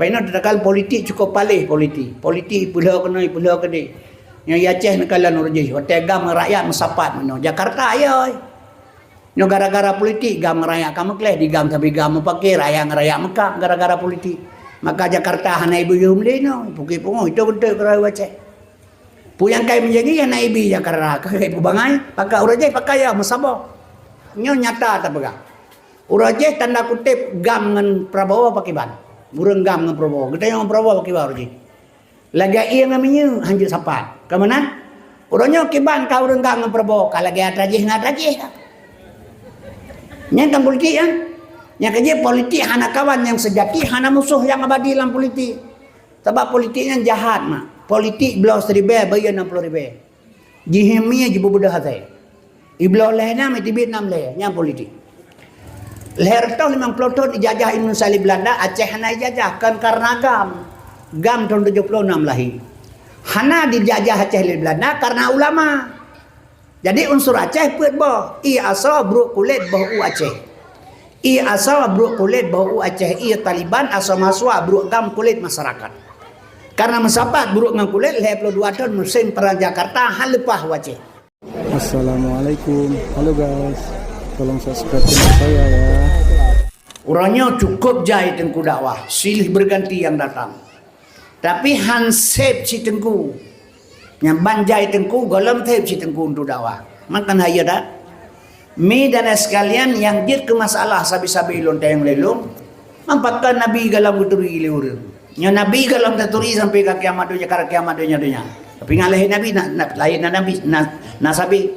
Baina dadakal politik cukup palih politik. Politik pula kena yang Aceh nakalan urji. Hotel gam rakyat mesapat mano. Jakarta ya. No gara-gara politik gam rakyat kamu keleh di gam tapi gam pakai rakyat Mekah gara-gara politik. Maka Jakarta hana ibu yumle no. Puki pungo itu betul kerana Aceh. Puyang kai menjadi hana ibu Jakarta. Kai ibu bangai pakai urji pakai ya mesabah. Nyo nyata tak pegang. Urji tanda kutip gam dengan Prabowo pakai ban. Burung gam dengan Prabowo. Kita yang Prabowo pakai ban urji. Lagi ia namanya hanjut sapat. Kemana? Urangnya kiban kau urang gam dengan Prabowo. Kalau lagi atrajih ngat rajih. Nyentang politik kan? Yang kerja politik hana kawan yang sejati, hana musuh yang abadi dalam politik. Sebab politiknya jahat mak. Politik belau seribu, bayar 60,000. Jihimnya jibu budak hatai. Iblau lehna mati Vietnam leh, yang politik. Leher tahun 50 tahun dijajah Indonesia di Belanda, Aceh hana dijajah kan karena gam. Gam tahun 76 lahir. Hana dijajah Aceh di Belanda karena ulama. Jadi unsur Aceh put boh. Ia asal buruk kulit bau Aceh. Ia asal buruk kulit bau Aceh. Ia Taliban asal maswa buruk gam kulit masyarakat. Karena mensapat buruk ngam kulit 22 tahun musim perang Jakarta hal lepah Aceh. Assalamualaikum. Halo guys. Tolong subscribe channel saya ya. Orangnya cukup jahit tengku dakwah. Silih berganti yang datang. Tapi hansep si tengku. Yang banjai tengku golem tep si tengku untuk dakwah. Makan haya dah. Mi dan sekalian yang jid ke masalah sabi-sabi lonteng lelong. Mampatkan Nabi galam uturi liur. Nya Nabi galam taturi sampai ke kiamat dunia kara kiamat dunia. Tapi ngalahin Nabi lain Nabi nasabi.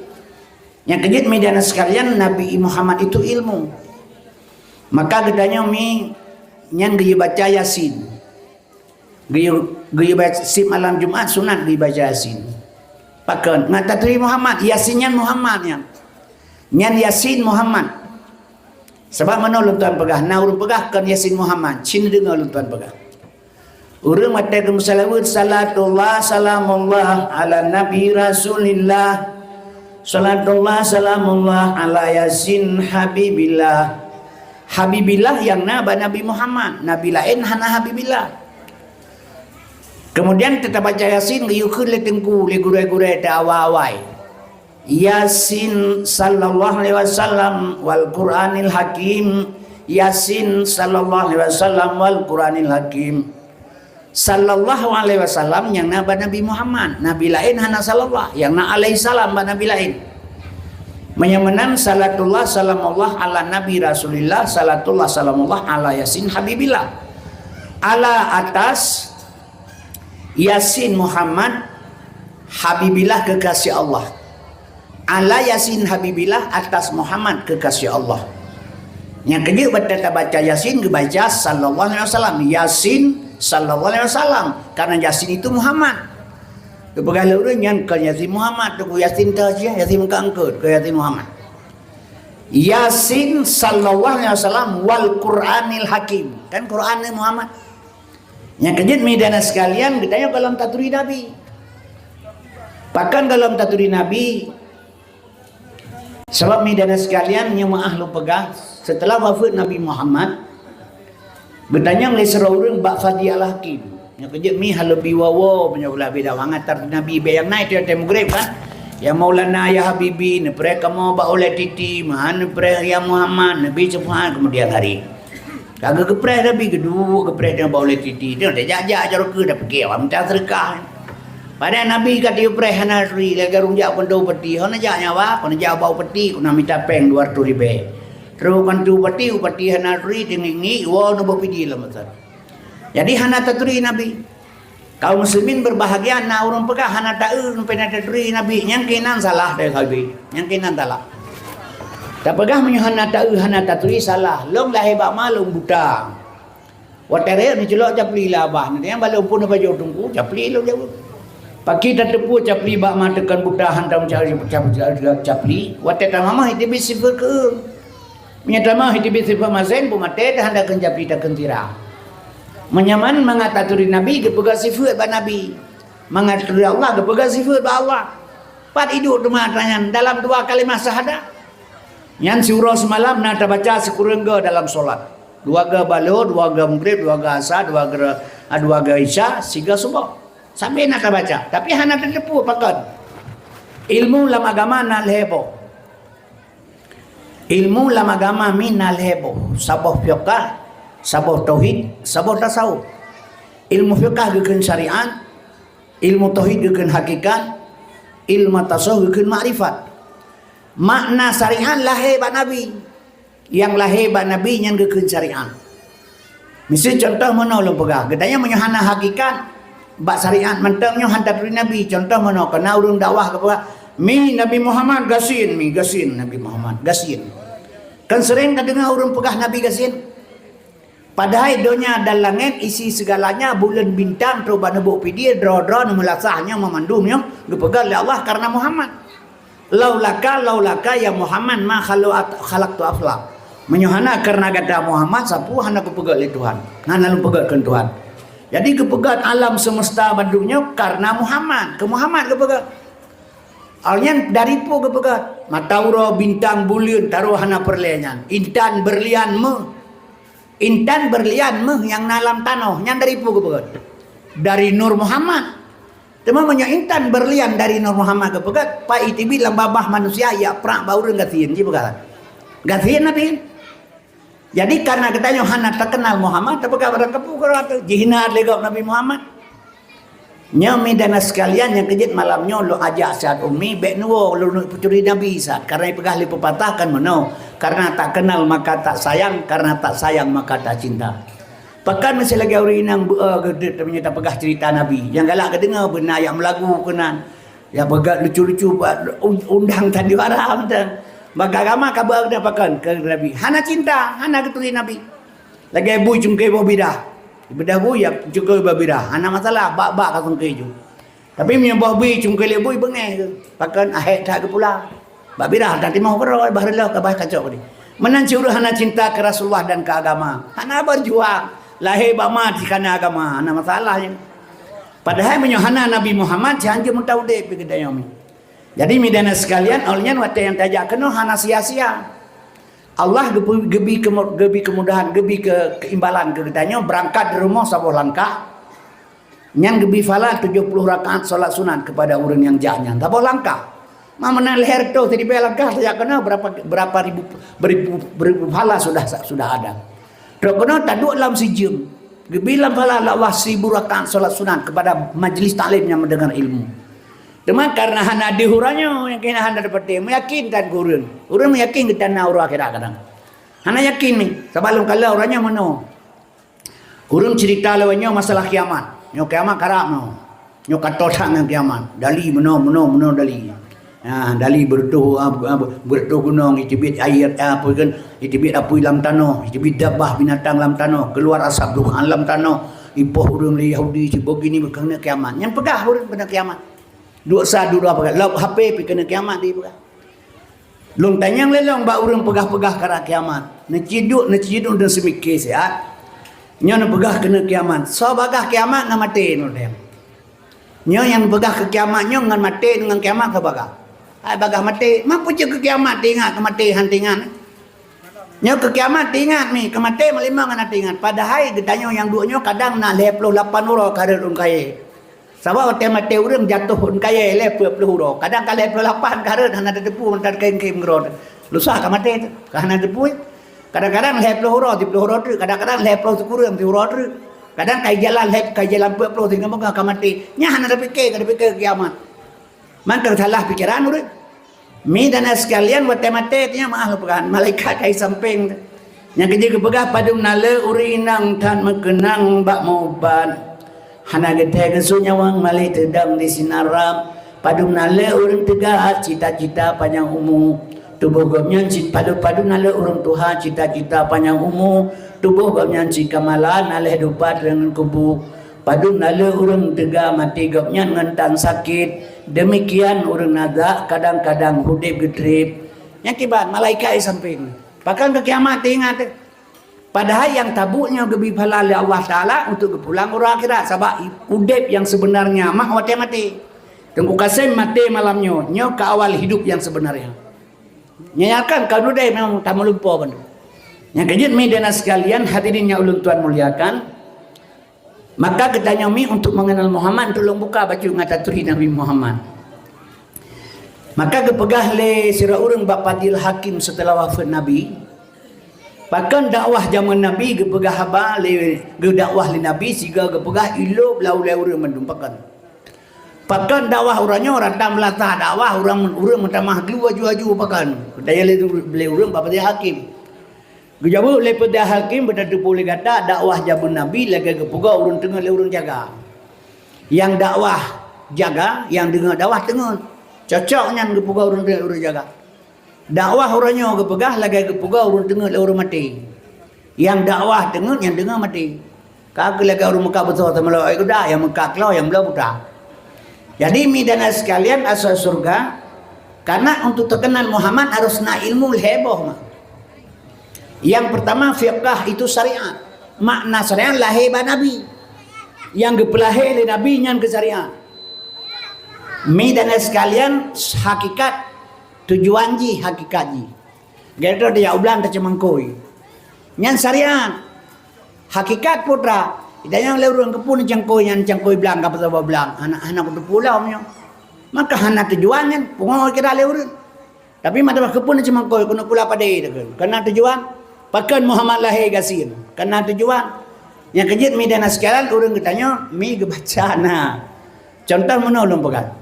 Yang kejid mi dan sekalian Nabi Muhammad itu ilmu. Maka gedanya mi yang gaya baca Yasin. Gaya baca sim malam Jumat sunat gaya baca Yasin. Pakan ngata teri Muhammad Yasinnya Muhammad nyan Yasin Muhammad. Sebab mana luntuan pegah na urang pegah kan Yasin Muhammad. Cina dengar luntuan pegah. Urang mata ke musalawat salatullah salamullah ala nabi rasulillah. Salatullah salamullah ala Yasin habibillah. Habibillah yang Nabi Muhammad. Nabi lain hana Habibillah. Kemudian kita baca Yasin gayukun le tengku le gure-gure da awai. Yasin sallallahu alaihi wasallam wal Qur'anil Hakim. Yasin sallallahu alaihi wasallam wal Qur'anil Hakim. Sallallahu alaihi wasallam yang Nabi Muhammad. Nabi lain hana sallallahu. Yang alaihi salam Nabi lain. Menyamanan salatullah salamullah ala Nabi Rasulillah. Salatullah salamullah ala Yasin Habibillah. Ala atas Yasin Muhammad Habibillah kekasih Allah. Ala Yasin Habibillah atas Muhammad kekasih Allah. Yang kedua baca Yasin kebaca sallallahu alaihi wasallam. Yasin sallallahu alaihi wasallam karena Yasin itu Muhammad. Kepegalah orang yang ke Yasin Muhammad tu Yasin tajah Yasin mengangkut ke Yasin Muhammad. Yasin sallallahu alaihi wasallam wal Qur'anil Hakim. Kan Qur'an Muhammad. Yang kejut medan sekalian ditanya dalam taturi Nabi. Bahkan dalam taturi Nabi sebab medan sekalian yang ahlu pegah setelah wafat Nabi Muhammad bertanya oleh seorang bak Fadi Al-Hakim. Yang kejut mi halabi wawo punya ulah beda wangatar Nabi bayang naik dia mugrib kan. Ya Maulana ya Habibi nepre kamu bak oleh titi mahan nepre ya Muhammad Nabi subhan kemudian hari. Kagak kepreh Nabi kedua kepreh dia bawa oleh titi dia dah jajak ajar ke dah pergi awak minta sedekah. Pada Nabi kata dia preh hana ri lega runjak pendau peti hana jak nyawa hana jak bau peti kuna minta peng 200,000. Terus kan tu peti hana ri tinggi wa no bopidi lah matar. Jadi hana taturi Nabi. Kaum muslimin berbahagia na urang pegah hana taeu pena taturi Nabi yang kinan salah dah Nabi. Yang kinan salah. Tak pegah menyuhana tahu hana taturi salah. Long lah hebat malung buta. Watere ni celok capli lah bah. Nanti yang balik pun apa jauh tunggu capli lo jauh. Pagi tak tepu capli bak matakan buta hantam cari capli. Watere mama itu bisa ke. Menyata mah itu bisa pemasen pemate dah hendakan capli tak kentira. Menyaman mengataturi Nabi kepegah sifat ba Nabi. Mengataturi Allah kepegah sifat ba Allah. Pat hidup rumah tanya dalam 2 kalimat syahadat. Yang surah semalam nak baca sekurangga dalam solat. Dua ga balur, dua ga maghrib, dua ga asar, dua ga isya, siga subuh. Sampai nak baca. Tapi hana terdepu pakat. Ilmu lam agama nak lebo. Ilmu lam agama min nak lebo. Sabah fiqah, sabah tauhid, sabah tasawuf. Ilmu fiqah gekeun syariat, ilmu tauhid gekeun hakikat, ilmu tasawuf gekeun makrifat. Makna syariat lahir ba nabi. Yang lahir ba nabi yang gekeun syariat. Mesti contoh mana ulun pegah. Gedanya menyohana hakikat bak syariat mentangnya hantar dari nabi. Contoh mana kena ulun dakwah kepada mi Nabi Muhammad gasin Nabi Muhammad gasin. Kan sering kedengar ulun pegah nabi gasin. Padahal dunia dan langit isi segalanya bulan bintang terubat nebuk pidi dra-dra melasahnya memandumnya dipegang oleh Allah karena Muhammad. Laulaka ya Muhammad ma khalaqtu aflaq. Menyohana karena kata Muhammad sapu hana kepegat oleh Tuhan. Hana lu pegatkan Tuhan. Jadi kepegat alam semesta bandungnya karena Muhammad. Ke Muhammad kepegat. Alnya dari po kepegat. Mataura bintang bulan taruh hana perlian. Intan berlian yang dalam tanah. Yang dari po kepegat. Dari Nur Muhammad. Cuma menyo intan berlian dari Nur Muhammad kepegat. Pak itibi lambabah manusia ya prak baureun gatiin ji pegat. Gatiin nabi. Jadi karena kita hana terkenal Muhammad, tapi kabar kepukar atau jihina legap Nabi Muhammad. Nyomi dan sekalian yang kejit malamnya lo ajak saat umi bek nuwo lo pucuri Nabi saat karena pegah li pepatahkan meno karena tak kenal maka tak sayang, karena tak sayang maka tak cinta. Pekan masih lagi orang inang gede ternyata pegah cerita Nabi. Yang galak kedengar benar yang melagu kenan. Ya pegat lucu-lucu undang tadi waram dan maka agama kabar dapakan ke Nabi. Hana cinta, hana keturi Nabi. Lagi ibu cungkai berbeda. Bedah bu ya cungkai berbeda. Hana masalah bak-bak kasung keju. Tapi punya buah bui cungkai lebu bengeh ke. Pakan akhir tak ke pula. Bak beda nanti mau berdoa bahagilah kabah kacau ni. Menanci urus hana cinta ke Rasulullah dan ke agama. Hana berjuang lahir bama di kana agama. Hana masalahnya. Padahal menyohana Nabi Muhammad jangan mentaude pi kedai kami. Jadi midana sekalian olehnya waktu yang tajak kena hana sia-sia. Allah gebi kemudahan, gebi keimbalan kegetanya berangkat di rumah sabuh langkah. Yang gebi fala 70 rakaat solat sunat kepada orang yang jahnya. Sabuh langkah. Mana leher tu tadi pe langkah tajak kena berapa ribu fala sudah ada. Dok kena taduk dalam sijum. Gebi dalam fala Allah 1000 rakaat solat sunat kepada majlis taklim yang mendengar ilmu. Cuma karena hana dihuranya yang kena hana dapat meyakinkan gurun. Urang meyakin kita na urang akhirat kadang. Hana yakin ni. Sebelum kala orangnya mano. Urang cerita lawannya masalah kiamat. Nyo kiamat karak no. Nyo katotang dengan kiamat. Dali mano dali. Ha dali bertuh gunung itibit air apa kan itibit api dalam tanah, itibit dabah binatang dalam tanah, keluar asap duhan dalam tanah. Ipoh urang Yahudi begini berkena kiamat. Yang pegah urang benar kiamat. Dua apa lau HP pi kena kiamat di pegah. Long tanyang lelong ba urang pegah-pegah kara kiamat. Neciduk dan semikir siat. Nyo na pegah kena kiamat. So bagah kiamat na mati no dem. Nyo yang pegah ke kiamat nyo ngan mati dengan kiamat ke bagah. Ai bagah mati, mampu je ke kiamat ingat ke mati hantingan. Nyo ke kiamat ingat ni, ke mati melima ngan ingat. Padahal gedanyo yang duanyo kadang na 28 uro karun kaya. Sebab waktu mati urang jatuh pun kaya lepuk huro. Kadang kali 28 karena hana depu mentar kain ngerod. Lusah ka mati tu. Hana depu. Kadang-kadang 10 huro, 10 huro tu. Kadang-kadang 10 kurang 10 huro tu. Kadang kai jalan 40 tinggal moga ka mati. Nya hana dipikir kiamat. Man salah pikiran urang. Mi dan sekalian waktu mati nya maah lupakan. Malaikat kai samping. Yang kerja kepegah padum nale urinang tan mekenang bak mauban. Hana gede kesunya wang malai tedang di sinaram padum nale urang tegak cita-cita panjang umur tubuh gomnya padu nale urang Tuhan cita-cita panjang umur tubuh gomnya kamalan nale dupat dengan kubu padum nale urang tegak mati gomnya ngentan sakit demikian urang naga kadang-kadang hudip gedrip nyakibat malaikat samping bahkan ke kiamat ingat. Padahal yang tabuknya gebi pahala oleh Allah Ta'ala untuk pulang urang akhirat. Sebab udip yang sebenarnya mah mati. Tengku kasim mati malamnya. Nyo ke awal hidup yang sebenarnya. Nyanyakan kalau dia memang tak melupa pun. Yang kejut mi dan sekalian, hadirin yang ulun tuan muliakan, maka katanya mi untuk mengenal Muhammad, tolong buka baca ngataturi Nabi Muhammad. Maka kepegah le sira urang Bapadil Hakim setelah wafat Nabi. Bahkan dakwah zaman Nabi kepegah haba le dakwah le Nabi siga kepegah ilo belau le urang mendumpakan. Bahkan dakwah orangnya orang tak melatah dakwah orang mentamah dua-dua pakan. Daya le urang Bapadil Hakim. Gejabu le Bapadil Hakim berada boleh kata dakwah zaman Nabi lagi kepegah urang tengah le urang jaga. Yang dakwah jaga, yang dengar dakwah tengah. Cocoknya kepegah orang tengah orang jaga. Dakwah orangnya kepegah lagi kepegah orang tengah orang mati. Yang dakwah tengah yang dengar mati. Kagak lagi orang Mekah betul sama lo aku dah yang Mekah kelau yang belah buta. Jadi mi dan sekalian asal surga karena untuk terkenal Muhammad harus na ilmu heboh mah. Yang pertama fiqh itu syariat. Makna syariat lahir Nabi. Yang kepelahir oleh Nabi yang ke syariat. Mi dan sekalian hakikat tujuan ji hakikat ji. Gitu dia ulang tak cemangkoi. Nyan syariat hakikat putra. Idanya leureung kepun cangkoi nyan cangkoi belang apa sebab belang anak-anak tu pulau nya. Maka hana tujuannya pungo kira leureung. Tapi mata kepun cemangkoi kena pula pada itu. Karena tujuan pakan Muhammad lahir gasin. Karena tujuan yang kejut mi dan sekalian urang katanya mi gebaca nah. Contoh menolong pegang.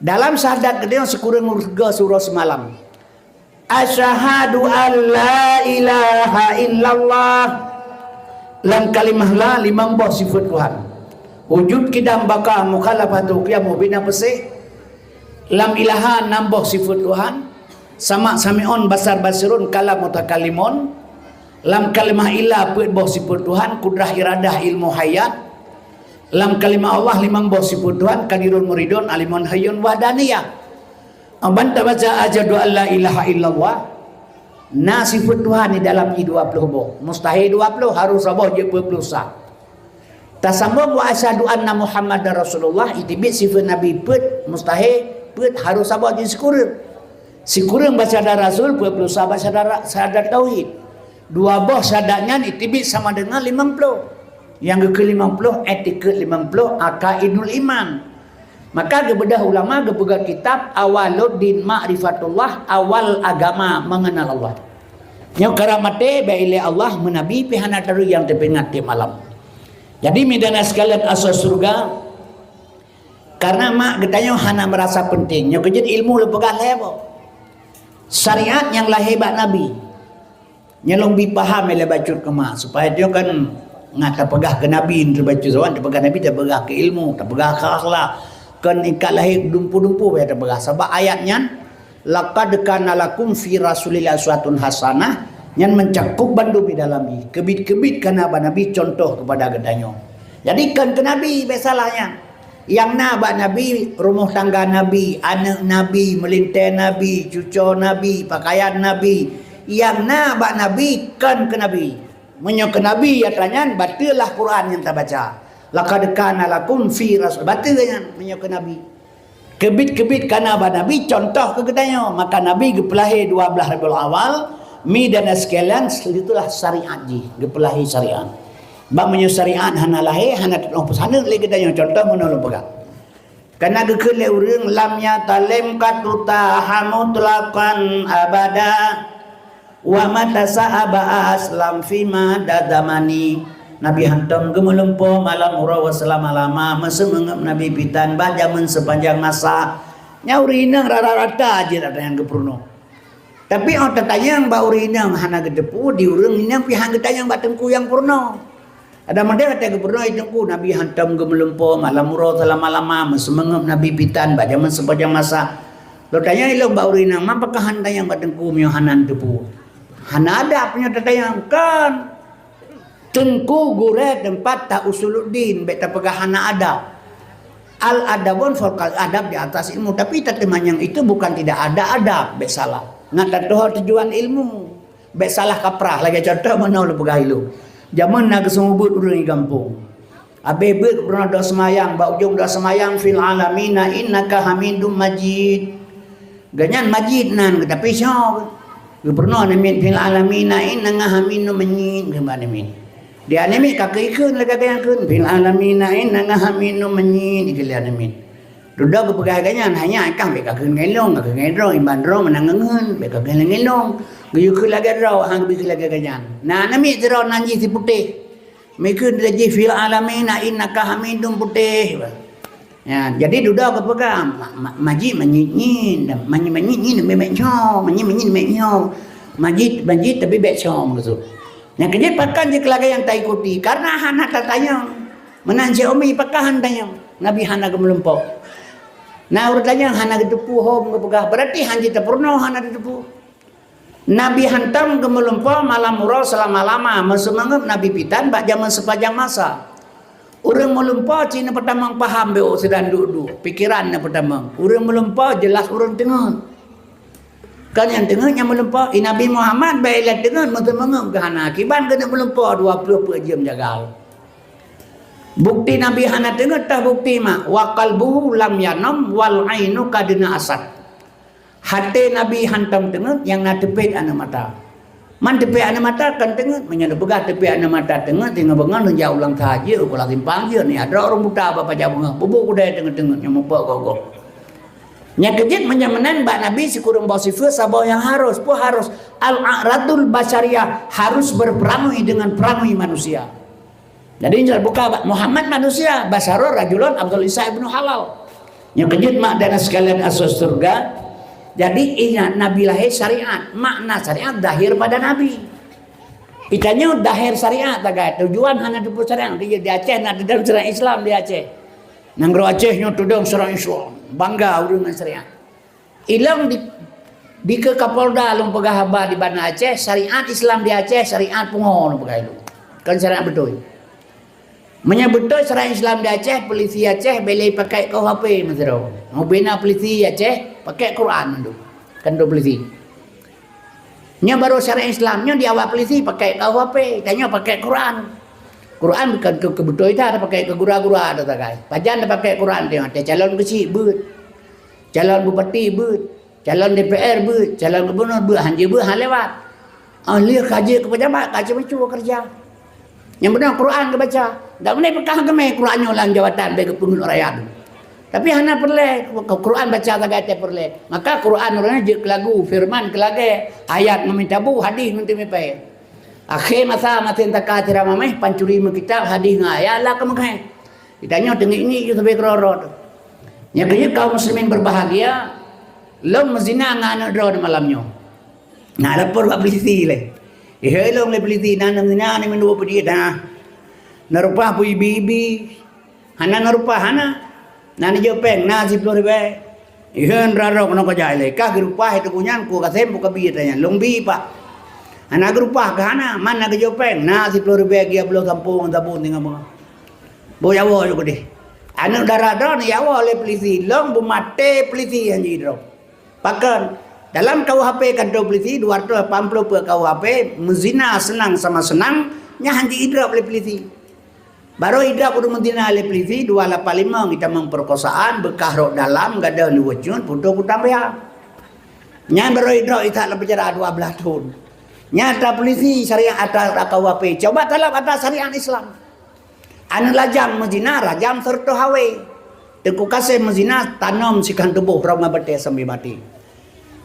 Dalam syahadat gede sekurang urga surah semalam. Asyhadu an la ilaha illallah. Lam kalimah la limang bah sifat Tuhan. Wujud kidam baka mukhalafatu qiyamu bina pesih. Lam ilaha nambah sifat Tuhan. Sama sami'un basar basirun kalam mutakallimun. Lam kalimah ilah put bah sifat Tuhan, kudrah iradah ilmu hayat. Lam kalimah Allah limang bos sifat Tuhan kadirun muridun alimun hayyun wahdaniyah. Abanta baca ajadu alla ilaha illallah. Na sifat Tuhan di dalam i20 boh. Mustahil 20 harus aboh je 20 sah. Tasambung wa asyhadu anna Muhammadar Rasulullah itibit sifat Nabi put mustahil put harus aboh je sekurang. Sekurang baca dar Rasul 20 sah baca syahadat tauhid. Dua boh syahadatnya itibit sama dengan 50. Yang ke-50 etiket 50 akaidul iman. Maka kebedah ulama kepegang kitab Awaluddin Ma'rifatullah, awal agama mengenal Allah. Yang karamate baile Allah menabi pihana taru yang terpengat di malam. Jadi midana sekalian asal surga karena mak getanya hana merasa penting. Yang kejut ilmu lepegang lebo. Syariat yang lahir bak Nabi. Nyelong bipaham ele bacut ke mak supaya dia kan ngata pegah ke Nabi terbaca zawan terpegah Nabi terpegah ke ilmu terpegah ke akhlak kan ikat lahir dumpu-dumpu ya terpegah sebab ayatnya laqad kana lakum fi rasulillah uswatun hasanah yang mencakup bandu di dalam ni kebit-kebit kana Nabi contoh kepada gedanyo jadikan ke Nabi besalahnya yang nabak Nabi rumah tangga Nabi anak Nabi melintai Nabi cucu Nabi pakaian Nabi yang nabak Nabi kan ke Nabi menyok Nabi ya tanya batilah Quran yang tak baca laqad kana lakum fi rasul batilnya menyok Nabi kebit-kebit kana Nabi contoh ke katanya maka Nabi gepelahi 12 Rabiul Awal mi dan sekalian itulah syariat ji gepelahi syariat bab menyok syariat hana lahir hana tolong pesana le katanya contoh menolong pegang karena gekele urang lam ya talim katuta hamutlaqan abada wa mata sahaba aslam fima dadamani Nabi hantam gemelempo malam ura wa selama-lama mesemengep Nabi pitan bajaman sepanjang masa nyaurina rara-rata aja ada yang gepruno tapi orang tatayang baurina hana gedepu diurang ini pihang getayang batengku yang purno ada model kata gepurno itengku Nabi hantam gemelempo malam ura selama-lama mesemengep Nabi pitan bajaman sepanjang masa lo tanya ilong baurina apakah hantayang batengku mio hanan depu hana ada punya tatayang kan tengku gure tempat tak usuluddin beta pegah hana adab al adabun fokal adab di atas ilmu tapi teteman yang itu bukan tidak ada adab be salah ngata doh tujuan ilmu be salah kaprah lagi contoh mana lu pegah ilu zaman nak sumubut urang di kampung abe be pernah do semayang ba ujung do semayang fil alamina innaka hamidum majid ganyan majid nan tapi syok Gubernur namin fil alamina inna haminu menyin gimana min. Dia namin kakikeun lagagayakeun fil alamina inna haminu menyin ikelian namin. Duda kepegagayan hanya akang beka keun ngelong ke ngedro imban ro menangengeun beka keun ngelong guyukeun lagi ro hang bi lagagayan. Nah nami tero nanji si putih. Mikeun daji fil alamina innaka hamidum putih. Ya, jadi duda kepegang majid menyinyin menyinyin memeknyo menyinyin memeknyo majid tapi bekso gitu. Yang kerja pakan je kelaga yang tak ikuti karena hana katanya menanji umi pakahan tanya Nabi hana gemelumpok. Nah urutnya hana gedepu hom kepegah berarti hanji terpurno hana gedepu. Nabi hantam gemelumpok malam murau selama-lama mesumangep Nabi pitan bak zaman sepanjang masa. Orang melumpah Cina pertama paham beo sedang duduk pikirannya pertama. Orang melumpah jelas orang tengah. Kan yang tengah yang melumpah Nabi Muhammad baiklah tengah mesti mengem ke hana akiban kena melumpah 24 jam jagal. Bukti Nabi hana tengah tah bukti mak wa qalbuhu lam yanam wal ainu kadina asad. Hati Nabi hantam tengah yang na tepet ana mata. Man tepi ana mata kan tengah menyana begah tepi ana mata tengah tinggal bengan jauh ulang saja aku lagi panggil ni ada orang buta apa jauh bengan bubuk kudai tengah-tengah yang mempak kau nya kejit menyamanan bak Nabi si kurang bawa sifat sabau yang harus al-a'radul basyariyah harus berperangai dengan perangai manusia. Jadi injal buka Muhammad manusia basaro rajulun Abdul Isa ibnu Halal yang kejit mak dan sekalian asas surga. Jadi ingat Nabi lahir syariat, makna syariat dahir pada Nabi. Itanya dahir syariat tagay tujuan hanya dipur syariat dia di Aceh nak dalam syariat Islam di Aceh. Nanggro Aceh nyo tudung syariat Islam, bangga dengan syariat. Ilang di ke Kapolda long pegah haba di Banda Aceh, syariat Islam di Aceh, syariat pungo long pegah itu. Kan syariat betul. Menyebut syariat Islam di Aceh, polisi Aceh boleh pakai KUHP masro. Mau bina polisi Aceh pakai Quran tu. Kan do polisi. Nya baru syariat Islamnya di awal polisi pakai KUHP, tanya pakai Quran. Quran bukan ke betul itu ada pakai ke gura-gura ada tak kai. Pajan ada pakai Quran tengok ada calon kecil beut. Calon bupati beut, calon DPR beut, calon gubernur beut, hanja beut hal lewat. Ahli kaji ke pejabat, kaji macam kerja. Yang benar Quran ke baca. Tak boleh pekah gemai Qurannya ulang jawatan bagi pengurus rakyat. Tapi hana perle Quran baca tagate perle. Maka Quran orangnya je lagu firman kelage ayat meminta bu hadis nanti mepai. Akhir masa matin takah tira mameh pancuri kitab hadis ngaya lah kemengkai. Ditanya tengik ini kita sampai kerorot. Nya kaya kaum muslimin berbahagia long mezina ngana dro malamnya. Nah lapor bab polisi le. Long le polisi nana mezina ni mendu pedi dah. Narupa pu ibi hana narupa hana nani jopeng na 10 ribu ihan raro kono kajai le ka grupa itu kunyan ku kasem buka bi tanya longbi pak ana grupa kana mana ke jopeng na 10 ribu dia belum kampung tabun dengan mga boya wo yo gede ana darada ni yawo le polisi long bumate polisi hanji dro pakan dalam KUHP kantor polisi 280 per KUHP mezina senang sama senang nya hanji idra oleh polisi. Baru hidup udah mentina oleh polisi 285 kita memperkosaan bekah rok dalam gak ada luwecun putu tambah. Nya baru hidup kita lah bicara 12 tahun. Nyata polisi syariat atas KUHP coba talab atas syariat Islam. Anu lajam mezina rajam serta hawe. Teku kasih mezina tanam sikan tubuh roma bete sampai mati.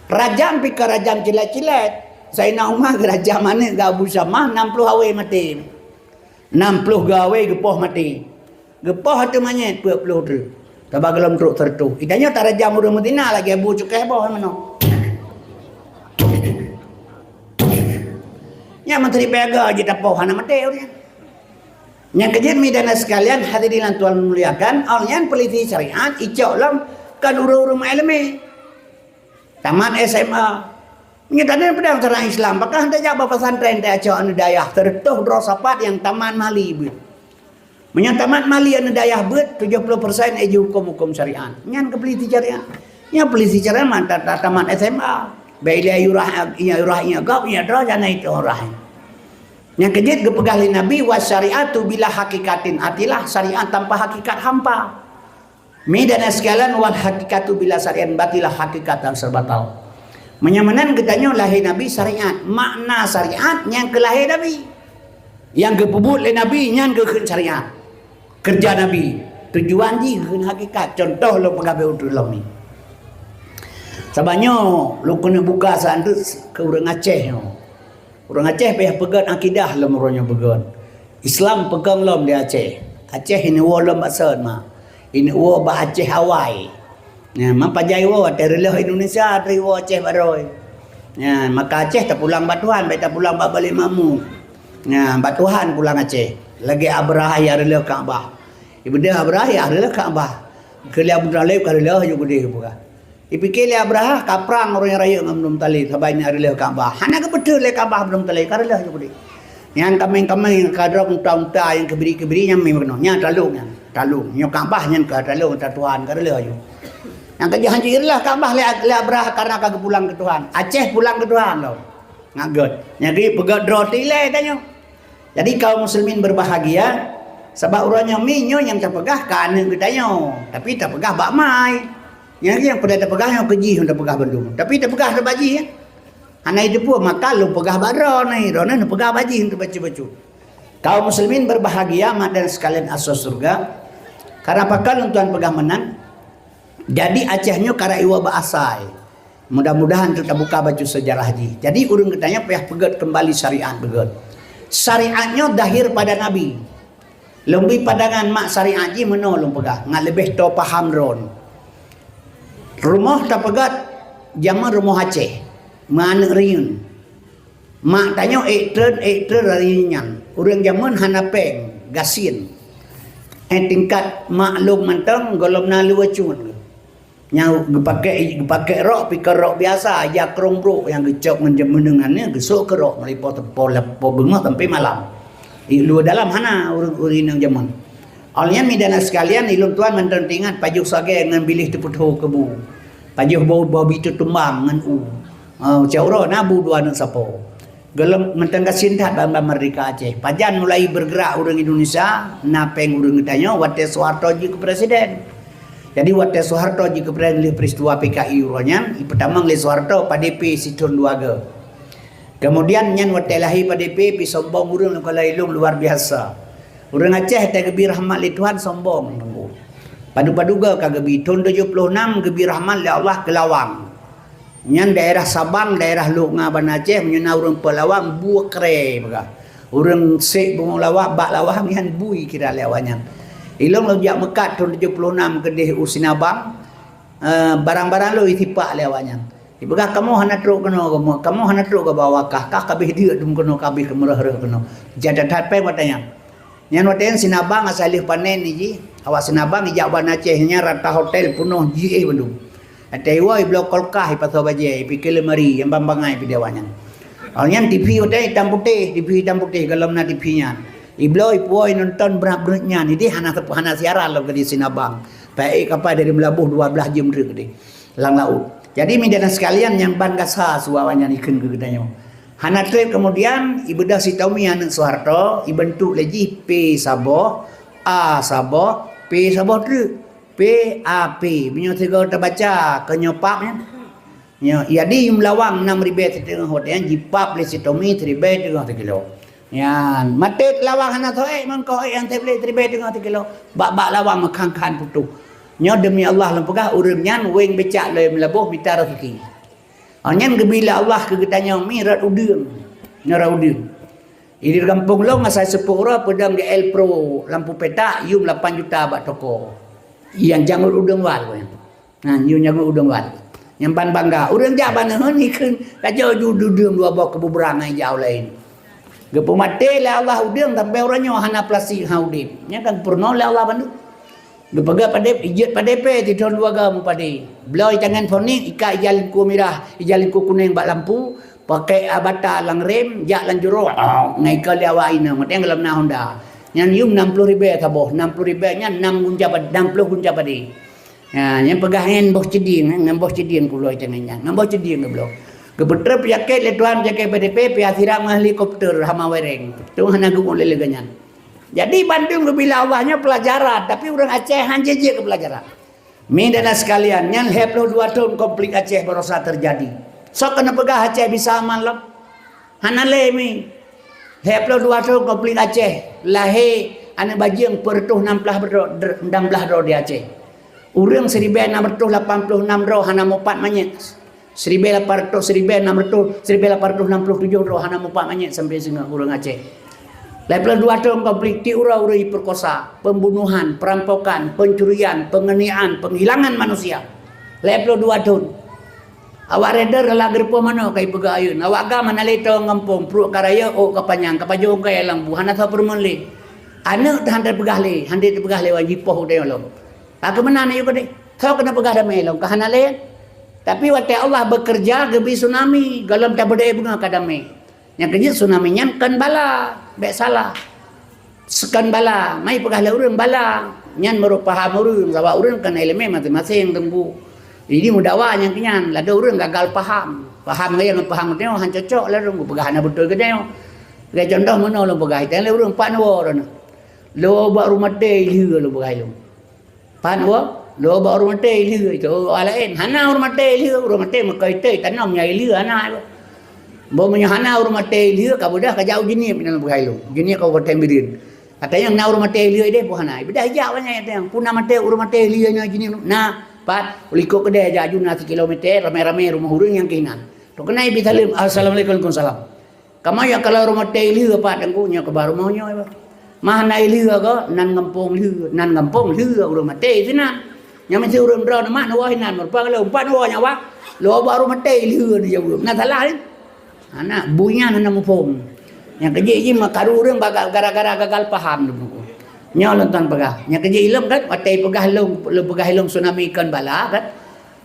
Rajam pika rajam cilet-cilet. Saya nak umah rajam mana gak busama 60 hawe mati. 60 gawe gepoh mati. Gepoh tu manyet 20 tu. Tabak gelam truk tertu. Idanya tak rajam urang Madinah lagi abu cukai boh mano. Nya menteri pega aja tapoh hana mati urang. Nya kejadian midana sekalian hadirin tuan memuliakan, alyan polisi syariat icok lam kan urang-urang ilmu. Tamat SMA. Menyatakan pedang syariat Islam, apakah hendak jawab pesantren tak acak anu dayah tertuh drosapat yang taman mali bet. Menyatakan mali anu dayah bet 70% eji hukum-hukum syariat. Nyan ke peliti syariat. Nya peliti syariat mantap taman SMA. Baiklah yurah gap nya dra jana itu orang. Yang kejit gepegali Nabi was syariatu bila hakikatin atilah syariat tanpa hakikat hampa. Midana sekalian wal hakikatu bila syariat batilah hakikat yang serbatal. Menyamanan katanya lahir Nabi syariat. Makna syariat yang ke lahir Nabi. Yang ke pebut oleh Nabi yang ke syariat. Kerja Nabi. Tujuan je ke hakikat. Contoh lo pegawai utul lo ni. Sabanya lo kena buka saat tu ke orang Aceh. Orang Aceh payah pegang akidah lo merenya pegang. Islam pegang lo di Aceh. Aceh ini wala baksan mak. Ini wa bah Aceh Hawaii. Ya, maka jaiwa terelah Indonesia teriwa Aceh baroi. Ya, maka Aceh tak pulang batuhan, baik tak pulang balik mamu. Ya, batuhan pulang Aceh. Lagi Abraha ya rela Kaabah. Ibu dia Abraha ya rela Kaabah. Kali Abu Talib kali lah juga dia buka. Dipikir Abraha kaprang orang raya dengan Abdul Talib sabaina rela Kaabah. Hana ke betul le Kaabah Abdul Talib kali lah juga dia. Yang kami kadang unta-unta yang kebiri-kebiri yang memang nya talungnya. Talung, nya Kaabah yang ke talung Tuhan kali lah juga. Yang kerja hancurlah Kaabah le Abraha karena kagak pulang ke Tuhan. Aceh pulang ke Tuhan lo. Ngagot. Jadi pegat roti le tanya. Jadi kaum muslimin berbahagia sebab urangnya minyo yang terpegah kan katanya. Tapi terpegah bak mai. Yang pada terpegah yang keji untuk pegah Bandung. Tapi terpegah ada baji ya. Ana itu pun maka lu pegah baro ni. Rona nu pegah baji untuk baca-baca. Kaum muslimin berbahagia mak dan sekalian asas surga. Karena pakal Tuhan pegah menang. Jadi Acehnya kara iwa baasai. Mudah-mudahan kita buka baju sejarah haji. Jadi urang katanya payah pegat kembali syariat pegat. Syariatnya dahir pada Nabi. Lebih padangan mak syariat ji menolong pegah. Ngan lebih to paham ron. Rumah tak pegat zaman rumah Aceh. Mana riun. Mak tanya ekter riunyan. Urang zaman hanapeng gasin. Tingkat maklum mentang golom nalu wacun. Yang pakai rok pikir rok biasa aja krong bro yang gecok mendengannya gesok ke rok meliput tepo bengah sampai malam. Lu dalam hana urin yang zaman. Alnya midana sekalian ilmu tuan mententingan pajuh sage dengan bilih teputuh kebu. Pajuh bau bitu tumbang ngan cauro nabu dua nan sapo. Gelem mentengah sintat bamba merdeka Aceh. Pajan mulai bergerak orang Indonesia napeng urang tanya wate Soeharto ji ke presiden. Jadi waktu Soeharto jika berada peristiwa PKI uronyan, pertama oleh Soeharto PDP Situn Duaga. Kemudian nyan waktu lahir PDP pi sombong urang kalau ilung luar biasa. Urang Aceh tak gebi rahmat li Tuhan sombong. Padu-paduga kagebi tahun 76 gebi rahmat li Allah ke Lawang. Nyan daerah Sabang, daerah Lunga Ban Aceh menyena urang Pelawang buah kere baga. Urang sek bung lawak bak lawang nyan bui kira lewanyan. Ilong lo jak mekat tahun 76 kedih Usinabang barang-barang lo itipak lewanya. Ibegah kamu hana truk kena kamu hana truk ke bawah kah kabeh dia dum kena kabeh kemerah-reh kena. Jadat hatpe watanya. Nyan waten Sinabang asalih panen ni ji. Awak Sinabang ijak Ban Aceh nya rata hotel penuh ji Bandung. Ataiwa blok kolkah paso baje pikir lemari yang bambangai pidawanya. Alnya TV waten hitam putih, TV hitam putih galamna TV-nya. Ibloi puoi nonton berat-beratnya ni dia hana siaran lo ke di Sinabang. Baik kapal dari Melabuh 12 jam ke di lang laut. Jadi midana sekalian yang ban gasa suawanya ikan ke gedanya. Hana trip kemudian ibedah si Tommy anak Soeharto ibentuk lagi P Sabah A Sabah P Sabah tu P A P punya tiga terbaca kenyopaknya. Ya jadi Lawang 6,000 setengah hotel jipap le si Tommy 3,000 kilo. Ya, mati lawang hana thoe mangko yang tebli 3,0 kilo. Bak lawang makangkan putu. Nya demi Allah lempegah urang nyan weng becak le melabuh mita rezeki. Nyan gebila Allah ke getanya mirat udang. Nyara udang. Ini kampung lo ngasai sepura pedang di El Pro lampu petak yum 8 juta bak toko. Yang jangur udang wal. Nah, yum jangur udang wal. Yang ban bangga urang jak baneun ikeun kajau udang dua bok kebuberangan jauh lain. Gepo mati le Allah udang sampai orangnya hana plastik haudip. Nya kan purno le Allah bandu. Gepaga pada ijat pada pe di tahun 2 gam pada. Belau tangan fonik ika ijal ku merah, ijal ku kuning bak lampu, pakai abata lang rem, jak lan jero. Ngai ka le awak ina mate dalam na Honda. Nyan yum 60,000 taboh, 60,000 nya 6 gunja pada 60 gunja pada. Ya, yang pegahen boh ceding, ngambah ceding kulo tangannya. Ngambah ceding belau. Kebetul penyakit le Tuhan jaga PDP piasiram helikopter hama wereng. Tu hana gumul le ganyan. Jadi Bandung bila Allahnya pelajaran, tapi orang Aceh hanje je ke pelajaran. Mi dan sekalian, yang 22 tahun konflik Aceh berusaha terjadi. Sok kena pegah Aceh bisa aman lah. Hanale mi. Hep lo 2 tahun komplit Aceh. Lahir anak bajing pertuh 16 ro di Aceh. Urang 1686 ro hana mopat manyet. 1800 1600 1867 ro hana mopat manyet sampai singa urang Aceh. Lepas 2 tahun komplit ti ura-ura perkosa, pembunuhan, perampokan, pencurian, penganiayaan, penghilangan manusia. Lepas 2 tahun. Awak reder lah gerpo mana kai pegayun. Awak ga mana leto ngampung perut karaya o kapanyang kapajo kai lambu hana tha permenli. Anu handai pegah le, handai pegah le wajipoh de lo. Aku mana ni kode. Kau kena pegah damai lo kahana le. Tapi waktu Allah bekerja gebi tsunami galam tak berdaya bunga kadame. Yang kerja tsunami nyan kan bala, bek salah. Sekan bala, mai pegah le urang bala. Nyan merupakan urang, sawa urang kan elemen masing-masing tembu. Jadi mudawa yang kenyan, lada orang gagal faham. Faham gaya dengan faham tengok han cocok lah orang pegah na betul ke tengok. Gaya contoh mana lo pegah tengok orang pan wa orang. Lo ba rumah teh liu lo pegah lo. Pan wa lo ba rumah teh liu itu alain. Hana rumah teh liu, rumah teh makai teh tanam nyai liu hana. Bo menyo hana rumah teh liu ka budah ka jauh jenis pina pegah lo. Jenis kau bertembirin. Katanya na rumah teh liu deh pohana. Bedah jauh nya tengok. Puna mate rumah teh liu nya jenis. Nah Pat, uliko ke dia jaju nasi kilometer rame-rame rumah hurung yang kinan. Tu kena ibi salim. Assalamualaikum warahmatullahi wabarakatuh. Kamu ya kalau rumah teh liu Pat angku nya ke baru mau nyoy. Mah nai liu ko nan ngampung liu rumah teh sina. Nya mesti urang dra na mak na wah nan merpa kalau umpan wah nya wah. Lo baru rumah teh liu ni jauh. Na salah ni. Anak bunya na mupong. Yang keji makaru urang gara-gara gagal paham dulu. Nya lontan pegah. Nya kerja ilmu kan, watai pegah long tsunami ikan bala kan.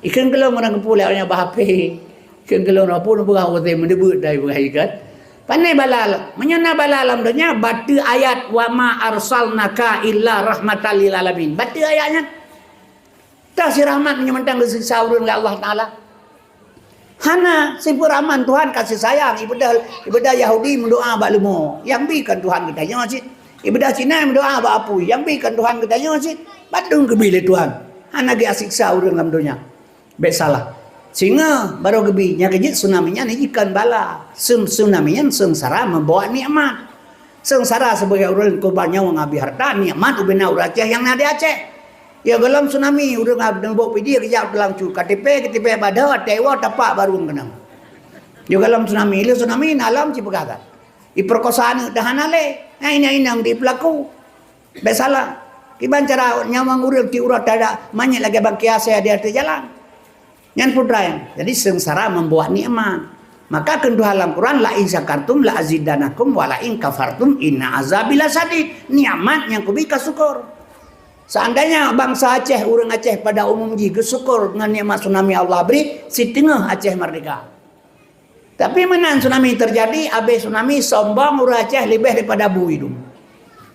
Ikan gelong orang kepulai nya bahape. Ikan gelong apa nu pegah watai mendebut dai pegah ikan. Pandai bala. Menyana bala alam dunia batu ayat wa ma arsalnaka illa rahmatan lil alamin. Batu ayatnya. Tak si rahmat menyemantang siksa urang Allah Taala. Hana sifat rahman Tuhan kasih sayang ibadah Yahudi mendoa bak lemo. Yang bikan Tuhan kita nya masjid. Ibadah Cina berdoa apa apui yang bikan Tuhan katanya sih badung ke bilik Tuhan anak ge asiksa urang dalam dunia bet salah sehingga baru gebi nya kejit tsunami nya ikan bala tsunami nya sengsara membawa nikmat sengsara sebagai urang korban nyawa ngabi harta nikmat ubena urang Aceh yang ada Aceh ya gelam tsunami urang abdang bawa video kejap dalam cu KTP badah tewa tapak baru kenang yo gelam tsunami alam cipegatan iperkosaan dah hanale inang di pelaku besalah kiban cara nyawang urang ti urat ada banyak lagi bang kiasa di atas jalan nyan putra jadi sengsara membawa nikmat maka kedua dalam Quran la in syakartum la azidanakum wa la in kafartum inna azabi lasadid nikmat yang kubi syukur seandainya bangsa Aceh urang Aceh pada umum ji syukur dengan nikmat tsunami Allah beri setengah Aceh merdeka. Tapi menan tsunami terjadi, habis tsunami sombong urang Aceh lebih daripada bu hidung.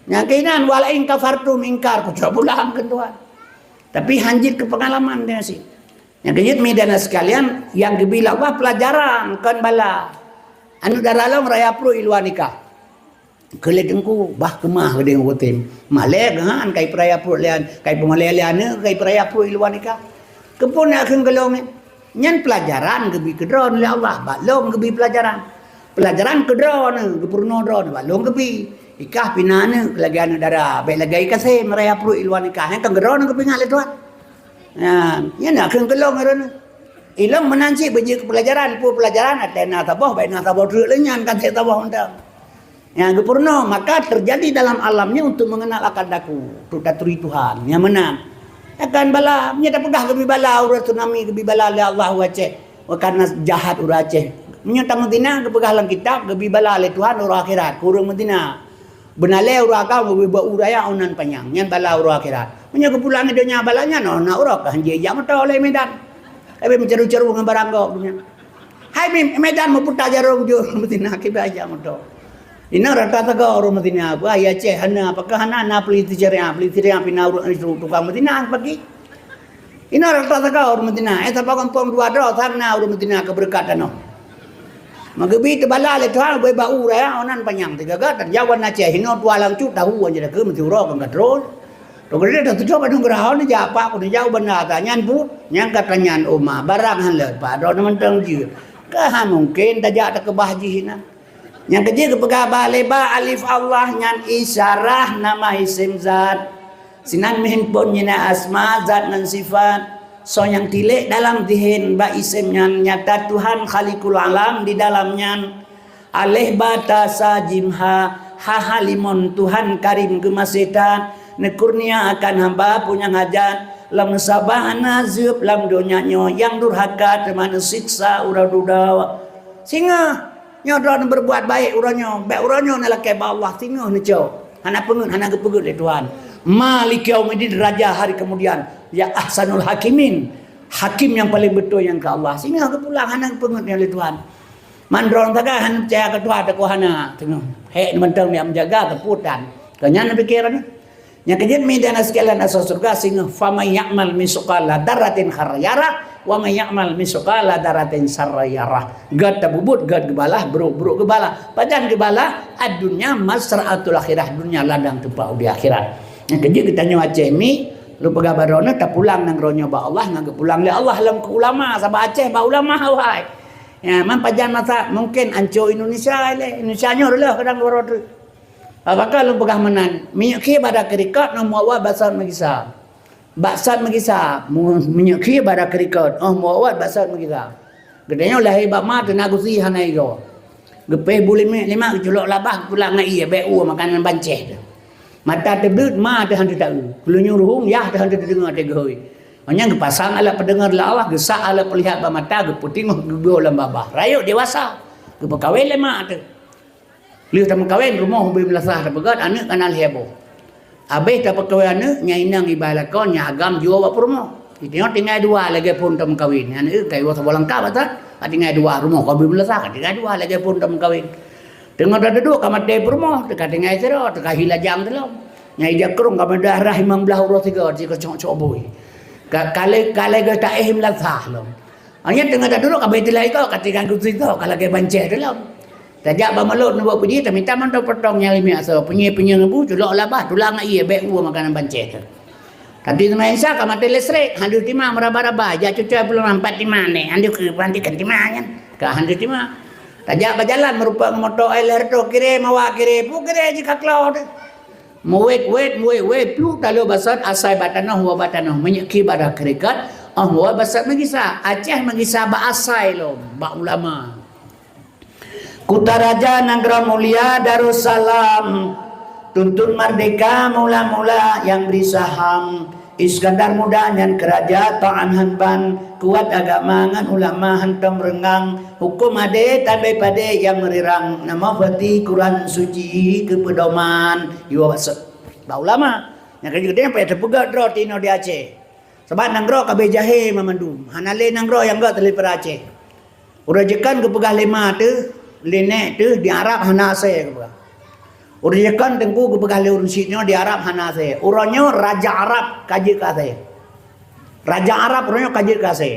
Yang kainan wala in kafartum ingkar ku coba ulang ke Tuhan. Tapi hanjit ke pengalaman dia sih. Yang kejut medan sekalian yang dibilang wah pelajaran kan bala. Anu daralong raya pro iluan nikah. Keledengku bah kemah gedeng wotem. Malek han kai peraya pro lian, kai pemalelian kai peraya pro iluan nikah. Kepun akeun gelong nyan pelajaran gebi kedron oleh Allah balong gebi pelajaran kedron gepurno dron balong gebi ikah pinane kelagian darah baik lagi kasih meraya pro iluan nikah yang kedron gebi ngale tuan ya nak keun kelong ron ilong menanci beji pelajaran atena tabah baik na tabah truk lenyan kan saya tabah undang yang gepurno maka terjadi dalam alamnya untuk mengenal akan daku tuturi Tuhan yang menang akan bala menyata pegah gebi bala urang tsunami gebi bala oleh Allah Aceh karena jahat urang Aceh menyata Medina kepegah lang kitab gebi bala oleh Tuhan urang akhirat kurang Medina benale urang agama gebi ba uraya onan panjang nyan bala urang akhirat menyata kepulang dunia balanya no na urang kan je jam to oleh Medan tapi menceru-ceru dengan barang go dunia hai Medan mau putar jarong jo Medina ke aja moto ina rata taga orang Medina apa ya Aceh hana apakah hana na peliti ceria pina urang tukang Medina pagi ina rata taga orang Medina eta kampung dua do thangna orang Medina keberkatan no magabi tebala le tuan boy bau ya onan panjang tiga gatan jawan Aceh hino tualang cut tahu aja ke mesti uro kan gadrol to gede tu coba dong gerahon ni apa ko ni jauh benar ta nyan bu nyan kata nyan oma barang han le pa do mentang ji Kah mungkin tajak tak kebahajian. Yang kecil kepegah baleba alif Allah nyan isyarah nama isim zat. Sinan handphone nyana asma zat dan sifat. So yang tilik dalam dihin ba isim nyan nyata Tuhan Khaliqul Alam di dalamnya. Alih batasa jimha hahalimon Tuhan karim gemasetan nekurnia akan hamba punya hajat lam sabah nazib lam donyanya yang durhaka teman siksa uradudawa singa nyodon berbuat baik uranyo baik uranyo nalakai ba Allah singa neco hana pengen hana gepegut le Tuhan malik yaumidin raja hari kemudian ya ahsanul hakimin hakim yang paling betul yang ke Allah singa kepulang hana pengen le Tuhan mandrong taga han percaya ke Tuhan tak hana tengok hek mentang dia menjaga keputan kenyan pikiran nya kejin midana sekalian asal surga singa famay ya'mal misqala daratin khayyara wa may ya'mal misqala daratin sarayara gad tabubut gad gebalah buruk gebalah padan gebalah adunya masraatul akhirah dunia ladang tempat di akhirat nya kejin kita nyo Aceh mi lu pegah barona tak pulang nang ronyo ba Allah ngagep pulang le Allah lam ke ulama sabah Aceh ba ulama wahai ya, man pajan masa mungkin anco Indonesia le Indonesia nyo lah kadang borot. Apakah lu pegah menan? Minyak ki pada kerikat no muawad basat magisa. Basat magisa, minyak ki pada kerikat. Oh muawad basat magisa. Gedenya lah hebak ma tenaga si hanai go. Gepeh boleh lima julok labah pulang ngai BU makanan banceh. Mata tebut ma te hantu tahu. Kalau nyuruhung ya te hantu dengar te goi. Hanya gepasang ala pendengar la Allah gesak ala pelihat ba mata geputing gego lam babah. Rayo dewasa. Gepekawin le ma te. Liu tak kawin rumah hobi melasah tak begat anak kanal heboh. Habis tak kawin anak nyai nang ibalakon nya agam jual apa rumah. Kita tinggal dua lagi pun tak kawin. Anak kai wasa bolang ka batat. Tinggal dua rumah hobi melasah tinggal dua lagi pun tak kawin. Tengah dah duduk kamar teh rumah dekat tinggal zero dekat hilajang dalam. Nyai dia kerung kamar darah 15 urus 3 jika cocok boy. Kale ke tak melasah lom. Hanya tengah dah duduk kamar tilai kau katikan kursi kau kalau ke banceh dalam. Tajak ba malut nak buat puji tapi minta man potong nyali mi aso penye ngebu julok labah tulang iya baik uang makanan bancet. Tadi sama Insa kamar telesrek handu timah meraba-raba ja cucu belum nampak di mana handu ke pantikan timah kan ke handu timah. Tajak berjalan merupa motor LR to kire mawa kire pu kire jika cloud. Muwet pu talu basat asai batanoh wa batanoh menyeki pada kerikat wa basat magisa Aceh magisa ba asai lo ba ulama. Kutaraja Negara Mulia Darussalam tuntun merdeka mula-mula yang beri saham Iskandar Muda dan keraja Ta'an Hanban kuat agama ngan ulama hantam rengang hukum ade tabai pade yang merirang nama fati Quran suci kepedoman iwa basat ba ulama yang gede apa terpegat ro tino di Aceh sebab nangro kabe jahe mamandum hanale nangro yang gak teli per Aceh urajekan kepegah lima tu lenek tu di Arab hanase ke. Uriakan tengku ke begal urusitnya di Arab hanase. Uranyo raja Arab kaji kase. Raja Arab uranyo kaji kase.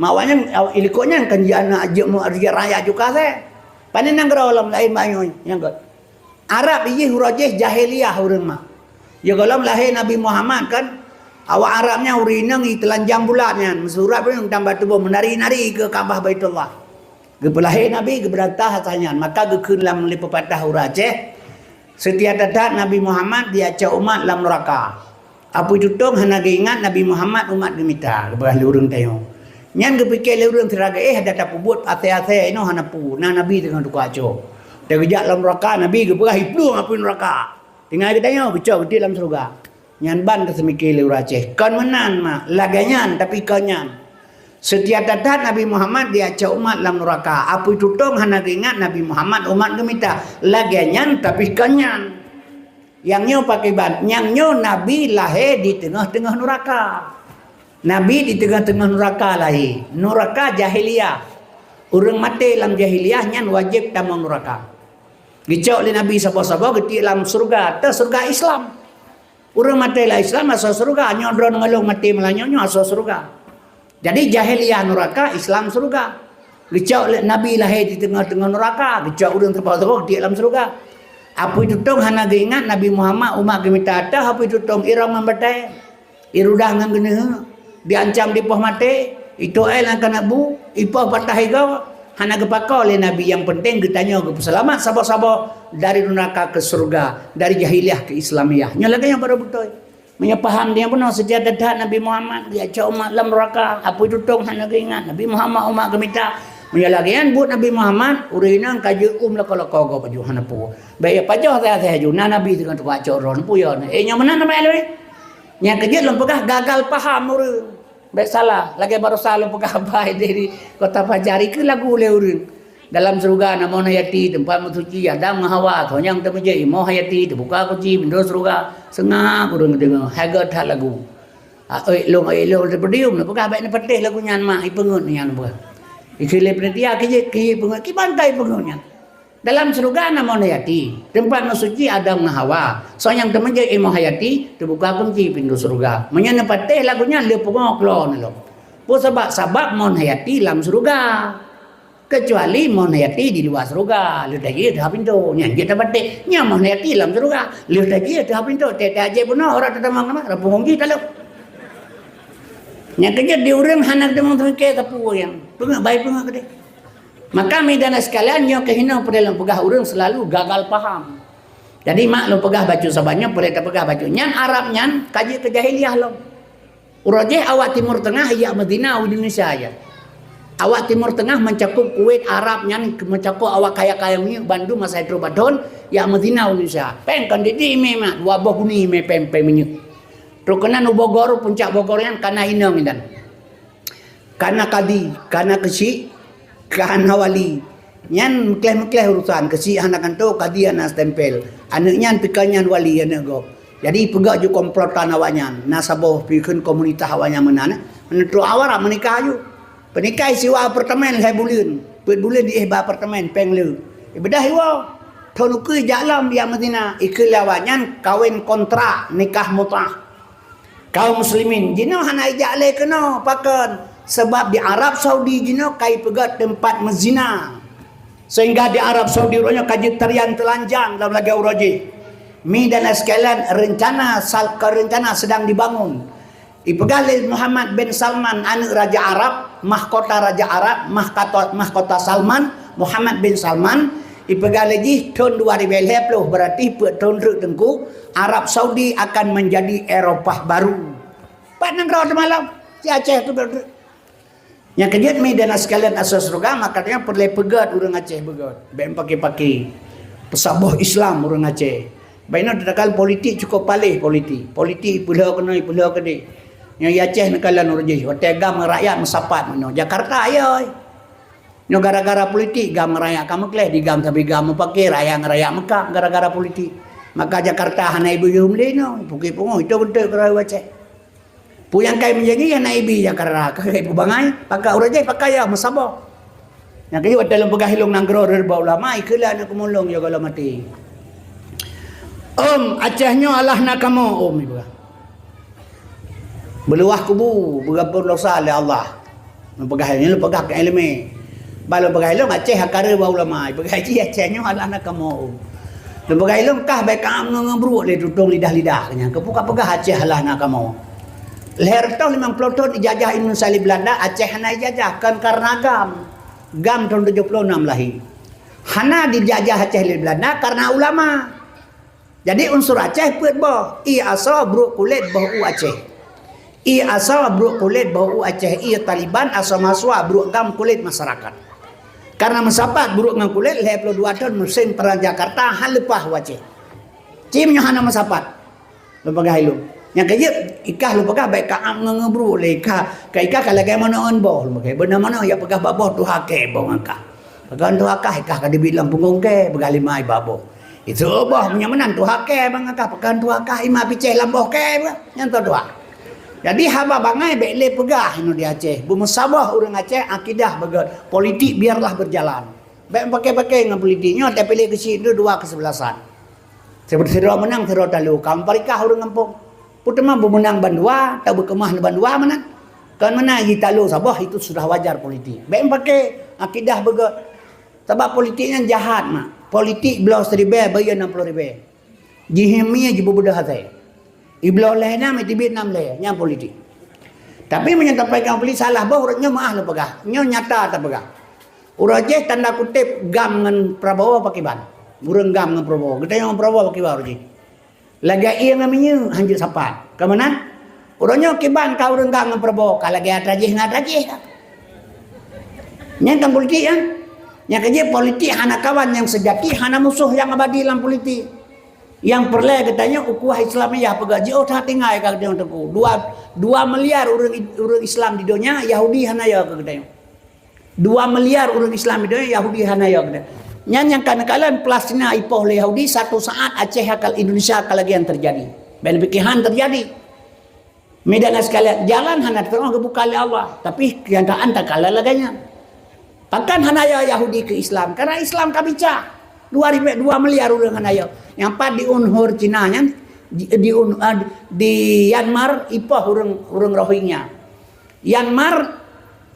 Mawanya ilikonya kanjian aje mu arja raya juga kase. Panen nang alam lain banyak yang got. Arab ini hurajeh jahiliyah urang mah. Ya kalau lahir Nabi Muhammad kan awak Arabnya urinang telanjang bulatnya. Mesurat pun tambah tubuh menari-nari ke Kaabah Baitullah. Gepelahir Nabi geberantah hasilnya maka gekun lam li pepatah Aceh setiap datang Nabi Muhammad diaca umat lam neraka apa tutung hana ingat Nabi Muhammad umat gemita gebelah urang tayo nyan gepikir urang teraga data pubut ate-ate ino hana pu na Nabi tengah duka aco tegejak lam neraka Nabi gebelah hiplu apa neraka tinggal kita bicara di dalam surga nyan ban kesemikir urang Aceh kan menan mah laganyan tapi kanyan. Setiap datang Nabi Muhammad diaca umat dalam neraka. Apa itu tong hana ingat Nabi Muhammad umat gemita. Lagianyan tapi kanyan. Yang nyo pakai ban. Yang nyo Nabi lahir di tengah-tengah neraka. Nabi di tengah-tengah neraka lahir. Neraka jahiliyah. Orang mati dalam jahiliyah nyan wajib tamang neraka. Gicok li Nabi sapa-sapa getik dalam surga. Itu surga Islam. Orang mati dalam Islam asal surga. Nyodron ngalung mati melanyonyo asal surga. Jadi jahiliyah neraka, Islam surga. Gecak Nabi lahir di tengah-tengah neraka, gecak urang terpaut-paut di dalam surga. Apa itu tong hana ingat Nabi Muhammad umat gemita atah apa itu tong irang membatai. Irudah ngan geuneung diancam di poh mati, itu el akan abu, ipah patah higaw. hana gepaka oleh Nabi yang penting ditanya ke selamat sabar-sabar dari neraka ke surga, dari jahiliyah ke Islamiyah. Nya lagi yang pada betul. Menyepaham dia benar sejadah dah Nabi Muhammad dia cak umat dalam neraka. Apa itu tong hana ingat Nabi Muhammad umat gemita. Menyalagian buat Nabi Muhammad urinang kaji lah kalau kau baju hana pu. Baik pajah saya ju Nabi dengan tu baca ron pu ya. Nya mana nama eloi? Nya kerja lempegah gagal paham urang. Baik salah, lagi baru salah pegah baik dari kota Fajari ke lagu oleh urang. Dalam surga nama hayati tempat suci Adam Hawa tu yang terjadi mau hayati terbuka kunci pintu surga sengah urang dengar hagat hal lagu. Long terpedium pegah baik nepetih lagu nyan mak ipengut nyan buat. Ikile pentia ke pengut ki bantai pengutnya. Dalam surga nama hayati tempat suci Adam Hawa so yang terjadi mau hayati terbuka kunci pintu surga. Menyana petih lagunya le pengok lo nelo. Po sebab mon hayati dalam surga. Kecuali mon hayati di luar surga, lu lagi dah pintu, nyan kita batik, nya mon hayati dalam surga, lu lagi dah pintu, tete aja pun orang tetamang nama, rapung kita lo. Nya kerja di urang hanak demang tu ke tapu yang, pengak baik pengak kede. Maka medan sekalian nya kehina pada dalam pegah urang selalu gagal paham. Jadi mak lu pegah baju sabannya, boleh tak pegah baju. Nyan Arab nyan kaji ke jahiliyah lo. Urajeh awak Timur Tengah ya Madinah Indonesia aja. Awak Timur Tengah mencakup Kuwait, Arab, yang mencakup awak kaya-kaya ni Bandung, Masai Badon, ya Madinah Indonesia. Pengkan di memang dua boh ni me pempe minyak. Terkena nu Bogor, puncak Bogor yang kana inang dan. Kana kadi, kana kesi, kana wali. Nyan mekleh-mekleh urusan kesi anak tu kadi anak stempel. Anaknya pikannya wali anak go. Jadi pegak ju komplotan awaknya. Nasabah pikun komunitas awaknya menana. Menentu awak menikah ayu. Pernikahan siwa apartemen saya bulan. Bulan di apartemen penglu. Ibadah iwa. Tahun ke jalan dia Madinah. Ikut lawannya kawin kontrak nikah mutah. Kaum muslimin jino hana ijak le kena pakan sebab di Arab Saudi jino kai pegat tempat mezina. Sehingga di Arab Saudi ronya kaji tarian telanjang dalam laga uraji. Mi dan sekalian rencana sedang dibangun. Ipegalil Muhammad bin Salman anak Raja Arab, mahkota Raja Arab, mahkota Salman, Muhammad bin Salman. Ipegalih tahun 2020 berarti tahun tengku Arab Saudi akan menjadi Eropah baru. Pak nang rawat malam si Aceh tu berarti. Yang kejadian medan sekalian asas surga makanya perlu pegat orang Aceh begat. Bem pakai pesabah Islam orang Aceh. Baiknya dedakal politik cukup palih politik. Politik pulau kena yang Aceh nekalan urji, hotel gam rakyat mesapat mano. Jakarta ayo. Nyo gara-gara politik gam rakyat kamu kleh di gam tapi gam pakai rakyat Mekah gara-gara politik. Maka Jakarta hana ibu yumle no, puki pungo itu betul kerana Aceh. Puyang kai menjadi hana ibu Jakarta, kai ibu bangai, pakai urji pakai ya mesabah. Yang kaya dalam pegahilung nanggro rerba ulama ikulah nak kumulung ya kalau mati. Acehnya Allah nak kamu ibu. Beluah kubu bergabung dosa oleh Allah. Pegah ini pegah ke ilmu. Balu pegah ilmu Aceh akare ba ulama. Pegah ji Acehnya Allah nak kamu. Dan pegah ilmu kah baik kam ngebruk le tutung lidah-lidahnya. Kepuka pegah Aceh Allah nak kamu. Leher tahun 50 tahun dijajah Indonesia di Belanda, Aceh hana dijajahkan karena gam. Gam tahun 76 lahir. Hana dijajah Aceh di Belanda karena ulama. Jadi unsur Aceh put boh. I asal bruk kulit bau Aceh. I asal bruk kulit bau Aceh. I Taliban asal maswa bruk gam kulit masyarakat. Karena mensapat bruk ngam kulit 22 tahun mesin perang Jakarta hal lepah Aceh. Cimnya hana mensapat. Lepagah ilmu. Yang kaya ikah lepagah baik kaam ngebruk leka. Ka ikah kalau gaya mana on boh. Benar mana ya pegah baboh tu hake boh ngakah. Pegah tu hakah ikah kada bilang punggung ke begalimai baboh. Itu boh punya menan tu hake bang ngakah. Pegah tu hakah ima piceh lamboh ke yang tu doa. Jadi haba bangai bekle pegah ino di Aceh. Bumusabah orang Aceh akidah begat. Politik biarlah berjalan. Baik pakai-pakai dengan politiknya tapi pilih ke sini dua kesebelasan. Seperti terus menang terus talu. Kamu parikah orang kampung. Putema menang bandua, tak berkemah di bandua menang. Kan mana kita lu sabah itu sudah wajar politik. Baik pakai akidah begat. Sebab politiknya jahat mak. Politik belau seribu bayar 60.000. Jihimnya jibu budak hati. Iblau lehna metibit 6 leh yang politik. Tapi menyatakan politik salah bah urutnya maah lu pegah. Nyo nyata tak pegah. Urang Aceh tanda kutip gam dengan Prabowo pakai ban. Urang gam dengan Prabowo. Kita yang Prabowo pakai ban Aceh. Lagi ia namanya hanjut sapat. Ke mana? Urangnya kiban kau urang gam dengan Prabowo. Kalau lagi atrajih ngat rajih. Nya kan politik kan? Nya kerja politik hana kawan yang sejati, hana musuh yang abadi dalam politik. Yang perlu katanya ukuah Islamiyah pegaji oh tak tinggal kata teku 2 miliar orang Islam di dunia Yahudi hanaya katanya 2 miliar orang Islam di dunia Yahudi hanaya katanya yang kadang-kadang plastina ipoh oleh Yahudi satu saat Aceh akal Indonesia kalagian terjadi benepikihan terjadi medan sekalian jalan hana terang kebuka oleh Allah tapi kenyataan tak kalah laganya bahkan hanaya Yahudi ke Islam karena Islam kabica 2 miliar orang hanaya yang pat di Unhur Cina nya di Myanmar ipah orang Rohingya Myanmar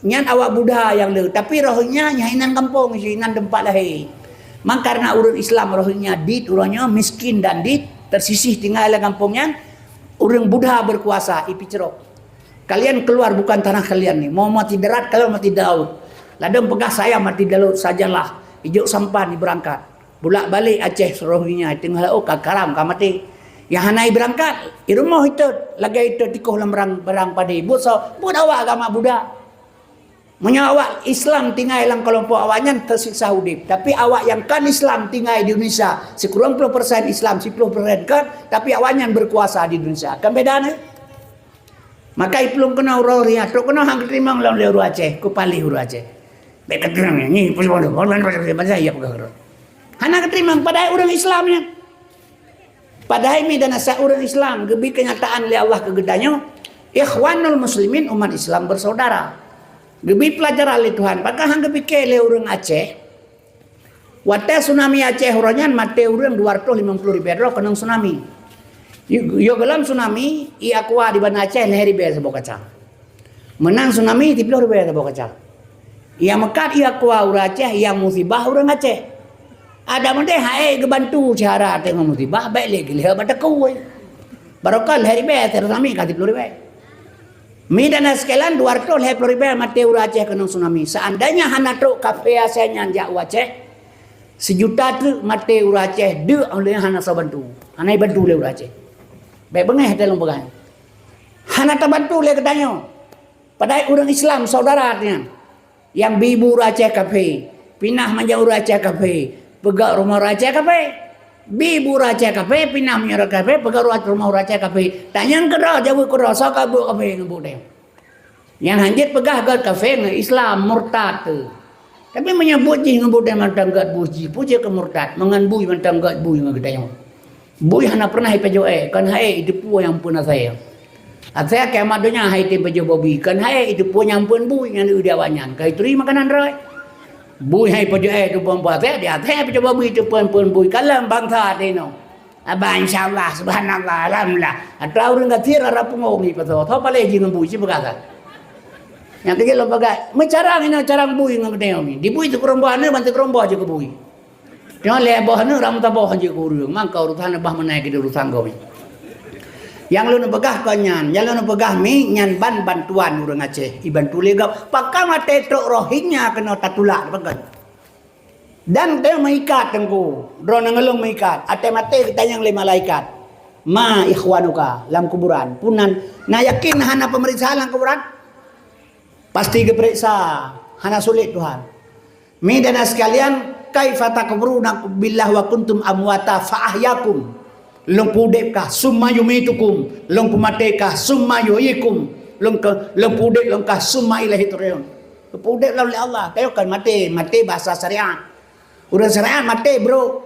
nyan awak Buddha yang le tapi Rohingya nyahinan kampung nyahinan tempat lahir mak karena orang Islam Rohingya dit orangnya miskin dan dit tersisih tinggal di kampungnya orang Buddha berkuasa ipi cerok kalian keluar bukan tanah kalian nih mau mati darat kalau mati laut ladang pegah saya mati laut sajalah ijuk sampan berangkat bulak balik Aceh Rohingya tengah oh karam kamati yang hanai berangkat di rumah itu lagi itu tikuh lemrang berang pada ibu so buat awak agama Buddha menyawak Islam tinggal dalam kelompok awaknya tersiksa hidup tapi awak yang kan Islam tinggal di Indonesia sekurang 10% Islam 10% kan tapi awaknya berkuasa di Indonesia kan beda nih maka ipulung kena Rohingya tu kena hang terima lawan le Aceh ku palih Aceh baik keterang ni pun bahasa ya pegang hana keterima padahal orang Islamnya padahal ini dan asa orang Islam gebi kenyataan oleh Allah kegedanya ikhwanul muslimin umat Islam bersaudara gebi pelajaran oleh Tuhan maka hang gebi ke le orang Aceh wate tsunami Aceh orangnya mate orang 250.000 kena tsunami yo gelam tsunami ia kuah di bana Aceh leher ribe sebab kaca menang tsunami 30.000 sebab kaca ia mekat ia kuah orang Aceh ia musibah orang Aceh ada mende hae gebantu cara tengok musibah baik lagi leh bata kuai barokah hari be tsunami ka 30.000 mi dana sekalian 250.000 mati urang Aceh kena tsunami seandainya hana tok kafe asalnya jak Aceh sejuta tu mati urang Aceh de oleh hana sabantu hana bantu le urang Aceh baik bengeh dalam pegang hana tabantu le katanya padahal orang Islam saudaranya yang bibu urang Aceh kafe pinah manja urang Aceh kafe pegak rumah raja kafe bibu raja kafe pinam nyara kafe pegak rumah raja kafe tanya kera jauh kera saka bu kafe ngebuk dia yang hanjit pegah gat kafe nge Islam murtad tu tapi menyebut jih ngebuk dia mantang gat buji puji ke murtad mengan bui mantang gat bui ngegedanya bui hana pernah ipejoe kan hae itu pu yang pun saya saya kiamat dunia hae tim pejo bobi kan hae itu pu yang pun bui yang dia wanyan kai teri makanan rai bui hai pada tu perempuan saya dia tu bui tu perempuan bui kalam bangsa tino abah insyaallah subhanallah alhamdulillah atau orang katir arab pengomi pasal tho pale jing bui si berkata yang kecil lo bagai mencarang ini carang bui ngam teo ni di bui tu perempuan ni bantu perempuan je ke bui dia le boh ni ram ta boh je ke urang mangka urusan bah menaik ke urusan kau yang lu pegah kanyan yang lu pegah mi nyan ban bantuan urang Aceh ibantu legap pakang mate tok Rohingya kena tatulak pegan dan dia mengikat tengku drone ngelung mengikat ate mate ditanya oleh malaikat ma ikhwanuka dalam kuburan punan na yakin hana pemeriksaan dalam kuburan pasti keperiksa hana sulit Tuhan mi dan sekalian kaifa takfuruna billah wa kuntum amwata fa ahyakum long pudek kah summa yumitukum long pumate kah summa yuhyikum long pudek long kah summa ilahi turja'un pudek oleh Allah kayo kan mati bahasa syariat urang syariat mati bro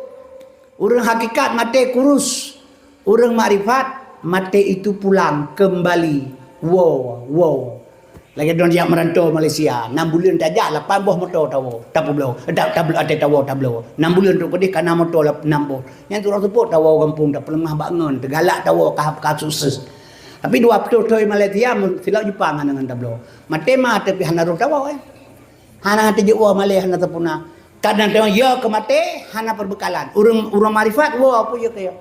urang hakikat mati kurus urang makrifat mati itu pulang kembali wow lagi don yang merantau Malaysia 6 bulan tajak 8 buah motor tawo tapu belo ada tawo tablo 6 bulan tu pedih kana motor 6 buah yang tu orang support tawo kampung tak pelemah bangun tegalak tawo kasus tapi dua betul Malaysia silau Jepang dengan tablo mate mah tapi hana ro tawo hana te je Malaysia hana tapuna kadang tawo ya ke mate hana perbekalan urang marifat apa ya kaya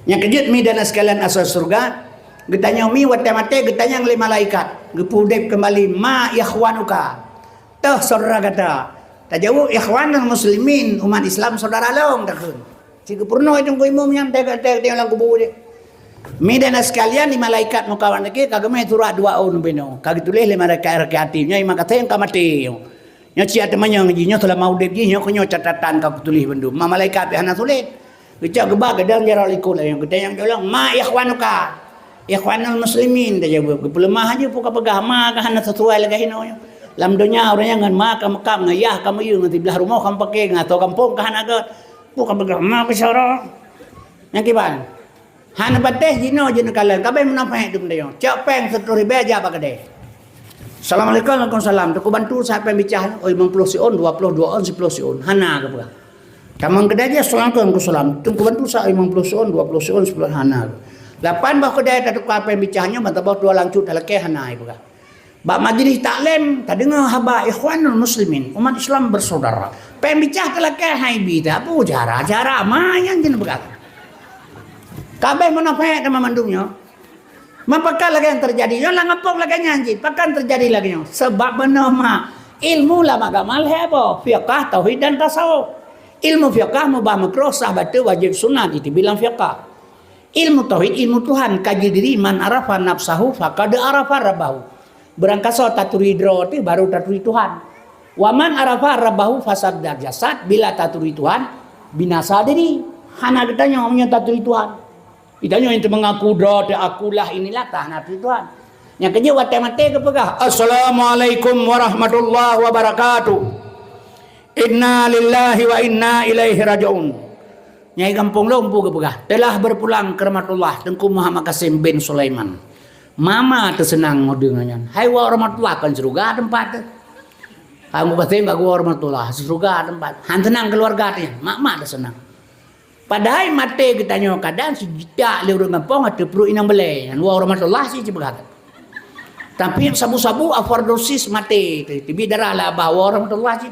yang kejut mi dan sekalian asal surga getanya mi wate mate getanya oleh malaikat gepudep kembali ma ikhwanuka tah saudara kata Tak jauh ikhwanul muslimin, umat Islam saudara long tak kun. Jika purno itu ko imam yang tega lang kubur dia. Midana sekalian di malaikat mukawan lagi kagak mai turah dua on beno. Kagak tulis le mereka rekreatifnya ima katen ka mati. Nya cia temannya ngajinya telah mau dep nya konyo catatan kagak tulis bendu. Ma malaikat hana tulis. Kecak gebak gedang jaral ikut yang gede yang bilang ma ikhwanuka. Ikhwanul muslimin dah jawab. Pelemah aja puka pegah ma ka hana sesuai lagi hino. Lam dunia orangnya ngan ma ka makam ngayah kamu yu nanti belah rumah kamu pakai ngato kampung ka hana ga. Puka pegah ma besara. Yang kiban. Han bateh jino jino kalian kabe menapa hidup dia cak peng 10.000 aja apa gede. Assalamualaikum waalaikumsalam tu bantu sampai bicara oi 50 sion 22 on 10 sion hana ke apa tamang gede aja assalamualaikum waalaikumsalam tu bantu sa 50 sion 20 sion 10 hana 8 bah kedai tak apa bicaranya bantabah 2 langcut halake hana ibu ka ba majlis taklim tak dengar haba ikhwanul muslimin umat Islam bersaudara pembicara telake hai bida apa jara ma yang jenis begat kabeh menafek sama mandungnya. Mapakah lagi yang terjadi? Yang langapok lagi nyanjit. Pakan terjadi lagi. Sebab benar mak. Ilmu lah magamal hebo. Fiqah, tauhid dan tasawuf. Ilmu fiqah mubah makruh sahabat wajib sunat. Itu bilang fiqah. Ilmu tauhid, ilmu Tuhan. Kaji diri man arafa nafsahu faqad arafa rabbahu. Berangkat so taturi droti baru taturi Tuhan. Waman arafa rabbahu fasad jasad. Bila taturi Tuhan binasa diri. Hana ditanya omnya taturi Tuhan. Itanya yang mengaku doa akulah inilah tanah Tuhan. Yang kerja wate mate ke pegah. Assalamualaikum warahmatullahi wabarakatuh. Inna lillahi wa inna ilaihi rajiun. Nyai kampung lompu ke pegah. Telah berpulang ke rahmatullah Tengku Muhammad Kasim bin Sulaiman. Mama tersenang ngodengannya. Hai wa rahmatullah kan surga tempat. Kamu Kasim bagu rahmatullah surga tempat. Han tenang keluarga dia. Mama tersenang. Padahal mati kita nyo kadang si jita leureung ngampong atuh perlu inang belai. Wa rahmatullah sih cebegat. Tapi sabu-sabu overdosis mati. Tibi darah lah wa rahmatullah sih.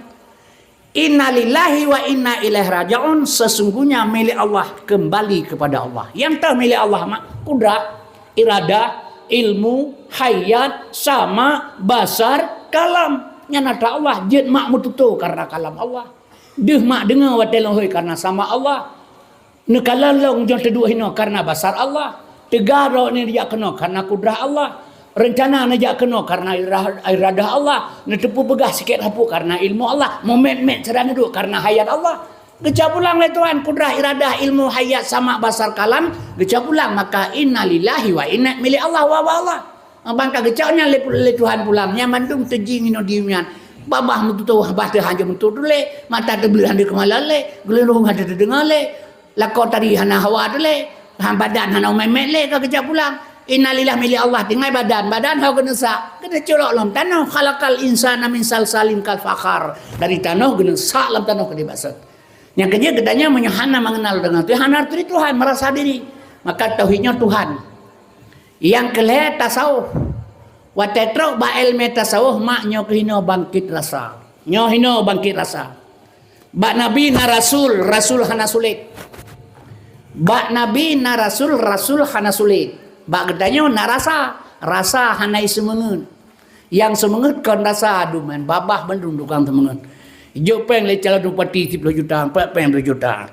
Inna lillahi wa inna ilaihi raji'un. Sesungguhnya milik Allah kembali kepada Allah. Yang tahu milik Allah mak kudrat, iradah, ilmu, hayat, sama, basar, kalam. Nyata Allah jet mak mututu karena kalam Allah. Deuh mak dengar wa teloh karena sama Allah. Nekalalong jong teduh hino karena basar Allah. Tegaro ni dia kena karena kudrah Allah. Rencana ni dia kena karena iradah Allah. Netepu pegah sikit hapu karena ilmu Allah. Moment cerana dulu karena hayat Allah. Gecap ulang le Tuhan kudrah iradah ilmu hayat sama basar kalam. Gecap ulang maka inna lillahi wa inna milik Allah wa Allah. Bangka gecapnya le Tuhan pulang. Nyamandung tejing ino diumian. Babah mutu habah teh hanja mutu le. Mata tebelan di kemala le. Gelendung ada dengar le. Lakau tadi hana hawa dule, han badan hana memek le ke kejap pulang. Innalillah milik Allah tinggal badan hau kena sak. Kena colok lam tanah khalaqal insana min salsalin kal fakhar. Dari tanah kena sak lam tanah ke dibasat. Yang kerja kedanya menyahana mengenal dengan Tuhan, arti Tuhan merasa diri. Maka tauhidnya Tuhan. Yang kelih tasawuf. Wa tetrok ba ilmu tasawuf mak nyo hino bangkit rasa. Nyo hino bangkit rasa. Ba nabi na rasul hana sulit. Bak nabi na rasul hana sulit. Bak gedanya na rasa hana semengen. Yang semengen kan rasa aduman babah bandung tukang temengen. Jo peng le cala 20 juta 40 juta.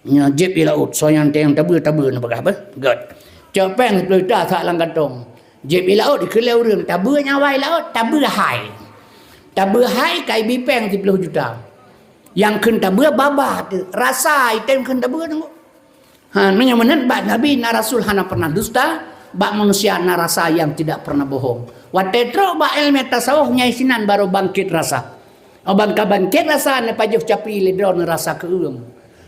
Nya jep ilaut soyan teng tabu na bagah ba. God. Jo peng 10 juta sak lang kantong. Jep ilaut dikele urang tabu nyawai laut tabu hai. Tabu hai kai bi peng 10 juta. Yang kun tabu babah rasa item kun tabu tengok. Menyamanan bak Nabi na Rasul hana pernah dusta, bak manusia na rasa yang tidak pernah bohong. Watetro bak ilmu tasawuf nyaisinan baru bangkit rasa. Bangka bangkit rasa ne pajuh capi ledron rasa keung.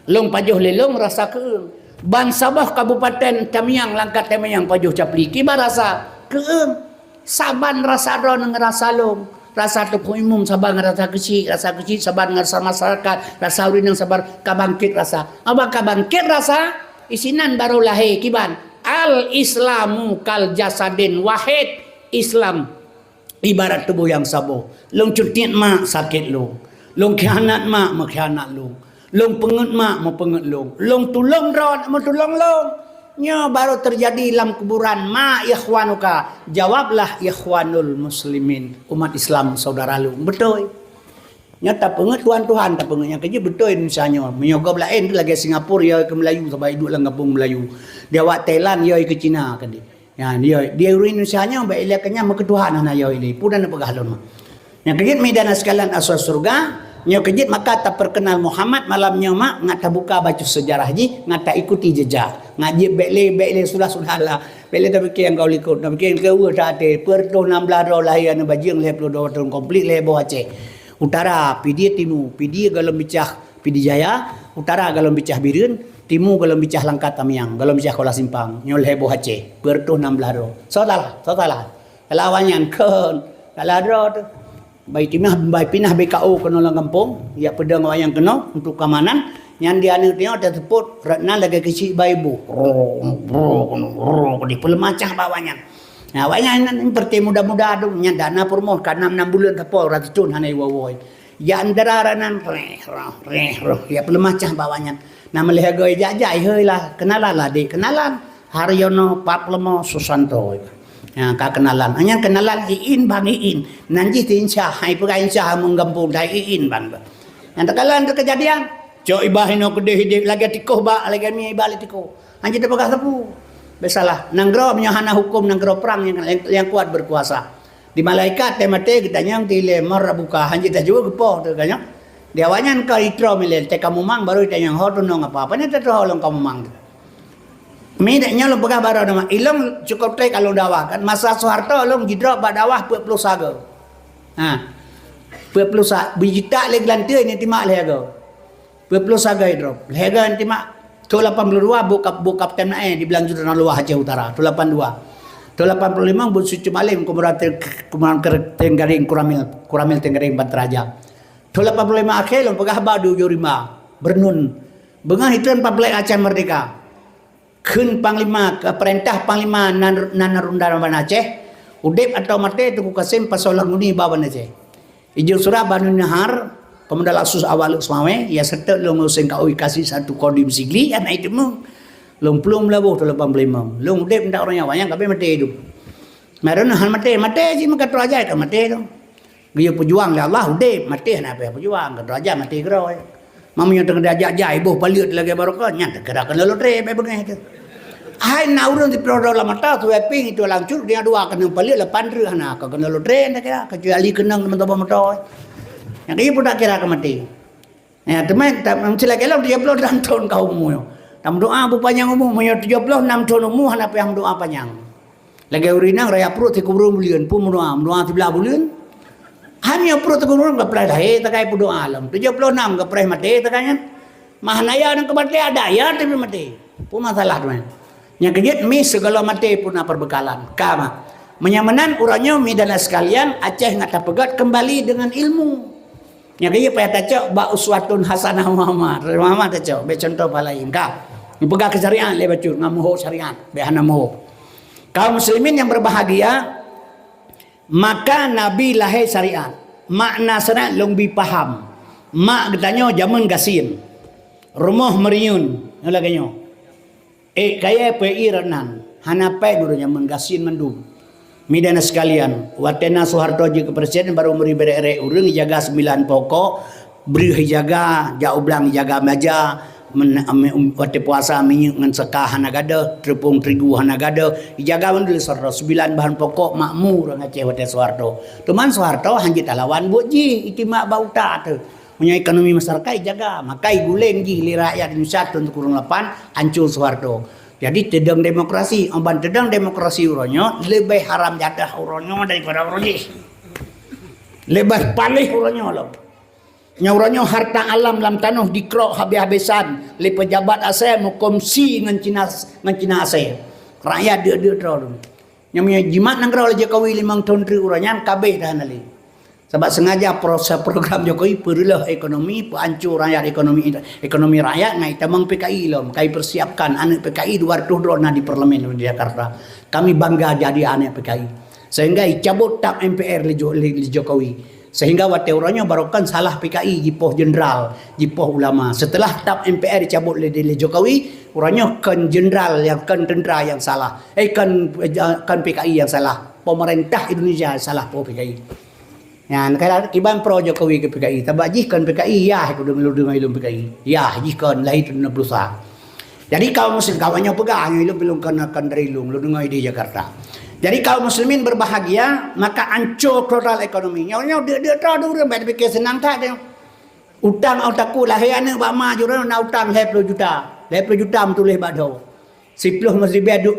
Long pajuh lelong rasa keung. Ban Sabah Kabupaten Tamiang Langkat Tamiang pajuh capi kibar rasa keung. Saban rasa ron ngerasa long. Rasa tuku umum sabar ngerasa kecil sabar ngerasa masyarakat, rasa urin yang sabar kabangkit rasa. Abang kabangkit rasa isinan baru lahir kiban al islamu kal jasadin wahid. Islam ibarat tubuh yang sabo. Long cutit mak sakit long khianat mak mengkhianat long pengut mak mau pengut long tulung ron mau tulung long. Nya baru terjadi dalam kuburan ma ikhwanuka. Jawablah ikhwanul muslimin, umat Islam saudara lu. Betul. Nya tak penget Tuhan tak penget yang kerja betul misalnya. Menyoga lain tu lagi Singapura ya ke Melayu sampai duduk dalam kampung Melayu. Dia awak Thailand ya ke Cina kan dia. Ya dia Indonesia nya baik ilaknya mak Tuhan ana ya ini. Pudan apa gahalon mah. Yang kerja medan sekalian asal surga. Nya kerja maka tak perkenal Muhammad malamnya mak ngata buka baca sejarah ji ngata ikuti jejak. Ngaji bekle sudah lah. Bekle tak fikir yang kau ikut. Tak fikir kau tate per tahun 16 lahir anu bajing le 22 tahun komplit le bo Aceh. Utara pidi timu pidi galom bicah pidi jaya utara galom bicah birun timu galom bicah langkat tamiang galom bicah kola simpang nyol hebo Aceh bertuh 16 ro sotalah lawanyan kan kaladro tu bai pinah BKO kena lang kampung ya pedang wayang kena untuk keamanan yang dia ni tengok ada teput ratna lagi kecil baibu di pelemacah bawanya. Nah, wanya ini perti muda-muda tu nya dana permoh kan 6 bulan tapo ratun hanai wawoi. Ya andararan ya pelemacah bawanya. Nama lehagoi jajai heulah kenalan lah di kenalan Haryono Paplemo Susanto. Ya ka kenalan. Hanya kenalan Iin Bang Iin. Nanti insya hai pegai insya menggampung dai Iin Bang. Yang tekalan tu kejadian. Cok ibahino kedeh hidup lagi tikoh ba lagi mi balik tikoh. Hanya dia pegang sapu. Besalah nanggro menyahana hukum nanggro perang yang kuat berkuasa di malaikat temate gedanyang tile mar buka hanji dah juga gepo tu ganyang dia wanyan ka itro milel te kamu mang baru ditanyang ho tu nong apa nya te long kamu mang mi dak nyalo pegah baru nama ilong cukup te kalau dakwah kan masa Soeharto long jidro ba dakwah 40 saga ha 40 saga bijita le glantir ni timak le go 40 saga hidro lega timak tu 82 bukap tem nae di belang juta luar Aceh Utara tu 82 tu 85 bu suci malim kumaran tenggaring kuramil tenggaring Bantaraja tu 85 akhir long pegah badu jurima bernun bengah itu 14 Aceh merdeka keun panglima ke perintah panglima nanarunda ban Aceh udip atau mate tu Kasim pasolang nguni bawan Aceh ijil surah Banu Nahar Pemuda Lasus awal semawe ya serta long useng kau kasih satu kodim sigli anak itu mung long plum labuh tu 85 long dep ndak orang Jawa yang kabeh mati hidup maron han mati ji maka raja ka mati tu dia pejuang la Allah dep mati na apa pejuang ka raja mati gero mamanya tengah diajak jai boh paliut lagi barokah nya gerakan lalu tre be bengai tu hai naurun di produk la mata tu ping itu langsung dia dua kena paliut la pandre hana ka kena lalu tre ndak kira kecuali kenang teman-teman mata yang dia pun tak kira ke mati. Ya, teman, mesti lagi lah 36 tahun kau umur. Tam doa panjang umur, punya 76 tahun umur, apa yang doa panjang. Lagi urinang raya perut tikubur bulan, pun doa 13 bulan. Hanya perut tikubur ke pelai dah, tak kaya pun doa alam. 76 ke pelai mati, tak kaya. Mahanaya dan kemati ada, ya tapi mati. Pun masalah teman. Yang kejut, mi segala mati pun perbekalan. Kama. Menyamanan uranya mi dan sekalian, Aceh ngata pegat kembali dengan ilmu. Yang kaya payah tacok ba uswatun hasanah Muhammad tacok be contoh palain ka pegang kesyariat le bacur ngamuh syariat be hana muh kaum muslimin yang berbahagia maka nabi lahir syariat makna syariat long bi paham mak getanyo zaman gasin rumah meriun laganyo kaya pe iranan hana pe dulu zaman gasin mendung midana sekalian watena Soeharto juga presiden baru beri bere urang jaga 9 pokok beri jaga jauh belang jaga meja wate puasa minyak ngan sekah hanagada tepung terigu hanagada jaga mandul Soeharto 9 bahan pokok makmur ngaceh wate Soeharto teman Soeharto hanjit lawan boji itu mak bauta tu punya ekonomi masyarakat jaga makai guleng ji li rakyat Indonesia untuk kurang 8 hancur Soeharto. Jadi tedang demokrasi, amban tedang demokrasi uronyo lebih haram jadah uronyo daripada uronyo. Lebih palih uronyo loh. Nyauronyo harta alam dalam tanah dikrok habis-habisan. Le pejabat ASEAN mukomsi ngan Cina ASEAN. Rakyat dia terlalu. Nyamanya jimat nanggrau Jokowi 5 tahun tri uronyan kabeh dah nali. Sebab sengaja proses program Jokowi perlulah ekonomi, hancur rakyat ekonomi rakyat ngai tamang PKI lom, kai persiapkan anak PKI 200 drona di parlemen di Jakarta. Kami bangga jadi anak PKI. Sehingga cabut tap MPR li Jokowi. Sehingga wate orangnya barokan salah PKI jipoh jenderal, jipoh ulama. Setelah tap MPR dicabut li Jokowi, orangnya kan jenderal yang kan tentera yang salah. Kan PKI yang salah. Pemerintah Indonesia salah PKI. Yan kaya iban pro Jokowi ke PKI. Tabak jihkan PKI ya aku dah meludung ilmu PKI. Ya jihkan lahir tu nak berusaha. Jadi kaum muslim kawannya pegang ilmu belum kena dari ilmu meludung di Jakarta. Jadi kaum muslimin berbahagia maka ancur total ekonomi. Nyawa dia tahu dulu baik fikir senang tak dia. Utang otakku lahir anak bak ma jurang nak utang 20 juta. 20 juta mentulih bado. 10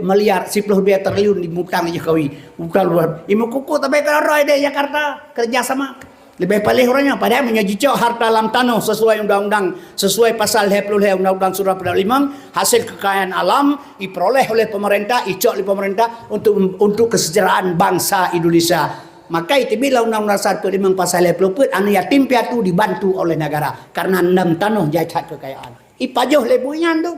miliar 10 triliun dimutang Jokowi. Utang luar. Imu kuku tapi kalau roy di Jakarta kerjasama. Lebih paling orangnya padahal menyajicok harta alam tanah sesuai undang-undang sesuai pasal 20 undang-undang surah pada 5 hasil kekayaan alam diperoleh oleh pemerintah icok oleh pemerintah untuk kesejahteraan bangsa Indonesia. Maka itu bila undang-undang 1 pasal 20 anak yatim piatu dibantu oleh negara karena 6 tanah jacat kekayaan. Ipajoh lebunya tu.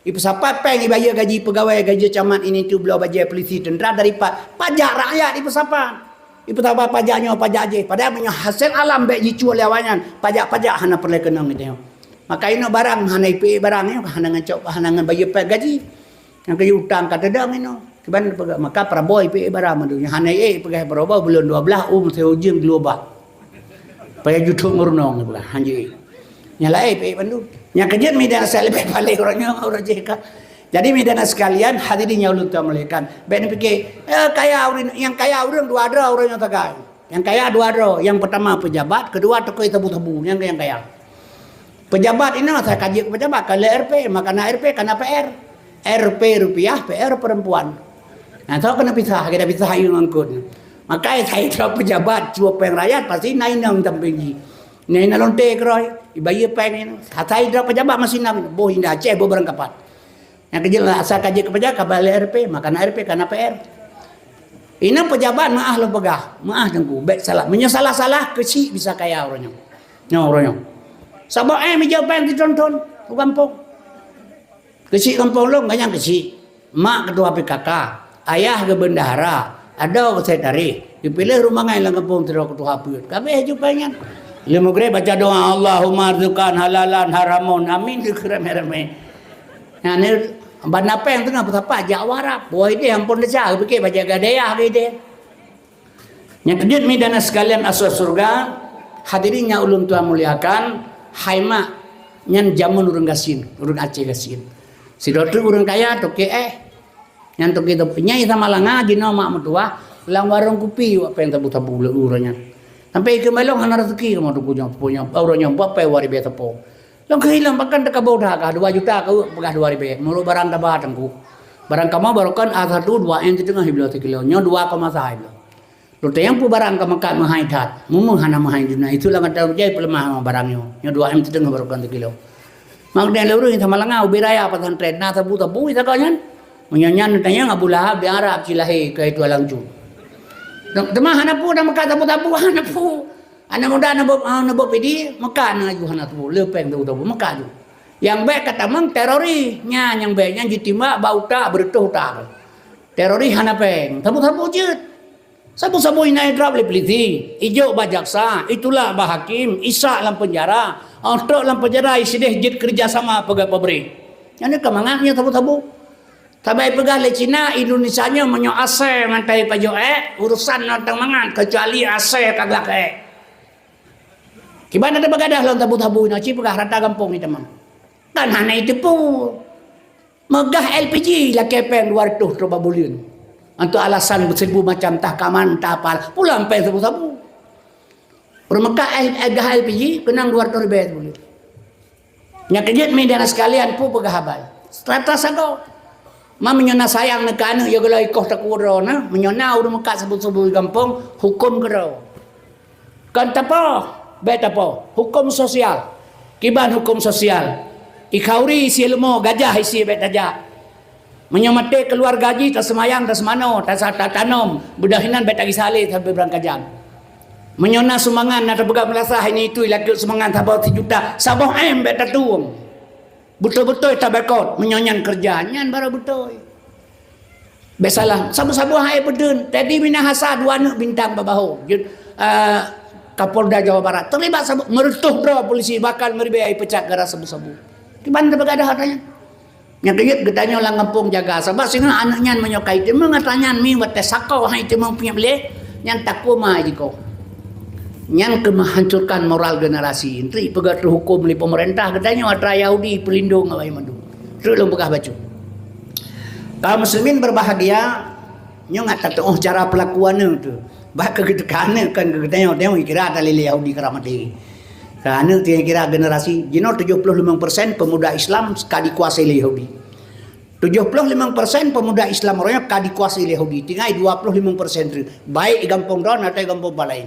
Ibu siapa peng dibayar gaji pegawai gaji camat ini tu belau bayar polisi tentera dari pajak rakyat ibu siapa. Ibu tahu pajaknya pajak je. Padahal punya hasil alam baik jicu oleh awanyan. Pajak-pajak hana perlu kena gitu. Maka ini barang hana IP barangnya hana ngacok hana bayar gaji. Yang kaya utang kata dang ini. Keban maka Prabowo IP barang tu. Yang hana pegai Prabowo bulan 12 sehujung global. Payah jutuk ngurnong bukan hanji. Yang lain IP bandu. Yang kejadian media saya lebih balik orangnya orang jeka. Jadi media sekalian hadirin yang ulun tuamulikan. Ben fikir kaya orang yang kaya orang dua ada orang yang tagai. Yang kaya dua ada. Yang pertama pejabat, kedua tokoh tabu-tabu yang kaya. Pejabat ini saya kaji ke pejabat kalau RP maka RP karena PR. RP rupiah, PR perempuan. Nah, tahu kena pisah, kita pisah yang angkut. Maka saya tahu pejabat cua peng rakyat pasti naik nang tampingi. Naik nang lonte keroy, ibayi peng ini. Saya tahu pejabat masih nang boh indah Aceh boh barang kapat. Yang kecil asal kaji ke pejabat kabel RP, maka RP karena PR. Ini pejabat maah lo pegah, maah tengku, baik salah, menyesalah-salah kecil bisa kaya orangnya. Nyo orangnya. Sabak meja peng ditonton, ke kampung. Kecil kampung lo enggak yang kecil. Mak ketua PKK, ayah ke bendahara, ada sekretari, dipilih rumah ngai lang kampung terus ketua HPU. Kabeh jupanya. Ilmu gre baca doa Allahumma rizqan halalan haramun. Amin dikrem-reme. Nah ni banda peng tengah apa Jawa boy dia ampun dah fikir baca gadaya dia. Yang kedua midana sekalian asal surga, hadirinnya ulun tuan muliakan, haima nyan jamun urang gasin, urang Aceh gasin. Si dokter urang kaya toke yang toke tu nyai sama langa gino mak mertua lang warung kopi apa yang tabu-tabu urangnya. Sampai ke melong hana rezeki kamu tu punya urangnya apa wari be tepo. Long kehilang bahkan tak kau dah 2 juta kau pegah 2 ribu. Mulu barang dah tengku. Barang kamu barukan A1 2 yang di tengah hiblo kilo. Nyo 2,5 hiblo. Lu tayang pu barang kamu kat mahai tat. Mumu hana mahai dina. Itulah kata jai pelemah barangnya. Nyo 2 yang di tengah barukan kilo. Magden luru yang sama langau biraya pesantren na tabu-tabu itu kau nyan. Menyanyan tanya Abu Lahab di Arab cilahi ke itu alangju. Demah hana pu dah makan tabu-tabu hana pu. Anak muda nak pedi Mekah nak Yuhana tu lepeng tu Mekah tu. Yang baik kata mang terori nya yang baiknya jitima bauta bertuh tak. Terori hana peng tabu-tabu je. Sabu-sabu inai drop le polisi, ijo bajaksa, itulah bahakim, Isa dalam penjara, Ontok dalam penjara isideh jid kerjasama pegawai pabrik. Yang kemangaknya tabu-tabu. Tabai pegah le Cina Indonesia nya menyo ase mantai pajo urusan nantang mangan kecuali ase kagak Gimana ada begadah lawan tabu-tabu nak cip pegah rata kampung ni teman. Kan hana itu pun megah LPG lah kepeng 200 coba bulian. Untuk alasan 1000 macam tah kaman tah apal pulang pe tabu-tabu. Permekah agah LPG kenang 200 ribu bulian. Nya kejut media sekalian pu pegah habal. Strata sago. Ma menyona sayang nak anu ya kalau ikoh tak uro na menyona urang mekat sebut-sebut kampung hukum kero. Kan tapo Bet apa? Hukum sosial. Kiban hukum sosial. Ikauri isi ilmu gajah isi bet aja. Menyamate keluar gaji tak semayang tak semano tak tanam budahinan bet lagi salih sampai berangkajan. Menyona sumbangan nak pegang melasah ini itu lagi sumbangan tabau 1 juta. Sabah bet tuang. Betul-betul tak berkot menyonyan kerja nyan baru betul. Besalah sabu-sabu hai bedun. Tadi minahasa 2 anak bintang babahu. Kapolda Jawa Barat terlibat merutuh bro polisi bakal meribai pecah gara sabu-sabu. Di mana begadah hatanya? Yang kejut getanya orang kampung jaga sebab sehingga anaknya menyokai dia mengatanya mi wate sakau hai dia punya beli yang takuma jiko. Nyan ke menghancurkan moral generasi. Intri pegat hukum li pemerintah katanya watra Yahudi pelindung awai mandu. Terus lu pegah baca. Kaum muslimin berbahagia nyo ngata tu cara pelakuannya tu. Bah kegedekan kan katanya tengok kira tali Yahudi keramati. Karena kira generasi jino 75% pemuda Islam sekali kuasai Yahudi. 75% pemuda Islam orangnya kadi kuasai Yahudi. Tinggal 25% baik gampang don atau gampang balai.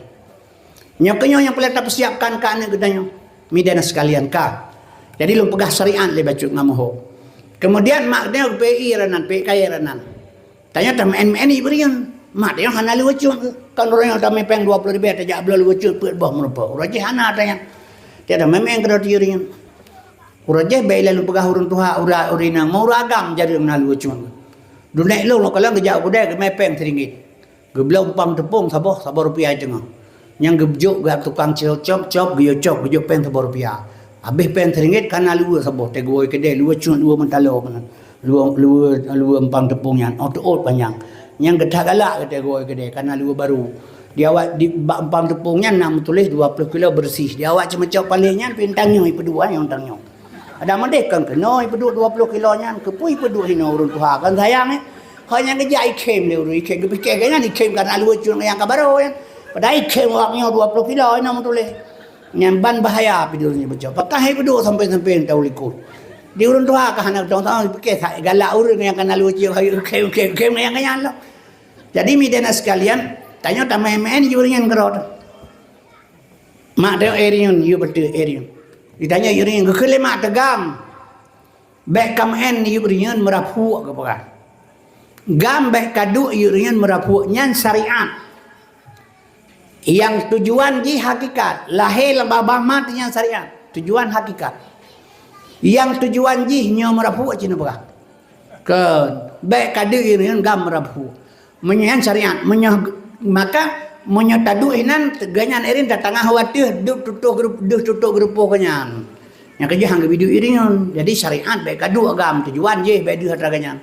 Nyokenyo yang pelita persiapkan ka ane gedanya midana sekalian ka. Jadi lu pegah syariat le bacu ngamoho. Kemudian mak dia PI ranan, PKI ranan. Tanya tam MNI berian. Mak dia hana lu bacu kan orang yang tamai peng 20 ribu tajak bela lu bacu pet bah merupa. Urajih hana tanya. Dia tam memang kena tiurian. Urajih baik lalu pegah urun tuha urina mau ragam jadi menalu bacu. Dunek lu kalau ngejak budaya ke mepeng teringit. Geblau umpam tepung sabar rupiah jengah. Yang gebjuk gak tukang cop gejuk pen sebuah rupiah. Habis pen teringit karena luar sebuah tegoi kedai luar cun luar mentalo mana. Luar empang tepungnya auto panjang. Yang gedak galak tegoi kedai karena luar baru. Dia awak di empang tepungnya nak tulis 20 kilo bersih. Dia awak cuma cop palingnya pintangnya ipedua yang tangnya. Ada mandek kan kena ipedua 20 kilonya kepui ipedua hina urun tuha kan sayang hanya ngejai ikem le urun ikem kepikir kayaknya ikem karena luar cun yang kabaro kan. Padahal ikan waknya 20 kilo ini tulis. Yang ban bahaya pidurnya baca. Pakai peduk sampai tahu likut. Di urun tuha ke anak tahu pikir galak urun yang kena lucu ikan yang kaya lo. Jadi midana sekalian tanya tamai men yuringan kerot. Mak dia eriun yu betul eriun. Ditanya yuringan kekele mak tegam. Baik kamen yuringan merapu ke pekan. Gam baik kadu yuringan merapu nyan syariat. Yang tujuan di hakikat lahir lebah matinya syariat tujuan hakikat yang tujuan ji nyo merapu cina berah ke baik kadu ini gam merapu menyan syariat maka menyatadu inan teganyan erin datang khawatir duk tutup grup kenyan yang kerja hangga video iringan jadi syariat baik kadu agam tujuan ji baik dia ganyan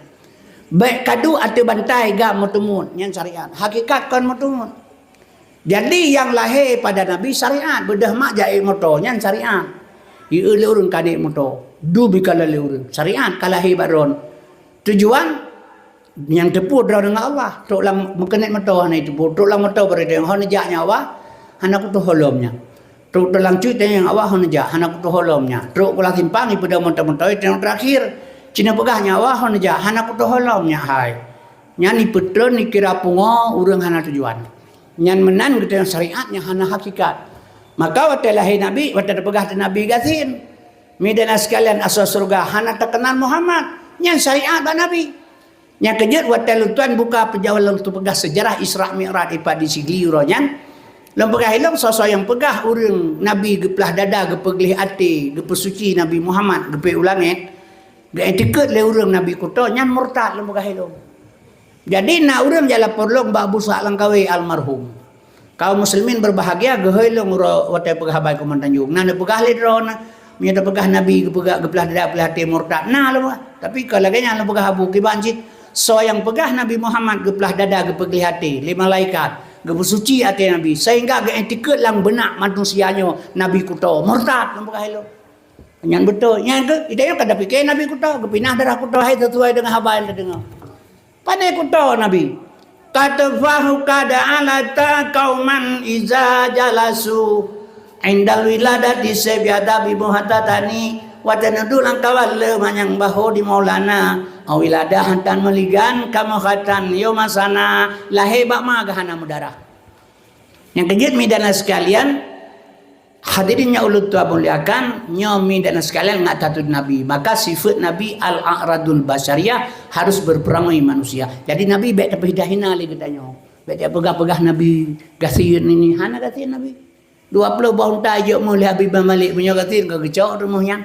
baik kadu atau bantai gam mutumun nyan syariat hakikat kan mutumun. Jadi yang lahir pada Nabi syariat bedah mak jai motornya syariat. Ieu le urun kadik motor. Du bikala le urun syariat kalahi baron. Tujuan yang tepu draw dengan Allah. Tok lang mengkenet motor na itu. Tok lang motor berada yang hon jaknya Allah. Hanak tu holomnya. Tok lang cuit yang Allah hon jak hanak tu holomnya. Tok kula simpang ipada motor-motor itu yang terakhir. Cina pegahnya Allah hon jak hanak tu holomnya hai. Nyani petron ni kira pungo urang hana tujuan. Nyan menan kita yang syariatnya hana hakikat. Maka waktu lahir Nabi, waktu pegah Nabi gasin. Midana sekalian asal surga hana terkenal Muhammad. Nyan syariat ba Nabi. Yang kejut waktu lutuan buka perjalanan untuk pegah sejarah Isra Mi'raj ipa di Sigliuro nyan. Lom pegah ilmu sosok yang pegah urang Nabi geplah dada gepeglih ati gepesuci Nabi Muhammad gepe ulangit. Geetiket le urang Nabi kuto nyan murtad lom pegah ilmu. Jadi nak urang jala porlong ba Abu Sa'ad Langkawi almarhum. Kaum muslimin berbahagia geheulong wate pegah bae kuman Tanjung. Nah pegah le drona nya pegah Nabi pegah geplah dada pelati murtad. Nah lo tapi kalau ganya lo pegah Abu Kibanjit so yang pegah Nabi Muhammad geplah dada gepegli hati lima malaikat gebesuci hati Nabi sehingga ge etiket lang benak manusianya Nabi kuto murtad lo pegah lo. Nyan betul nya ke idenya kada pikir Nabi kuto gepinah darah kuto hai sesuai dengan habail dengar. Pandai kuto Nabi. Katafahu kada alata kauman iza jalasu indal wiladati sebiada bibu hatatani watanadu lang kawalle manyang baho di maulana awiladah hantan meligan kamu khatan yomasana laheba magahana mudara. Yang kejut midana sekalian hadirinnya ulut tua muliakan nyomi dan sekalian ngatatut Nabi maka sifat Nabi al-a'radul basyariyah harus berperangai manusia jadi Nabi baik tapi dahina li katanya baik dia pegah-pegah Nabi gasin ini hana gasin Nabi 20 tahun tajuk mulai Habib Malik punya gasin ke gecok rumahnya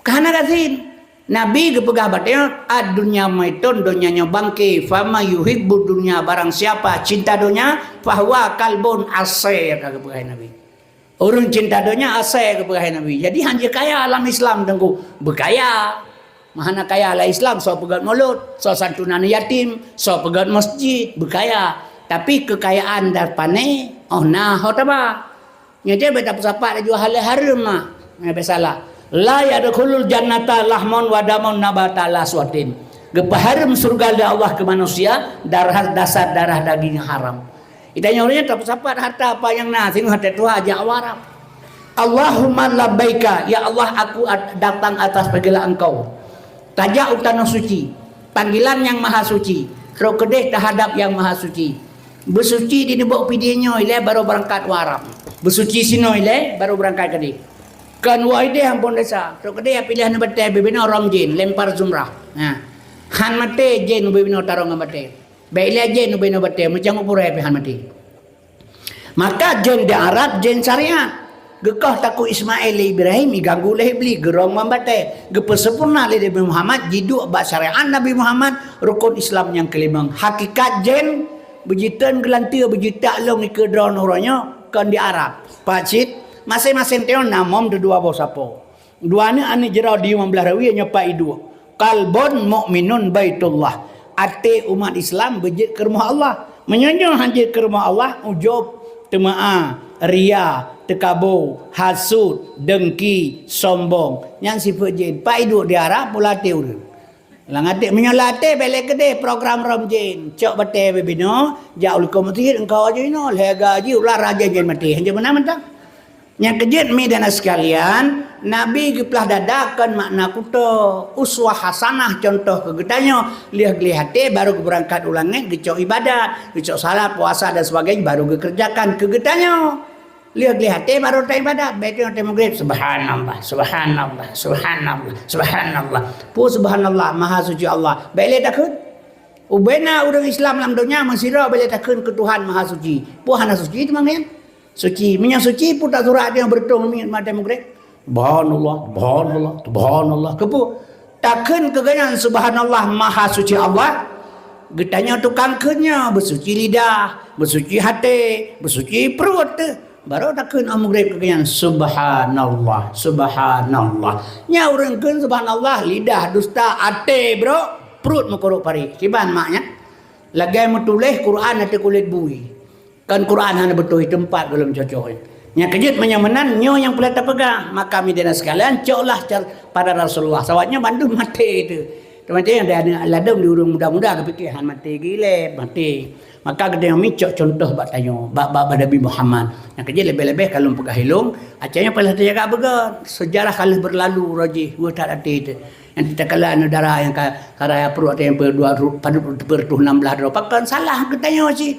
kahana gasin Nabi kepegah batnya ad-dunya maitun dunianya bangke fama yuhibbu dunya barang siapa cinta dunia fahuwa kalbun asir kepegah Nabi. Orang cinta dunia asal kepada Nabi. Jadi hanya kaya alam Islam tengku berkaya. Mana kaya lah Islam so pegat mulut, so santunan yatim, so pegat masjid berkaya. Tapi kekayaan darpane nah hotaba. Nya dia beta pusapa ada jual hal haram mah. Biasalah. La yadkhulul jannata lahmun wa damun nabata la swatin. Gepaharam surga dari Allah ke manusia darah dasar darah daging haram. Itanya orangnya tak pusapa harta apa yang tengok harta tu aja awarap. Allahumma labbaika, ya Allah aku datang atas panggilan engkau. Tajak utana suci, panggilan yang maha suci. Rokedeh terhadap yang maha suci. Bersuci di nebok pidinya ile baru berangkat warap. Bersuci sino ile baru berangkat kedi. Kan waide ampun desa. Rokedeh pilihan betai bebina orang jin lempar zumrah. Han mate jin bebina tarong mate. Baiklah jin bebina mate macam upurai han mate. Maka jin di Arab jin syariat. Gekah takut Ismail Ibrahim iganggu leh beli gerong membate gepesempurna leh Nabi Muhammad jiduk bak syariat Nabi Muhammad rukun Islam yang kelima hakikat jen bejitan gelantir bejita long ke drone orangnya kan di Arab pacit masing-masing teo namom dua bos apa dua ni ane jerau di 15 rawi nyepai dua kalbon mukminun baitullah ate umat Islam bejit ke rumah Allah menyanjung hanjit ke rumah Allah ujub temaa ria tekabur, hasud, dengki, sombong. Yang sifat jin. Pak hidup di Arab pula teori. Langatik menyolate balik gede program ram jin. Cok bate bebino, jauh komitir engkau aja ino, lega aja ulah raja jin mati. Hanya benar mentang. Yang kejut medan sekalian, Nabi giplah dadakan makna kuto uswah hasanah contoh kegetanya lihat baru berangkat ulangnya gecok ibadat, gecok salat, puasa dan sebagainya baru dikerjakan kegetanya. Lihat baru tak ibadat. Baca nanti maghrib subhanallah, subhanallah, subhanallah, subhanallah. Pu subhanallah, maha suci Allah. Baik takut. Ubena orang Islam dalam dunia masira baik takut ke Tuhan maha suci. Pu hana suci itu mangnya. Suci, minyak suci pu tak surat dia bertung minyak mata maghrib. Subhanallah, subhanallah, subhanallah. Kepu takkan keganyan subhanallah maha suci Allah. Getanya tukang kenya bersuci lidah, bersuci hati, bersuci perut. Baru takkan maghrib keganyan subhanallah, subhanallah. Nya orang kan subhanallah lidah dusta ate bro perut makorok pari. Kiban maknya. Lagai mutuleh Quran ate kulit bui. Kan Quran hanya betul tempat dalam cocok. Nya kejut menyamanan nyo yang pelata pegang. Maka midana sekalian coklah pada Rasulullah. Sawatnya Bandung mati itu. Mati yang ada ladang di urung muda-muda kepikiran mati gile mati. Maka kita yang micok contoh bak tanyo bak Nabi Muhammad. Yang kerja lebih-lebih kalau pegah hilung, acanya paling terjaga began. Sejarah kalau berlalu roji, gua tak ada itu. Yang kita kala negara yang karaya perut yang per 16 pakan salah ketanya sih.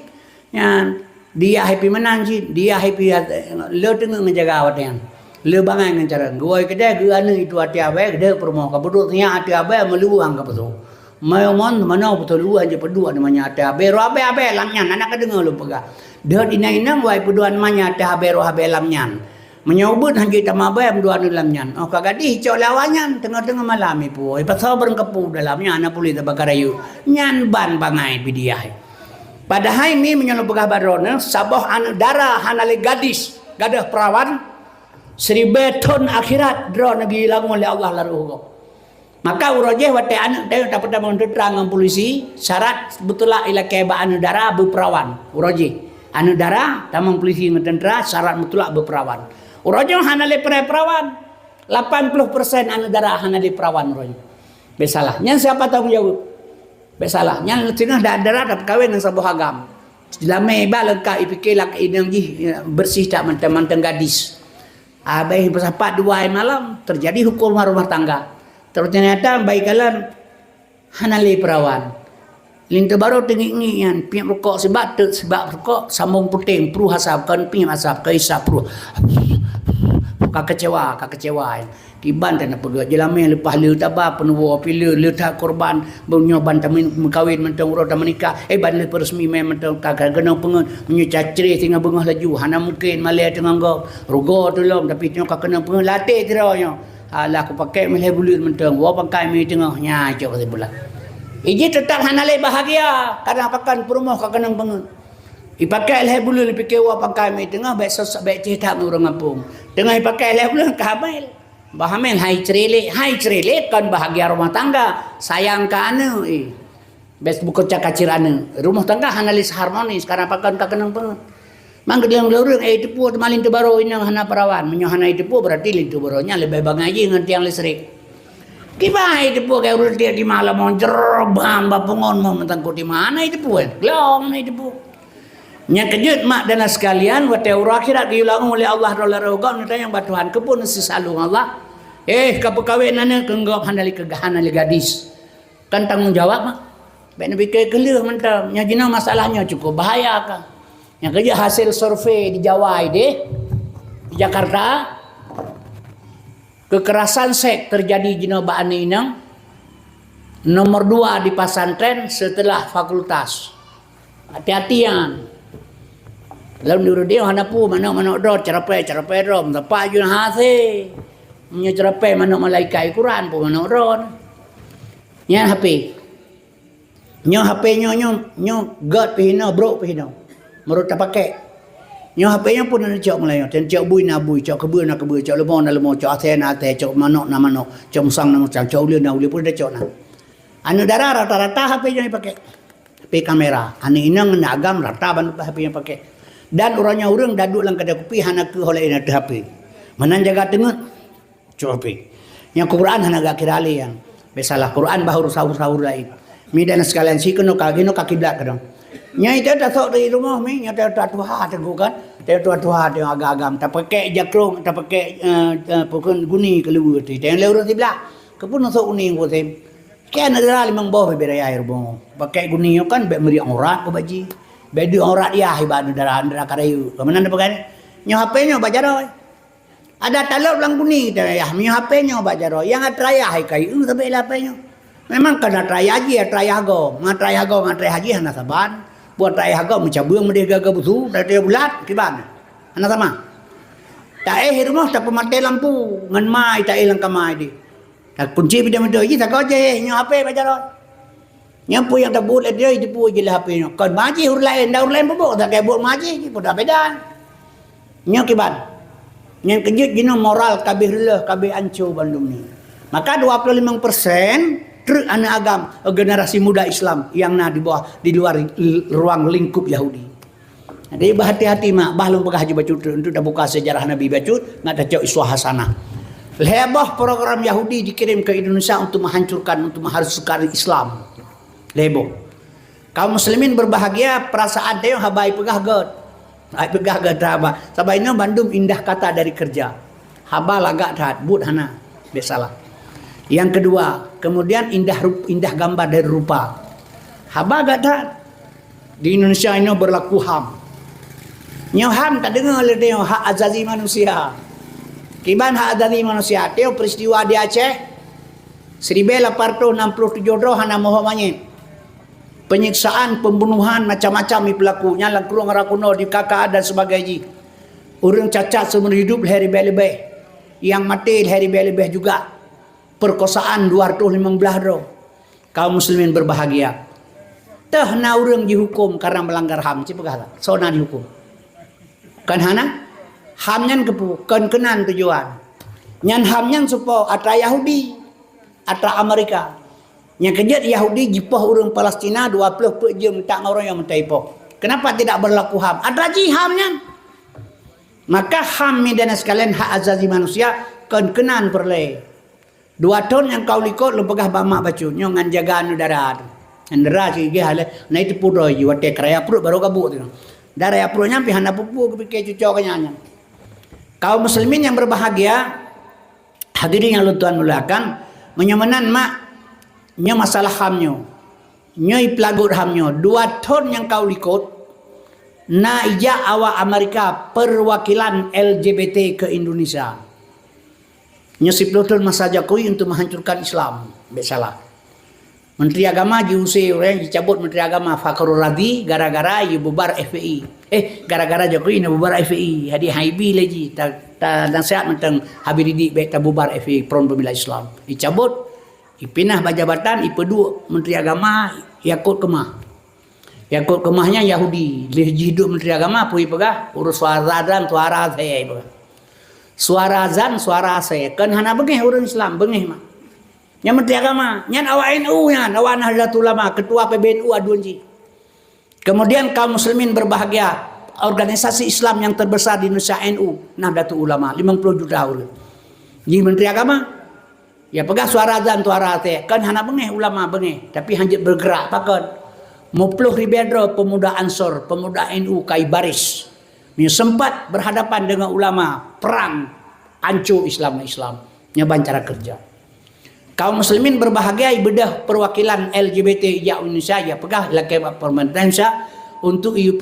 Yang dia happy menang sih, dia happy le tengah menjaga awak yang. Le bangai dengan cara gua kedai gua itu hati abai kedai permoh kabudut nya hati abai meluang kabetul. Mayomon mana betul lu aja pedua namanya ate habero abe lamnyan anak kedengar lu pega dia dinainang wai peduan namanya ate habero abe lamnyan menyobut hanji tamabe amduan lamnyan oh kagadi cok lawanyan tengah-tengah malam ipu pasal berengkepu dalamnya anak puli tabakarayu nyan ban bangai bidiah padahal ini menyolo pegah barona sabah anu darah hanale gadis gadah perawan 1000 ton akhirat drone gilang oleh Allah laru. Maka urajeh wate anak dia dapat terang dengan polisi syarat betullah ila keba anu darah berperawan urajeh anu darah tamang polisi ngetentera syarat betullah berperawan urajeh hanale perawan 80% anu darah hanale perawan urajeh besalah nya siapa tanggung jawab besalah nya cenah darah dapat kawin dengan sabuh agam lame balengka ipike lak inang ji bersih tak mantan gadis abai bersapat 2 malam terjadi hukum rumah tangga. Terus ternyata baikalan hanali perawan. Lintu baru tengingian piak rokok sebab rokok sambung puting pru hasabkan piak asap kaisa pru. Kecewa. Tiban tanah pegat jelame lepas le tabah penuwa pila le tak korban benyoban tamin kawin mentang urang menikah ban le resmi mentang kagak kena pengen menyucacri tinggal bengah laju hana mungkin malai tengah go rugo tolong tapi tengok kena pengen latih tiranya. Alah aku pakai meleh bulut mentang wa pakai mi tengahnya cok kata pula iji tetap hanale bahagia kadang pakan perumoh ka kenang pengen ipakai leh bulut fikir wa pakai mi tengah baik sos baik cerita urang kampung tengah ipakai leh bulut ka hamil bahamil hai cerele kan bahagia rumah tangga sayang ka anu Bes buku cakacirana. Rumah tangga analis harmonis karena pakan kakenang pun. Mangga dia ngelurung itu pu malin tu baru ini hana perawan. Menyohana itu pu berarti lintu barunya lebih bangaji dengan tiang listrik. Kiba itu pu kayak urut dia di malam moncer bang bapungon mau mentangku di mana itu pu? Glong itu pu. Nya kejut mak dan sekalian wa teu akhirat diulang oleh Allah dolar roga nita yang batuhan kepun sesalu Allah. Kapekawinannya kenggap handali kegahan gadis. Kan tanggung jawab mak. Baik nabi ke kelih mentang. Nya jina masalahnya cukup bahaya kan. Yang kerja hasil survei di Jawa ini di Jakarta kekerasan seks terjadi jina ba'ani inang nomor 2 di pesantren setelah fakultas. Hati-hatian. Lalu nurut dia hanapu mana do carapai do tapa jun hase. Nya carapai mana malaikat Quran pu mana ron. Nya HP. Nyo HP nyo god pihino bro pihino. Menurut tak pakai. Nyo HP nya pun ada cok Melayu. Dan cok bui na bui, cok kebun na kebun, cok lemon na lemon, cok ate na ate, cok manok na manok, cok musang na musang, cok uli na uli pun ada cok na. Anu darah rata-rata HP nya dipakai. HP kamera. Anu inang na agam rata bantu HP nya pakai. Dan orangnya orang daduk lang kada kupi hana ke oleh na HP. Manan jaga tengah cok HP. Yang Quran hana gak kirali yang. Besalah Quran baru sahur-sahur lain. Midan sekalian si keno kiblat kadang. Nya itu dah sok dari rumah mi nya dah tua teguh kan. Dah tua dia agak-agam tak pakai jakrong, tak pakai pokon guni keluar tu. Teng leureun tibla. Kepun sok uning ko tem. Kian ada limang bawah bere air bon. Pakai guni kan be meri aurat ko baji. Be di aurat ya ibadu darah karayu. Kemana pakai? Nya HP nya bajaro. Ada talok lang guni ya mi HP nya bajaro. Yang atraya hai kai sampai HP nya. Memang kena traya haji ya traya go. Ngatrai haji hana saban. Buat traya go mencabung mede gaga busu dari bulat kiban. Hana sama. Tak rumah tak pemati lampu ngan mai tak ilang kamai di. Tak kunci bida mede ji tak je nyo HP bajaro. Nyampu yang tak bulat dia itu pu je lah HP nyo. Kon maji hur lain bubuk tak kayak buat maji pada beda. Nyo kiban. Yang kejut gino moral kabeh leuh kabeh ancu Bandung ni. Maka 25% anak agam generasi muda Islam yang di luar ruang lingkup Yahudi. Jadi berhati-hati mak bahlum pegah haji bacut untuk dah buka sejarah Nabi bacut ngat ada iswah hasanah. Lebah program Yahudi dikirim ke Indonesia untuk menghancurkan untuk mengharuskan Islam. Lebo. Kaum muslimin berbahagia perasaan dia habai pegah god. Ai pegah god haba. Sabaina Bandung indah kata dari kerja. Haba lagak tat but hana. Biasalah. Yang kedua, kemudian indah gambar dari rupa. Haba gada di Indonesia ini berlaku HAM. Nyo HAM tak dengar oleh dia hak azazi manusia. Kiban hak azazi manusia. Dia peristiwa di Aceh 1867 roh hana moho manyet. Penyiksaan, pembunuhan macam-macam pelakunya lang kurang rakuno di kakak dan sebagainya. Orang cacat seumur hidup hari lebih. Yang mati hari lebih juga. Perkosaan 215 roh. Kaum muslimin berbahagia. Teh na urang dihukum karena melanggar HAM cipegah. Sona dihukum. Kan hana HAM nyan kepu kan kenan tujuan. Nyan HAM nyan supo atra Yahudi, atra Amerika. Yang kejat Yahudi jipoh urang Palestina 20 jam tak orang yang mentaipo. Kenapa tidak berlaku HAM? Atra ji HAM nyan. Maka HAM medan sekalian hak azazi manusia kan kenan perle. 2 tahun yang kau likut lu pegah bamak bacu nyo ngan jagaan udara tu. Ndara si ge hale na itu puro ji wate kraya perut baru kabut tu. Darah ya perutnya pi hana pupu ke cucok kanyanya. Kaum muslimin yang berbahagia hadirin yang lutuan mulakan menyamanan mak nyo masalah HAM nyo. Nyo ipelagut HAM nyo 2 tahun yang kau likut na ija awak Amerika perwakilan LGBT ke Indonesia. Nyesip lutun masa Jokowi untuk menghancurkan Islam. Besalah. Menteri Agama diusir orang dicabut Menteri Agama Fakhrul Razi gara-gara bubar FPI. Gara-gara Jokowi nak bubar FPI. Hadi haibi lagi. Tak nasihat tentang habis didik baik tak bubar FPI Front Pembela Islam. Dicabut, dipindah jabatan, dipedu Menteri Agama Yakut Kemah. Yakut Kemahnya Yahudi. Leh hidup Menteri Agama pui pegah urus suara dan suara saya pegah. Suara azan, suara saya. Kan hana bengih orang Islam, bengih mah. Yang Menteri Agama, nyan awak NU nya, awak Nahdlatul Ulama, ketua PBNU aduan ji. Kemudian kaum muslimin berbahagia, organisasi Islam yang terbesar di Indonesia NU, Nahdlatul Ulama, 50 juta orang. Ji Menteri Agama, ya pegah suara azan tuara teh, kan hana bengeh ulama bengeh, tapi hanjit bergerak pakan. Mupluh Ribedro, pemuda Ansor, pemuda NU kai baris. Ini sempat berhadapan dengan ulama, perang, hancur Islam. Nyaban cara kerja. Kaum muslimin berbahagia bedah perwakilan LGBT ya Indonesia ya pegah laki pemerintah untuk iu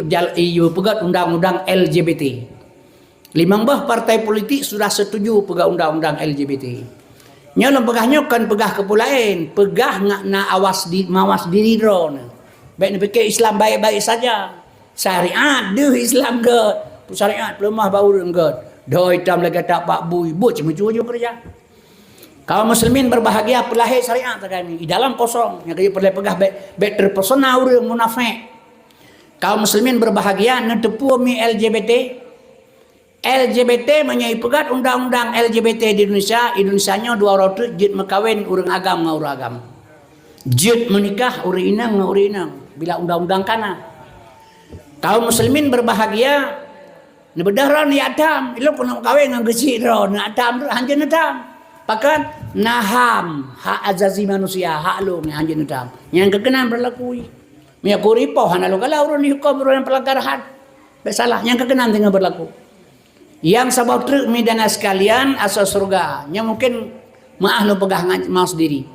pegat undang-undang LGBT. 15 partai politik sudah setuju pegah undang-undang LGBT. Nyolong pegahnya kan pegah kepulain, pegah ngak na mawas diri drone. Baik nak fikir Islam baik-baik saja. Syariat deh Islam god. Syariat lemah bau god. Doi tam lagi tak pak bui, bu cuma-cuma kerja. Kaum muslimin berbahagia pelahir syariat kami di dalam kosong yang kaya pegah baik terpesona orang munafik. Kaum muslimin berbahagia netepu mi LGBT menyai pegat undang-undang LGBT di Indonesia nya 200 jid mekawin urang agam ngau urang agam. Jid menikah urang inang ngau urang inang bila undang-undang kana. Kaum muslimin berbahagia nebedah ron ya adam, ilo kena kawin ngan gesi ron adam hanjeun adam. Pakan naham hak azazi manusia hak lu ni hanjeun adam. Yang kekenan berlaku. Mia kuripo hana lu kalau urang dihukum urang pelanggar had. Bersalah yang kekenan tengah berlaku. Yang sabab truk midana sekalian asal surga. Nya mungkin maah lu pegah mau sendiri.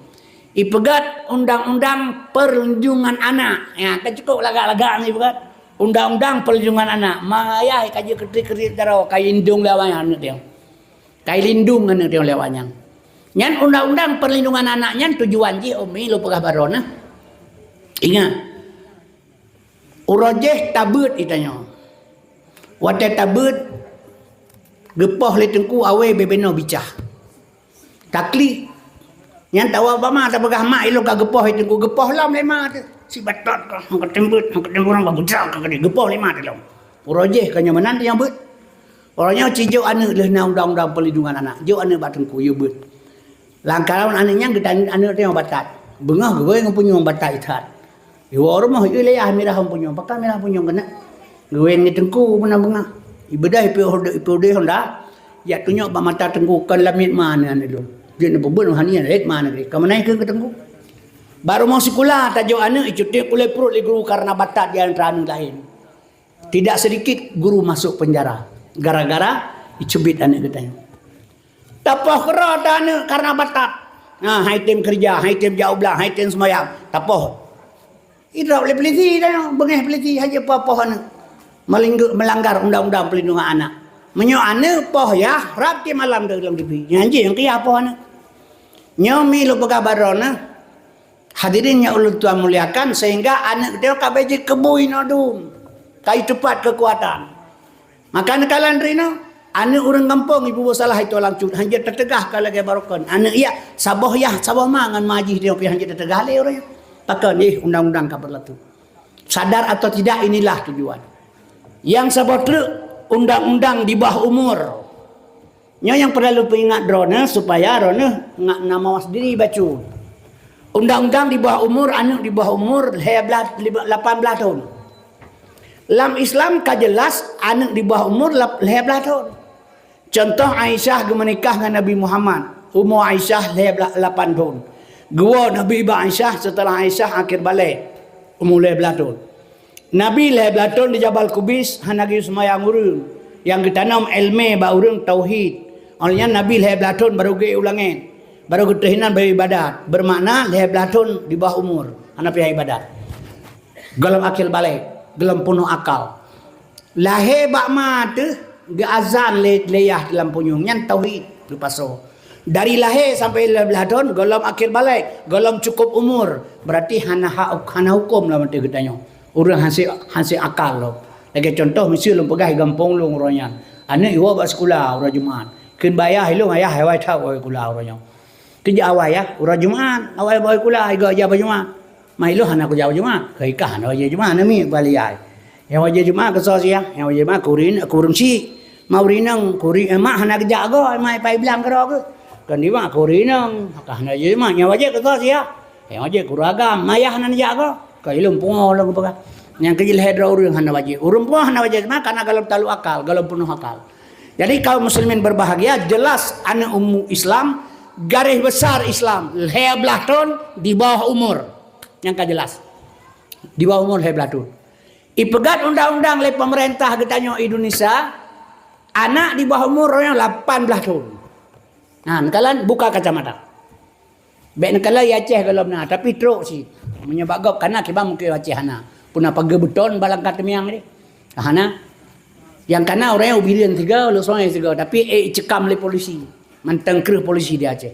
Ipegat undang-undang perlindungan anak. Ya, kan cukup lagak-lagak ni pegat. Undang-undang perlindungan anak. Maya kaji kerti-kerti darau kai lindung lawanya anak dia. Kai lindung anak dia lewanya. Nyan undang-undang perlindungan anaknya tujuan ji umi lu pegah barona. Ingat. Urajeh tabut itanya. Wate tabut gepoh le tengku awe bebeno bicah. Takli yang tahu apa mah tak pegah mak ilo ka gepoh tengku gepoh lam lema tu. Si batot ka hang ketembut orang bagudrak ka gede gepoh lema tu lam. Urajeh kanya menan yang bet. Orangnya cijo anu lehna undang-undang perlindungan anak. Jo anu bat tengku yo bet. Langkalaun anaknya gedan anu teh batat. Bengah gue ngpunyong batat ithat. Yo orang mah ile ah mirah punyong, pakal mirah punyong kena. Gue ni tengku mana bengah. Ibadah ipode honda ya tunjuk ba mata tengkukan lamit mana anu. Dia nak bubun hanian lek mana ke. Kamu naik ke tengku. Baru mau sekolah tajuk anak icuti kulai perut li guru karena batat di antara anu lain. Tidak sedikit guru masuk penjara gara-gara icubit anak katanya. Tapoh kera anak karena batat. Nah, hai tim kerja, hai tim jauh belah, hai tim semayang. Tapoh. Ida boleh peliti dah, bengeh peliti haja apa-apa anak. Melanggar undang-undang perlindungan anak. Menyo anak poh ya, rati malam dalam TV. Nyanyi yang kia apa anak. Nyomi lu pekabarona. Hadirin yang ulun tuan muliakan sehingga anak dia kabeji kebui nodum. Kai cepat kekuatan. Maka anak kalian rino, anak orang kampung ibu salah itu langsung hanya tertegah kalau ke barokon. Anak iya sabah mangan majih dia pi hanya tertegah le orang. Pakai ni undang-undang ka berlaku. Sadar atau tidak inilah tujuan. Yang sabab undang-undang di bawah umur. Yang perlu pengingat drone supaya drone ngak nama sendiri baca. Undang-undang di bawah umur anak di bawah umur 18 tahun. Dalam Islam ka jelas anak di bawah umur 18 tahun. Contoh Aisyah menikah dengan Nabi Muhammad. Umur Aisyah 8 tahun. Gua Nabi Aisyah setelah Aisyah akhir balik umur 18 tahun. Nabi 18 tahun di Jabal Kubis hanagi semayang urang yang ditanam ilmu ba urang tauhid. Olehnya Nabi 18 tahun baru ge ulangin. Baru ketehinan bayi ibadat. Bermakna 18 tahun di bawah umur anak pi ibadat. Gelam akil balik, gelam penuh akal. Lahir bak mate ge azan leyah dalam punyung nyan tauhid lupaso. Dari lahir sampai 18 tahun gelam akil balik, gelam cukup umur. Berarti hana hukum lah mati katanya. Urang hasil akal lo. Lagi contoh mesti lu pegah gampong lu ngoronya. Anak iwa bak sekolah urang Jumaat. Keun bayah lu ayah hawai tau oi kula urangnya. Kerja awal ya, urang Jumaat, awal boy kula iga ja Jumaat. Mai lu hana ku ja Jumaat. Kai kah hana ja Jumaat nami baliai. Yang wajah Jumaat ke sia, yang wajah Jumaat kurin si. Mau rinang kuri emak hana kerja go mai pai bilang kero ke. Kan di mak kurinang, kah na je mak nyawa je kata sia. Yang aje kuragam, mayah nan ja ko. Kailum pungo lang paga. Yang kecil hedra urang hana waje. Urang pungo hana waje mah karena kalau talu akal, kalau penuh akal. Jadi kaum muslimin berbahagia, jelas anak umum Islam, garis besar Islam, belah tahun di bawah umur. Yang ka jelas. Di bawah umur belah tahun. Ipegat undang-undang oleh pemerintah getanyo Indonesia, anak di bawah umurnya 18 tahun. Nah, kalian buka kacamata. Baik kalau ya Aceh kalau benar, tapi teruk sih. Menyebabkan karena kita mungkin Aceh hana. Punah pagi beton balang kat miang ni. Hana. Yang karena orangnya ubiran tiga, lu soalnya tiga, tapi cekam oleh polisi. Manteng kerah polisi di Aceh.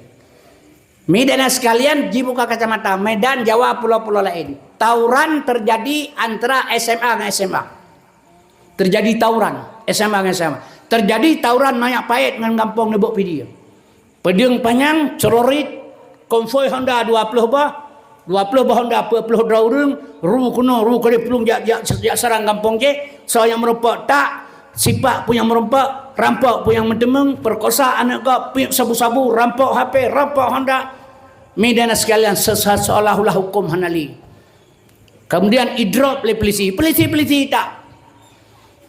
Medan sekalian, dibuka kacamata. Medan Jawa pulau-pulau lain. Tawuran terjadi antara SMA dengan SMA. Terjadi tawuran SMA dengan SMA. Terjadi tawuran Mayak Pahit dengan Kampung Nebok Pidi. Pedang panjang, cerorit, konvoi Honda 20 bah, 20 bah Honda 40 draurung, ru kuno, ru kali pelung jak serang kampung je, so yang merompak tak, sipak pun yang merompak, rampok pun yang mendemeng, perkosa anak kau, sabu-sabu, rampok HP, rampok Honda. Medan sekalian seolah-olah hukum hanali. Kemudian idrop oleh polisi, polisi tak.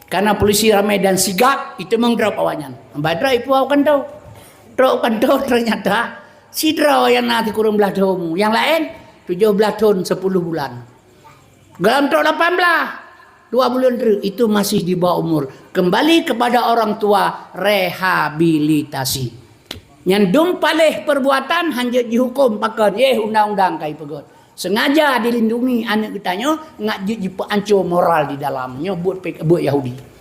Karena polisi ramai dan sigap, itu mengdrop awalnya. Badra itu akan tahu. Drop kan ternyata si draw yang nanti kurang belah tahun. Yang lain 17 tahun 10 bulan. Dalam tahun 18 2 bulan itu masih di bawah umur. Kembali kepada orang tua, rehabilitasi. Nyandung palih perbuatan hanya dihukum pakai undang-undang kai pegot. Sengaja dilindungi anak kitanya ngajut dipancur moral di dalamnya buat Yahudi.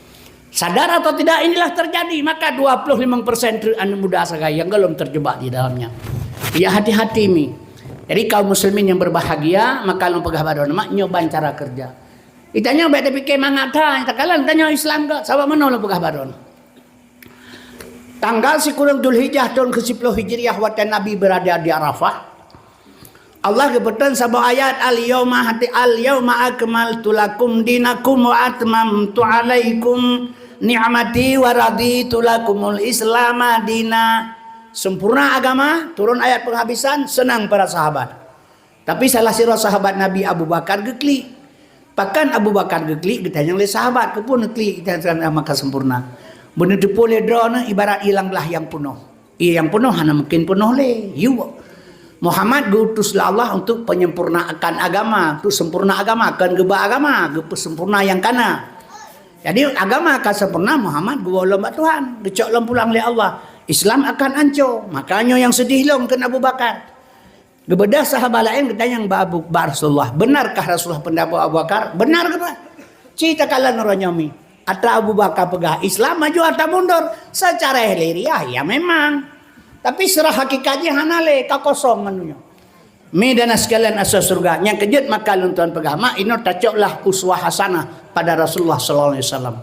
Sadar atau tidak inilah terjadi, maka 25% anak muda sekarang yang belum terjebak di dalamnya. Ya hati-hati mi. Jadi kaum muslimin yang berbahagia, maka lu pegah badon mak nyobain cara kerja. Itanya baik tapi ke mangata, kalian tanya Islam ke, sahabat mana lu pegah badon. Tanggal sekurang Dzulhijjah tahun ke-10 Hijriah waktu Nabi berada di Arafah. Allah kebetulan sebuah ayat al-yawma akmaltu lakum dinakum wa atmamtu alaikum ni'mati wa raditu lakumul Islam dina. Sempurna agama, turun ayat penghabisan, senang para sahabat. Tapi salah sirah sahabat Nabi Abu Bakar gekli. Bahkan Abu Bakar gekli ditanya oleh sahabat, kepun gekli kita maka sempurna. Benar boleh drone ibarat hilang belah yang penuh. Yang penuh hanya mungkin penuh le. Muhammad diutuslah Allah untuk penyempurnaan agama, untuk sempurna agama, akan geba agama, sempurna yang kana. Jadi agama akan sempurna Muhammad gua lomba Tuhan, dicok lom pulang oleh Allah. Islam akan hancur. Makanya yang sedih lom kena Abu Bakar. Gebedah sahabat lain ketanya Abu Rasulullah, benarkah Rasulullah pendapat Abu Bakar? Benar ke Pak? Cerita kalian orang nyami. Atau Abu Bakar pegah Islam maju atau mundur secara hiliriah ya memang. Tapi serah hakikatnya hanale kosong manunya. Medan sekalian asal surga. Yang kejut maka luntuan pegah. Mak ino tacoklah uswah hasanah pada Rasulullah sallallahu alaihi wasallam.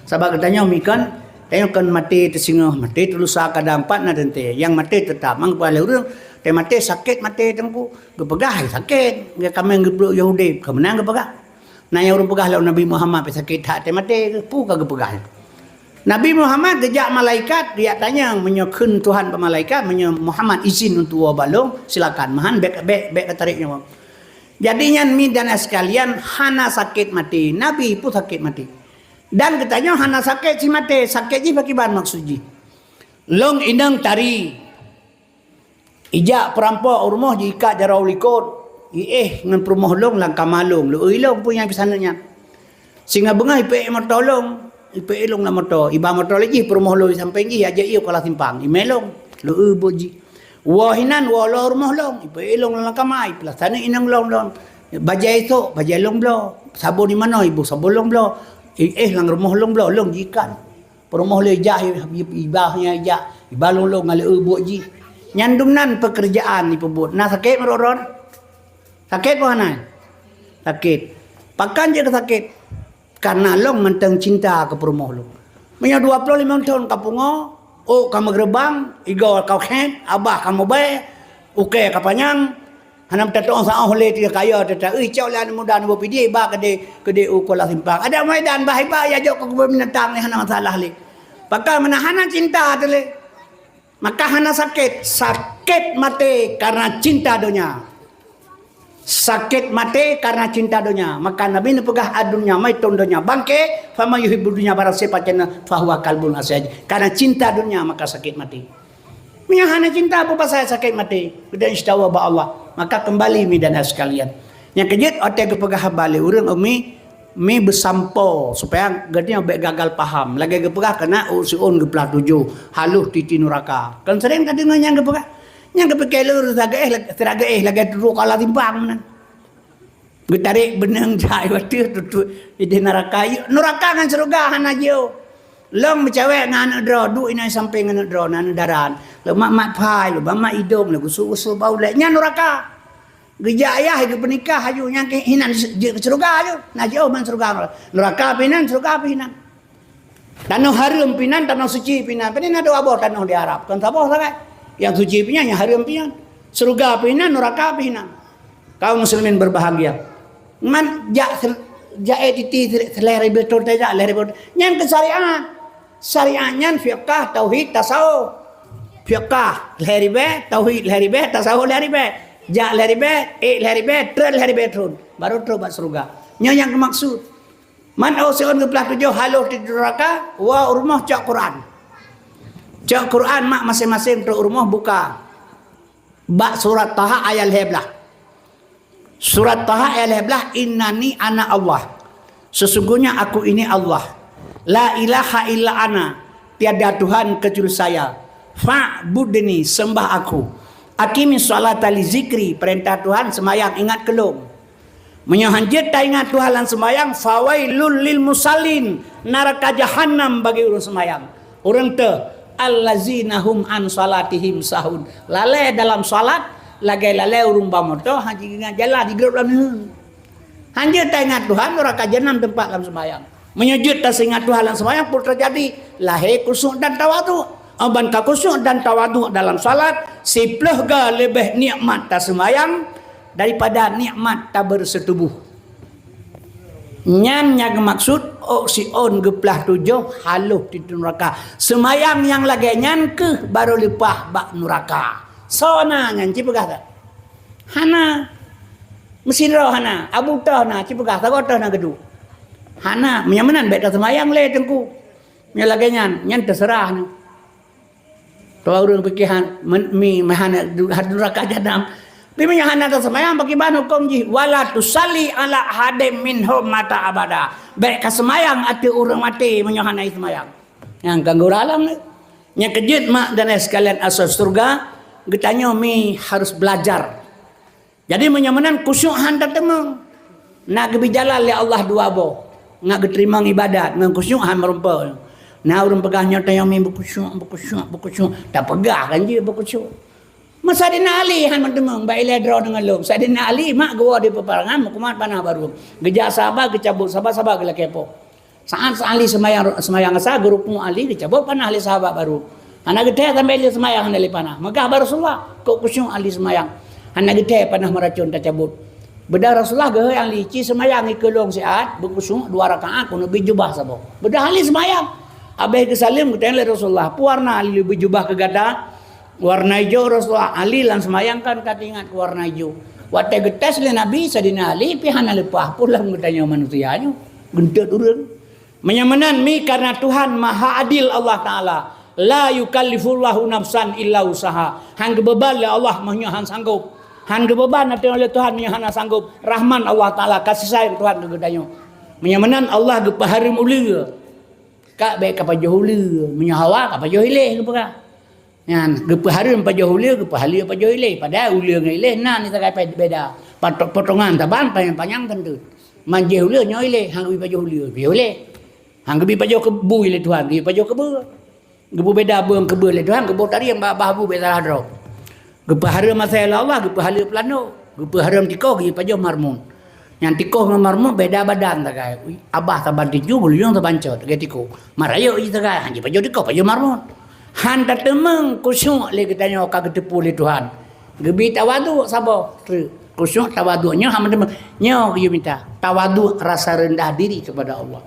Sabab katanya mikan tengok kan mati tersinggah mati terlusa kadang empat na dente. Yang mati tetap mang pala urang teh mati sakit mati tengku. Gepegah sakit. Ge kami geblok Yahudi. Kemenang gepegah. Nanya urang pegah lawan Nabi Muhammad sakit hak teh mati pu ka gepegah. Nabi Muhammad gejak malaikat, dia tanya menyokun Tuhan pemalaikat, Muhammad izin untuk balong, silakan. Mahan bek ketariknya. Jadinya dan sekalian hana sakit mati, Nabi pun sakit mati. Dan katanya hana sakit si mati, sakit ji bagaimana maksudnya? Long indang tari, ijak perampok rumah jika jarau likut, dengan perumah long langkah malung, lu ilong punya pesanannya. Sehingga bengah ipe tolong. Ipa elong na motor, iba motor lagi perumah lo sampai lagi aja iyo kalau simpang, imelong, lo boji, wahinan wala rumah long, ipa elong na kamay, plus sana inang long, bajai itu, bajai long blo, sabo di mana ibu sabo long blo, lang rumah long blo, long jikan, perumah lo ijah, ibahnya ijah, ibalong long ngale boji, nyandumnan pekerjaan ipa buat, nah sakit meroron, sakit mana, sakit, pakan je sakit. Karena long mentang cinta ke perumah long. Punya 25 tahun kapungo, oh kamu gerbang, igo kau khen, abah kamu baik, oke kapanyang, hanam tatong sa oleh tiga kaya tata, cau lan muda nu pidi ba kede ukola simpang. Ada medan bahai ba ya jok ke binatang ni hanam masalah le. Pakal menahanan cinta tele. Maka hana sakit mati karena cinta dunia. Sakit mati karena cinta dunia. Maka Nabi ni pegah adunya mai tondonya bangke fama yuhibbu dunya barang siapa cina fahuwa kalbun asyaj. Karena cinta dunia maka sakit mati. Punya hana cinta apa pasal sakit mati. Kemudian istawa ba Allah. Maka kembali mi dan sekalian. Yang kejut otak kepegah balik urang mi bersampo supaya gadnya gagal paham. Lagi kepegah kena usun geplah 7 haluh titi neraka. Kan sering tadi yang kepegah. Yang kepegah lur teraga lagi duduk kala timbang menan. Getarik benang jai waktu tutu di neraka. Neraka kan surga hana jauh. Long mencawek ngan dro du ina sampai ngan dro nan daran. Lo mak pai lo mak idom lo gusu bau le nya neraka. Geja ayah ke penikah haju yang hinan surga aja. Nah jauh man surga. Neraka pinan surga pinan. Tanah harum pinan tanah suci pinan. Pinan ada abah tanah di Arab. Kan sabah sangat. Yang suci pinan yang harum pinan. Surga pinan neraka pinan. Kaum muslimin berbahagia. Man titi seleri betul tidak leri betul. Yang kesarian. Syariatnya fiqh tauhid tasawuf. Fiqh leri be tauhid leri be tasawuf leri be. Ja leri be, leri be, ter leri be turun. Baru terus surga. Yang maksud. Man ausion geplah 7 haluh di neraka wa rumah cak Quran. Cak Quran mak masing-masing tu rumah buka. Bak surat Taha ayat 11. Surat Taha ayat 11 innani ana Allah. Sesungguhnya aku ini Allah. La ilaha illa ana. Tiada Tuhan kecuali saya. Fa'budni sembah aku. Akimi sholata li zikri, perintah Tuhan semayang ingat kelong. Menyohanjit tak ingat Tuhan lan semayang, fawailul lil musallin, neraka jahannam bagi urus semayang. Orang te allazina hum an salatihim sahun. Lalai dalam salat, lagi lalai urung bamoto haji ingat jalan di grup dalam. Hanjit tak ingat Tuhan, neraka jahannam tempat dalam semayang. Menyujud tak ingat Tuhan lan semayang pun terjadi lahir kusuk dan tawadu. Aban kakusuk dan tawadu dalam salat siplah ga lebih nikmat tak semayang daripada nikmat tak bersetubuh. Nyan yang maksud si on geplah 7 haluh di neraka. Semayang yang lagi nyan ke baru lepah bak neraka. Sona ngan cipegah tak? Hana mesin roh hana abu tah na cipegah tak tah na gedu. Hana menyamanan baik semayang le tengku. Nya lagi nyan terserah na. Tahu orang pikiran mi mahana neraka jadam. Bimi hana semayang bagi ban hukum ji wala tusalli ala hadim minhum mata abada. Baik semayang ati orang mati menyohana semayang. Yang ganggu alam ni. Yang kejut mak dan sekalian asal surga, getanya mi harus belajar. Jadi menyamanan kusyuk handa temung. Nak gebijala li Allah dua bo. Nak geterima ibadat ngan kusyuk han merumpah. Nah orang pegahnya tayang mi berkusyuk. Tak pegah kan je berkusyuk. Masa Saidina Ali han mentemang baile draw dengan lom. Saidina Ali mak gua di peperangan mukumat panah baru. Gejak sahabat kecabut sahabat gela kepo. Saat Ali semayang asa grup Ali dicabut panah Ali sahabat baru. Anak gede sampai Ali semayang ali panah. Maka Rasulullah kok kusyuk Ali semayang. Anak gede panah meracun tak cabut. Beda Rasulullah ge yang lici semayang ikelong siat berkusyuk 2 rakaat kuno bijubah sabo. Beda Ali semayang. Abah ke salim ketanya Rasulullah warna Ali lebih jubah ke gada warna hijau Rasulullah Ali lan semayangkan katingat ke warna hijau waktu getes le Nabi Saidina Ali pihana lepah pulang ketanya manusianya gentet urang menyamanan mi karena Tuhan maha adil Allah Ta'ala la yukallifullahu nafsan illa usaha hang beban le Allah menyahan sanggup hang beban nanti oleh Tuhan menyahan sanggup rahman Allah Ta'ala kasih sayang Tuhan ke ketanya menyamanan Allah gepaharim uliga kak baik apa johuli menyahawa apa johile ke peka yan gepahareun pa johuli gepahali apa johile pada ulieu ngile nan kita kai beda potongan taban panjang tentu man johuli nyoile hang bi pa johuli johile hang bi pa joh kebu ile Tuhan bi pa joh kebu gebu beda beung kebu ile Tuhan kebu tadi yang bahabu beda hadro gepahareun masalah Allah gepahali plano gepahareun tiko gi pa joh marmun yang tikoh ngamarmu beda badan tak kaya. Abah taban tiju bulung taban cot ke tikoh. Marayo i tak kaya. Hanji pajo tikoh pajo marmun. Han tak temeng kusyuk le kitanya ka getepu le Tuhan. Gebi tawadu sabo. Kusyuk tawadunya ham temeng. Nyo kieu minta tawadu rasa rendah diri kepada Allah.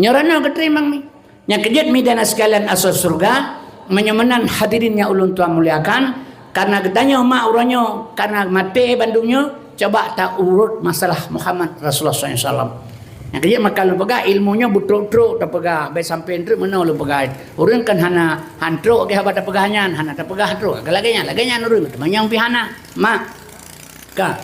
Nyorana keterimang mi. Nya kejut mi dana sekalian asal surga menyemenan hadirinnya ulun tuan muliakan, karena gedanya mak uranyo, karena mati bandungnya, coba tak urut masalah Muhammad Rasulullah SAW. Yang kaya maka lu pegang ilmunya butruk-truk tak pegang, baik sampai truk mana lu pegang. Urun kan hana hantruk ke habat tak pegangan, hana tak pegang hantruk. Laginya urun temannya pihana. Mak ka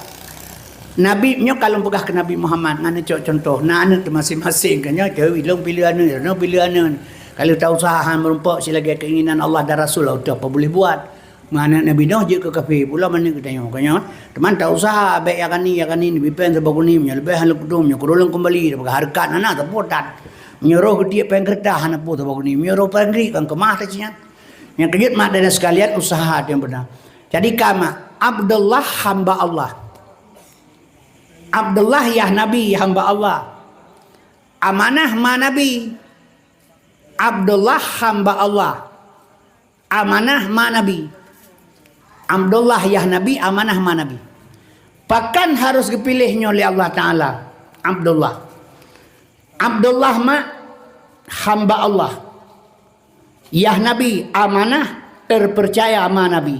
Nabi nyo kalau pegang ke Nabi Muhammad, ngana contoh, nah anu masing-masing kan nyo jauh ilung pilihan no pilihan. Kalau tak usaha merumpak selagi keinginan Allah dan Rasul, tak apa boleh buat. Mana Nabi Nuh je ke kafir pula mana kita tengok kan teman tak usaha baik yang ni bipen sebab ni nya lebih hal kudum nya kurulung kembali dah harkat anak tak potat menyuruh dia pen kereta hana pu sebab ni menyuruh pangri kan kemah tak cian yang kejut mak dan sekalian usaha yang benar. Jadi kama Abdullah hamba Allah, Abdullah ya Nabi hamba Allah, amanah ma Nabi. Abdullah hamba Allah, amanah ma Nabi. Abdullah ya Nabi, amanah ma Nabi. Bahkan harus dipilihnya oleh Allah Ta'ala. Abdullah. Abdullah ma hamba Allah. Ya Nabi, amanah terpercaya ma Nabi.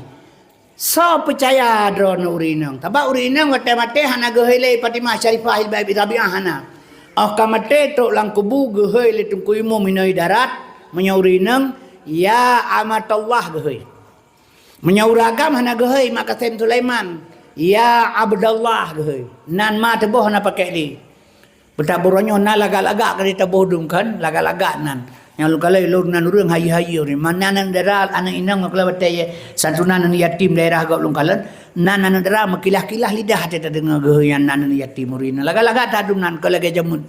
So percaya drone urinang. Tabak urinang mate-mate hana gehele Fatimah Syarifah Hilbah Rabi'ah hana. Oh kamate tok lang kubu gehele tungkuimu minoi darat menyaurinang ya amatullah gehele. Menyauragam hana gehei mak Qasim Sulaiman ya Abdullah gehei nan ma teboh hana pakai li betaburonyo na lagak-lagak kali teboh dum kan lagak-lagak nan yang lu kalai lu nan urang hayi-hayi ri mananan daral anak inang ngakla batay santunan yatim daerah gak lu kalan nan daral makilah-kilah lidah ada dengar geheyan nan yatim urina lagak-lagak tadum nan kalage jamun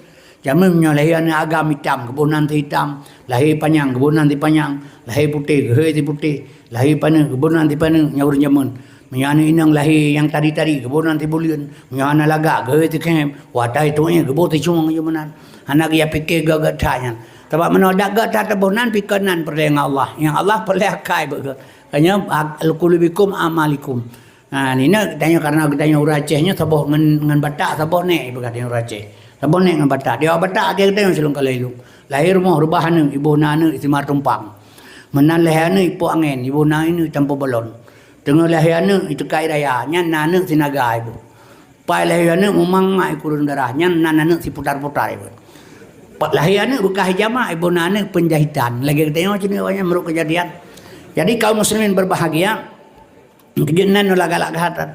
nya lahir anak agam hitam kebunan hitam lahir panjang kebunan panjang lahir putih gehei putih lahir panang kebunan panang nyaur nyamun menyana inang lahir yang tadi-tadi kebunan bulian menyana lagak gehei kem watai tuanya kebut cung jumanan anak ya pikir gagak tanya sebab menodak gak tabunan pikanan perleng Allah yang Allah perlekai begitu hanya alqulubikum amalikum. Nah ini tanya karena tanya uracehnya saboh ngan batak saboh nek berkata uraceh saboh nek ngan batak dia batak dia tanya selung kalailu lahir rumah rubahan ibu nana istimar tumpang menan lahana ipu angin ibu nana ini tanpa balon tengah lahana itu kai raya nya nana sinaga ibu pai lahana memangai kurun darahnya nana si putar-putar ibu pak lahana bekah jamaah ibu nana penjahitan lagi tengok sini banyak meruk kejadian. Jadi kaum muslimin berbahagia kejenan lagak-lagak hatan.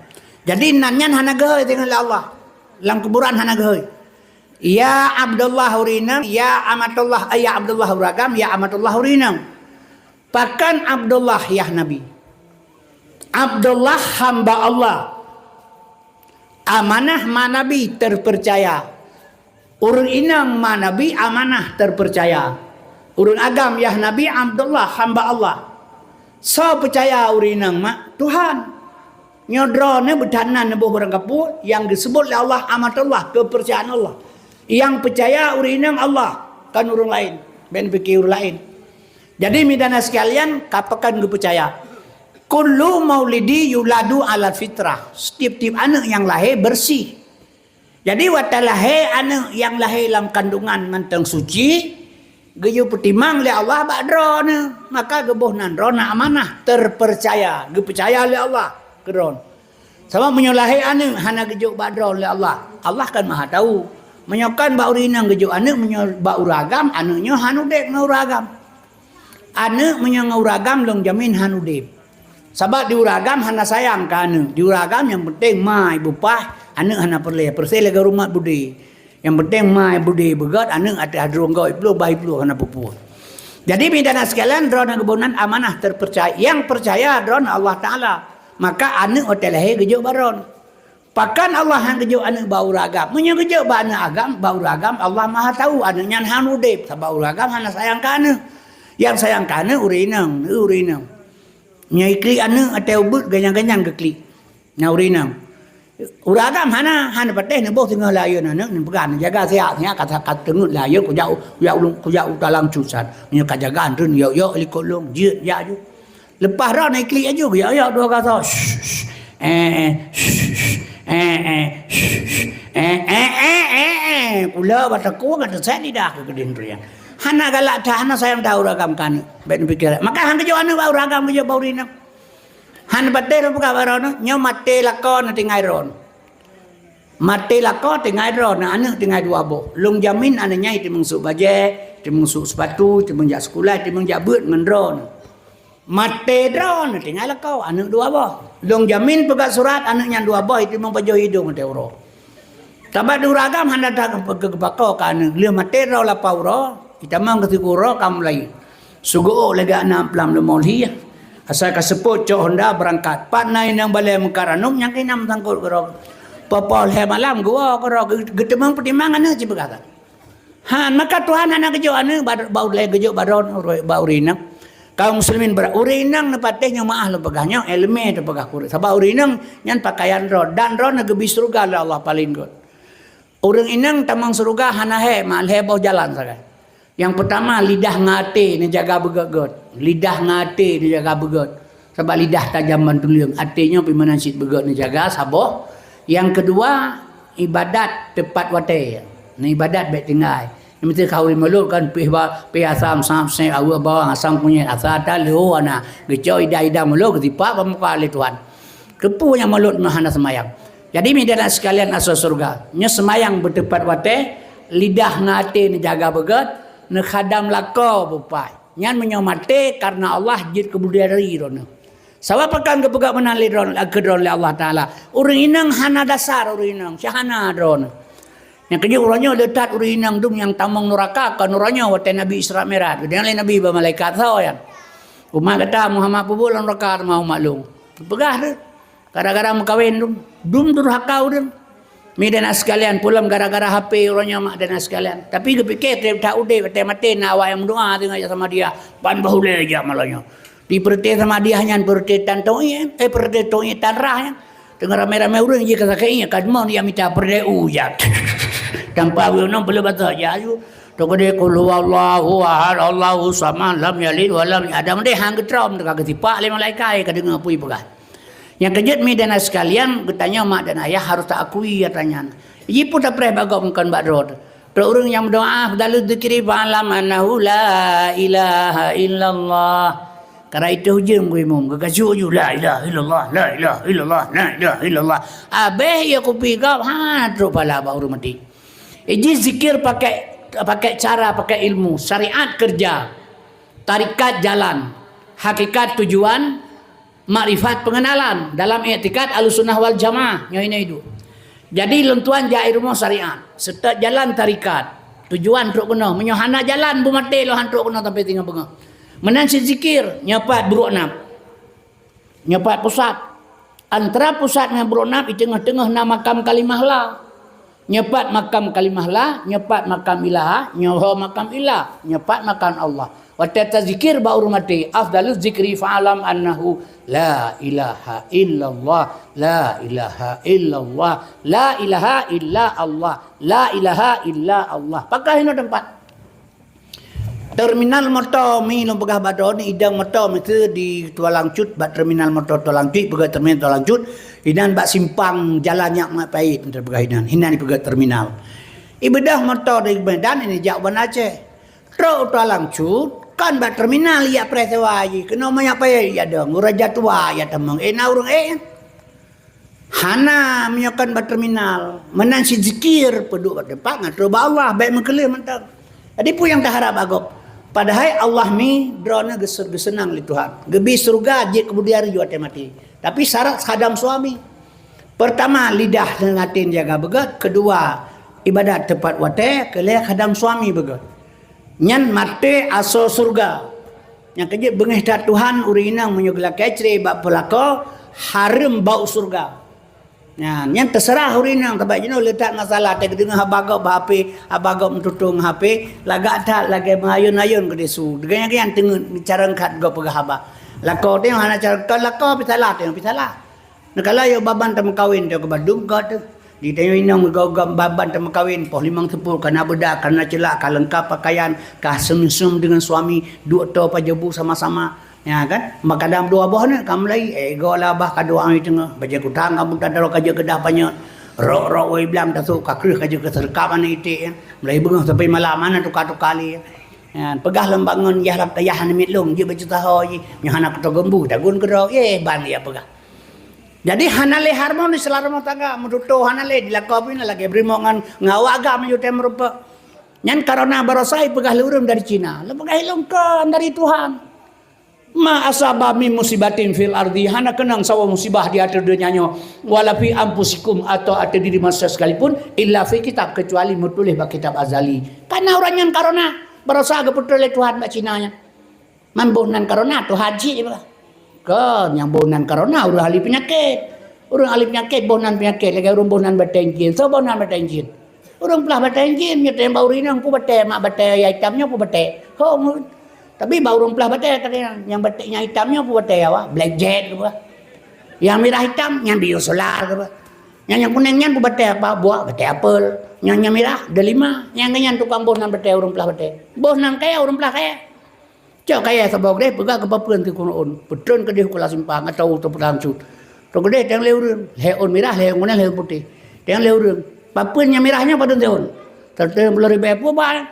Jadi nanyan hana gehei dengan Allah lang kuburan hana gehei ya Abdullah hurinam ya amatullah ya Abdullah huragam ya amatullah hurinam. Bahkan Abdullah ya Nabi, Abdullah hamba Allah, amanah ma Nabi terpercaya. Urun inang ma Nabi amanah terpercaya. Urun agam ya Nabi Abdullah hamba Allah. So percaya urinang mak Tuhan. Nyodrone betanan nebo barang kapur yang disebut oleh Allah amatullah kepercayaan Allah. Yang percaya urinang Allah kan urun lain, ben fikir urun lain. Jadi midana sekalian kapakan gue percaya kullu maulidi yuladu ala fitrah. Setiap-tiap anak yang lahir bersih. Jadi wata lahir anak yang lahir dalam kandungan mantang suci geyu pertimang oleh Allah bakdrona maka gebohnan rona amanah terpercaya ge percaya oleh Allah kedron. Sama menyolahi anak hana gejuk bakdron oleh Allah. Allah kan maha tahu. Menyokan baurinang gejuk anak menyobak uragam anaknya hanudek ngauragam. Anak menyangauragam long jamin hanudip. Sebab diuragam hana sayang ke anak. Diuragam yang penting ma ibu pah anak hana perleh persel ke rumah budi. Yang penting ma budi begat anak ada hadrong gau iblu bayi iblu hana pupu. Jadi bidana sekalian drona kebunan amanah terpercaya. Yang percaya drona Allah Taala. Maka anak hotel lahir gejuk baron. Bahkan Allah yang gejuk anak bau ragam. Punya gejuk anak agam bau ragam Allah maha tahu anaknya hanudip. Sebab uragam hana sayang ke anak. Yang sayang kana urinang. Nya ikli anu atau but ganyang-ganyang ke kli. Nya urinang. Uragam hana pateh ne boh tengah layan anak ne pegan jaga sihatnya kata tengut layan ku jau dalam cusan. Nya kajagaan run yo likolong jeut ya ju. Lepas ran ikli aju ya dua kata. Pula bataku kata saya lidah ke kedin rian. Hana galak dah, hana sayang tahu ragam kan. Baik pikir. Maka hang kejo anu bau ragam kejo bau rina. Han batte ro buka barono, nyo mate lako na tingai ron. Mate lako tingai ron, anu tingai dua boh. Lung jamin anu nyai timung su baje, timung su sepatu, timung jak sekolah, timung jak beut ngan ron. Mate ron tingai lako, anu dua boh. Lung jamin pegat surat anu nya dua boh timung bajo hidung te uro. Tabat duragam handa dak ke bako kan, lieu mate ro la pauro. Kita mang ketikuro kamu lagi. Sugo lagi anak pelam lemol hiya. Asal kaseput cok Honda berangkat. Pat naik nang balai mengkaranum yang kinam tangkut kerok. Popol he malam gua kerok getemang pertimbangan aja berkata. Han maka Tuhan anak kejo anu bau lagi kejo baron bau rinang. Kaum muslimin berurinang nepatnya maah lo pegahnya elme tu pegah kurit. Sabab urinang nyan pakaian ron dan ron nagebi surga Allah paling good. Urang inang tamang surga hanahe mal heboh jalan sagai. Yang pertama lidah ngate ni jaga begot. Lidah ngate ni jaga begot. Sebab lidah tajaman tuliung. Artinya pimanansit begot ni jaga saboh. Yang kedua ibadat tepat wate. Ni ibadat baik tinggal. Yang mesti kau mulut kan pi asam samse awu bawang asam punya asal talu ana. Geco ida mulut ketipak pemuka oleh Tuhan. Kepunya mulut mahana semayang. Jadi media sekalian asal surga. Nya semayang bertepat wate, lidah ngate ni jaga begot. Nekhadam lako bupai nyan menyomate karena Allah jid kebudari rono sawa pakan kepegak menali ron akedron le Allah taala urang inang hana dasar urang inang syahana ron yang keje urangnya letat urang inang dum yang tamang neraka kan urangnya wate Nabi Isra Mi'raj dengan Nabi ba malaikat sao yan umma kata Muhammad pubulan neraka mau maklum pegah de gara-gara mengkawin dum durhaka urang Medan sekalian pulang gara-gara HP orangnya mak dan sekalian. Tapi kepikir dia tak udah mati nak yang doa tengah sama dia. Pan bahu aja malahnya. Di perti sama dia hanya perti tantoi perti toi tanrah. Tengah ramai-ramai orang je kata kayaknya kadmon dia minta perti ujat. Tanpa orang boleh baca aja tu. Tokode qul huwallahu ahad Allahu samad lam yalid wa lam ada mende hang getrom dekat ketipak le malaikat kadenga pui pegah. Yang kejut mi dan sekalian getanya mak dan ayah harus tak akui katanya. Ji pun tak pernah bagok bukan badrod. Orang yang berdoa dalam zikri fa'alam annahu la ilaha illallah. Karena itu hujung gue mum gagasu ju la ilaha illallah la ilaha illallah la ilaha illallah. Abeh ya kopi kau terus pala baru mati. Ji zikir pakai cara pakai ilmu, syariat kerja, tarikat jalan, hakikat tujuan, makrifat pengenalan dalam i'tikad Ahlussunnah wal Jamaah yang ini itu. Jadi lentuan jair ilmu syariat, serta jalan tarikat, tujuan truk kena, menyohana jalan bu mati lo han truk kena sampai tinggal bengah. Menansi zikir nyapat buruk nap. Nyapat pusat. Antara pusat dengan buruk nap di tengah-tengah nama makam kalimah la. Nyapat makam kalimah la, nyapat makam ilah, nyoho makam ilah, nyapat makam Allah. Waktu zikir baru mati. Afdalul zikri fa'alam annahu la ilaha illallah, la ilaha illallah, la ilaha illa Allah, la ilaha illa Allah. Pakai ini tempat. Terminal motor mi lo pegah badon idang motor itu di Tualang Cut, bat terminal motor Tualang Cut, pegah terminal Tualang Cut, hinan bat simpang jalan yang mak pahit untuk pegah hinan di pegah terminal. Ibadah motor dari Medan ini jauh ban Aceh. Truk Tualang Cut kan bat terminal ya presewa aji. Kena banyak pahit ya dong, uraja tua ya temang. Na urang hana menyokan bat terminal, menan si zikir peduk bat depan ngatu Allah baik mengkelir mentang. Jadi pun yang tak harap agop. Padahal Allah mi drone gesenang li Tuhan. Gebi surga je kemudian juga mati. Tapi syarat khadam suami. Pertama lidah dengan hati jaga begat, kedua ibadat tepat wate, kelih khadam suami begat. Nyan mati aso surga. Yang kejut bengih dak Tuhan urinang menyugla kecre bab pelako haram bau surga. Nah, yang terserah urinang tabak jenuh letak masalah tak dengar habagok HP, habagok mentutung HP, lagak tak lagi mengayun-ayun ke desu. Dengan yang tengah cara ngkat go pegah haba. Lako tengok hana cara kau lako pisalah tengok pisalah. Nakala yo baban tem kawin tengok ke Badung got. Di tengok inang go baban tem kawin poh 5 10 kana bedak kana celak ka lengkap pakaian ka semisum dengan suami dua to pajebu sama-sama. Ya kan, maka dalam dua buah ni kamu lagi ego lah bah kadua ang tengah baca kutang kamu tak ada kerja kedah banyak rok wei bilang tak suka kerja kerja keserkapan itu ya mulai bengah sampai malam mana tukar kali Pegah lembangun ya harap kaya hanamit long dia berjuta hoy nya hanak to gembu dagun kero ban ya pegah. Jadi hanale harmonis dalam rumah tangga muduto hanale dilakopin lagi brimongan ngawaga menyute merupa. Nyan karena barosai pegah lurum dari Cina. Lepegah ilungkan dari Tuhan. Ma asaba min musibatin fil ardi hana kenang sawa musibah di atas dunianya wala fi ampusikum atau ada diri manusia sekalipun illa fi kitab kecuali mutulih ba kitab azali. Karena orang yang karena berasa keputul oleh Tuhan mbak Cinanya. Mambonan karena tu haji ba. Kan yang bonan karena urang ahli penyakit. Urang ahli penyakit bonan penyakit lagi urang bonan batengkin. So bonan batengkin. Urang pelah batengkin nya tem baurinang ku bate mak bate ya hitamnya ku bate. Ho tapi baru pelah bate katanya yang bateknya hitamnya ku bate apa? Black jet ke apa? Yang merah hitam yang biosolar ke apa? Yang kuningnya ku bate apa? Buah bate apel. Yang merah delima, yang ganyan tukang bonan bate urang pelah bate. Bonan kaya urang pelah kaya. Cak kaya sabok deh pegah ke papeun ke kunoon. Petun ke dia kula simpang atau tu pedang cut. Tu gede tang leureun, heun merah, heun kuning, heun putih. Tang leureun. Papeun yang merahnya pada tahun. Tertem pelori bepo ba.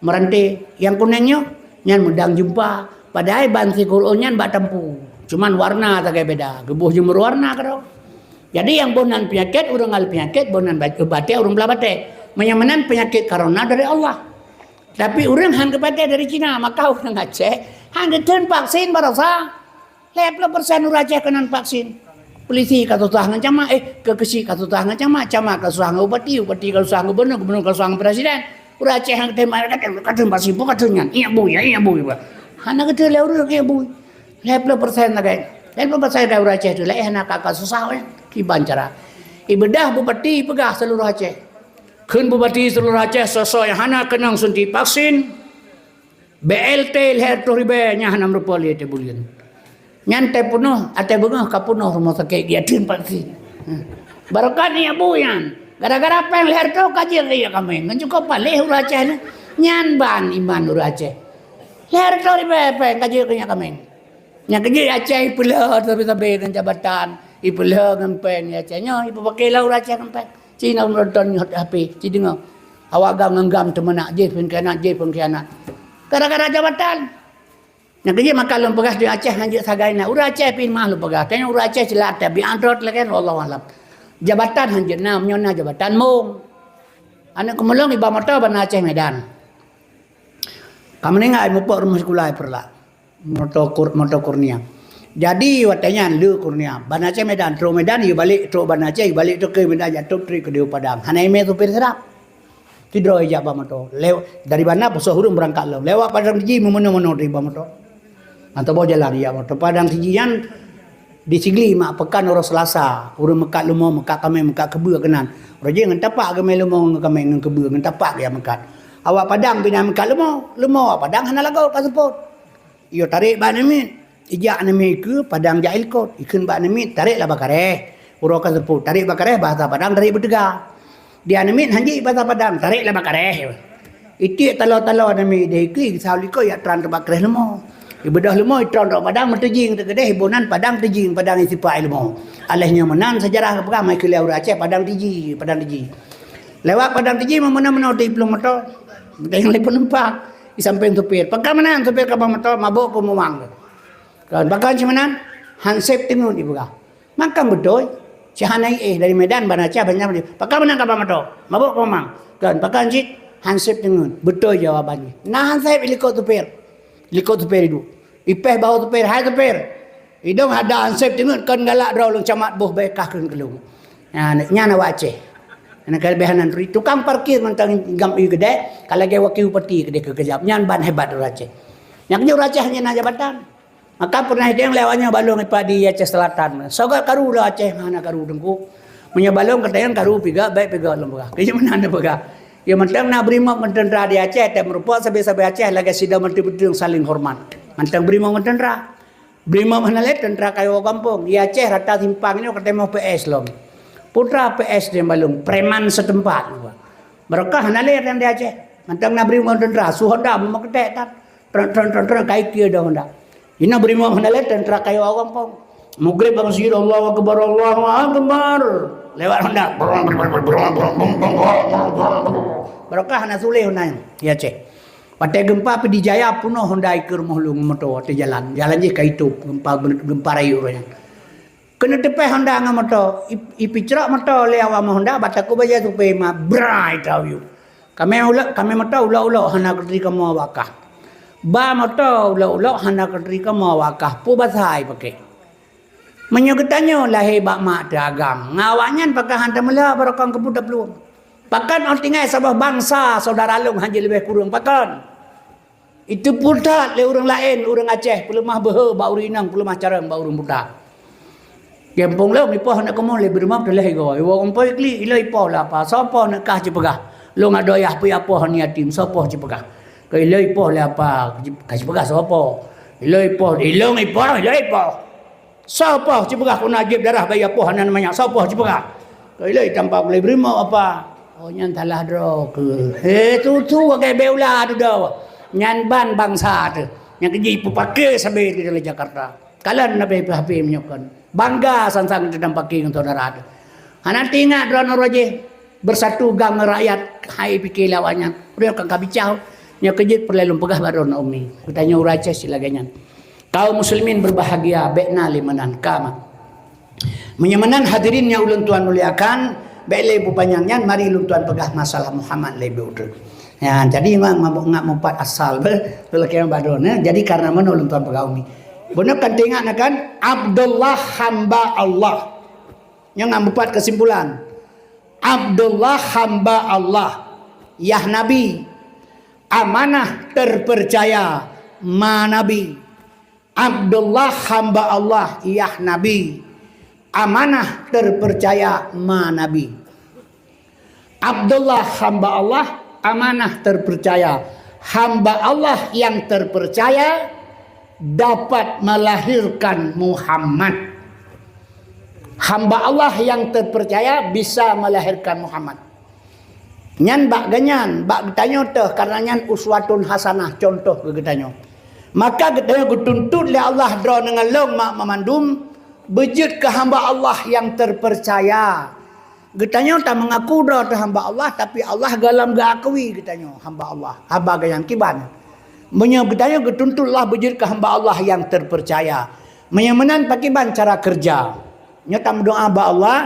Merantai yang kuningnya nyan mendang jumpa padahal bansi Qur'annya mbak tempu. Cuman warna tak kayak beda. Gebuh jemur warna karo. Jadi yang bonan penyakit urang al penyakit bonan bate urang belah bate. Menyamanan penyakit karena dari Allah. Tapi orang hang kepada dari Cina, maka orang Aceh hang deten vaksin barasa. 50% orang Aceh kena vaksin. Polisi kata tuhangan cama kekesi kata tuhangan cama ka suhangan upati ka suhangan gubernur ka suhangan presiden. Orang Aceh hang temar kata vaksin pun katanya. Iya bu. Hana kata le urang ke bu. 50% lagi. 50% dari orang Aceh tu le hana kakak susah ki bancara. Ibadah bupati pegah seluruh Aceh. Kun bupati seluruh Aceh sesuai hana kenang suntik vaksin BLT leher tu ribe nya hana merupa lihat bulian nyante penuh ate bengah kapunuh rumah sakit dia tin vaksin barakat ni abu yan gara-gara apa yang leher tu kajian dia kami cukup paleh urang Aceh nyan ban iman urang Aceh leher tu ribe apa kajian nya kami nya kajian Aceh ipulah tapi dengan jabatan ipulah ngampen Aceh nya ipu pakai lah urang Aceh ngampen Cina menonton HP, jadi ngau. Awak ganggam temenak je pengkhianat. Gara-gara jabatan. Yang kerja makan pegah di Aceh lanjut sagaina. Urang Aceh pin mah lu pegah. Tanya urang Aceh celat tapi androt lagi wallahu alam. Jabatan hanjut nyona jabatan mung. Anak kemelong iba motor bana Aceh Medan. Kamu ni ngai mupok rumah sekolah perla. Motor Kurnia. Jadi watanya lu Kurnia. Bana Aceh Medan, tro Medan you balik, tro Bana Aceh balik tu ke Medan jatuh tri ke Dewa Padang. Hanai me tu serap. Tidro aja ba motor. Dari mana pasal hurung berangkat lo. Lewat Padang Tiji memono-mono di ba motor. Atau bawa jalan dia motor Padang Tijian di Sigli mak pekan orang Selasa. Urang mekat lumo mekat kami mekat kebu kenan. Raja ngan tapak kami lumo kami ngan kebu ngan tapak dia mekat. Awak Padang bina mekat lumo Padang hana lagau passport. Yo tarik ba ni ijak nami ke Padang Jail Kot ikun bak nami tariklah bakareh urokan seput tarik bakareh bahasa Padang tarik berdegar dia nami hanji bahasa Padang tariklah bakareh itu talo-talo nami deki sauliko ya tran bakareh lemo ibadah lemo tran Padang metejing tegedeh bonan Padang tejing Padang isipa ilmu alehnya menan sejarah apa mai ke Laur Aceh Padang Tiji lewat Padang Tiji memenang di belum motor yang lebih penumpang sampai supir pekamanan supir kapal motor mabuk pemumang kan bahkan cumanan hansep tingun di buka makan betul cihanai dari Medan Bana Aceh banyak dia pakai menang kapal motor mabuk pemang kan bahkan cik hansep tingun betul jawabannya nah hansep likut supir itu ipeh bawa supir hai supir hidung ada hansep tingun kan galak draw long camat boh bekah kan kelung nah nya na Aceh anak kelebihanan tu tukang parkir mentang gampi gede kalau ge wakil upati gede kekejap nyan ban hebat Aceh yang nya Aceh hanya na jabatan. Maka pernah dia yang lewatnya balong di Aceh Selatan. Sogat karu lah Aceh mana karu dengku. Punya balong katanya karu piga baik piga lembah. Kaya mana anda piga. Ya mentang nak berimok mentendra di Aceh. Dan merupakan sampai Aceh lagi sidang menteri-menteri yang saling hormat. Mentang berimok mentendra. Berimok mana lihat tendera kayu kampung. Di Aceh rata simpang ini katanya mau PS loh. Putra PS dia balong. Preman setempat. Mereka mana lihat yang di Aceh. Mentang nak berimok mentendra. Suhoda mau ketek tak. Tren kait kia dah honda. Ina berima mendalet dan terakai awam pun. Mugrib bang sihir Allahu Akbar. Lewat hendak. Barokah na sulih hunai. Ya cek. Patai gempa di Jaya puno Hondai ke rumah lu motor te jalan je kaitu gempa rayu orangnya. Kena tepe Honda ngam motor ipicrak motor le awak Honda bataku baja tu pe ma brai tahu you. Kami motor ulah hana ketri kamu wakah. Ba motor ulah hana ketri kamu wakah pu basai pakai. Menyogetanyo lahir bak mak dagang. Ngawaknya pakai hantar mela barakang kebudak peluang. Pakan orang tinggal sabah bangsa saudara long hanya lebih kurang pakan. Itu putat le orang lain, orang Aceh, pelemah behe, bau rinang, pelemah carang, bau orang putat. Kampung lo ipah nak kamu le berumah dah leh go. Iwa umpai kli ila ipah lah apa. Siapa nak kah cepegah. Lo ngado yah pi apa ni yatim, siapa cepegah. Ke ila ipah lah apa. Kah cepegah siapa? Ila ipah. Siapa cepegah kau najib darah bayi apa hanan namanya. Siapa cepegah. Ke ila tampak le berumah apa. Oh nyan talah dro ke. Tu ke beula tu dah. Nyan ban bangsa tu yang kerja ipu pakai sampai di dalam Jakarta kalian nabi PHP menyokon bangga sansang dalam pakai untuk saudara tu nanti ingat drone roje bersatu gang rakyat hai pikir lawannya udah kan kabicau yang kerja perlu pegah baron umi kutanya urace silaganya kaum muslimin berbahagia bekna limanan kama menyamanan hadirin yang ulun tuan muliakan bele bu panjangnya mari ulun tuan pegah masalah Muhammad lebih udah. Ya, jadi memang ngak mempat asal belakang badona. Jadi karena mana ulun tuan pegaumi. Benar kan tengok kan Abdullah hamba Allah. Yang mempat kesimpulan. Abdullah hamba Allah. Yah Nabi. Amanah terpercaya ma Nabi. Abdullah hamba Allah. Yah Nabi. Amanah terpercaya ma Nabi. Abdullah hamba Allah. Amanah terpercaya. Hamba Allah yang terpercaya dapat melahirkan Muhammad. Hamba Allah yang terpercaya bisa melahirkan Muhammad. Nyan bak ganyan, bak getanyo teh karena nyan uswatun hasanah contoh ke getanyo. Maka getanyo gutuntut le Allah dro dengan long mak memandum bejut ke hamba Allah yang terpercaya. Getanyo tak mengaku dah hamba Allah tapi Allah galam gak akui getanyo hamba Allah hamba gayang kiban menyo getanyo getuntutlah bejur ke hamba Allah yang terpercaya menyamanan pakiban cara kerja nyata doa hamba Allah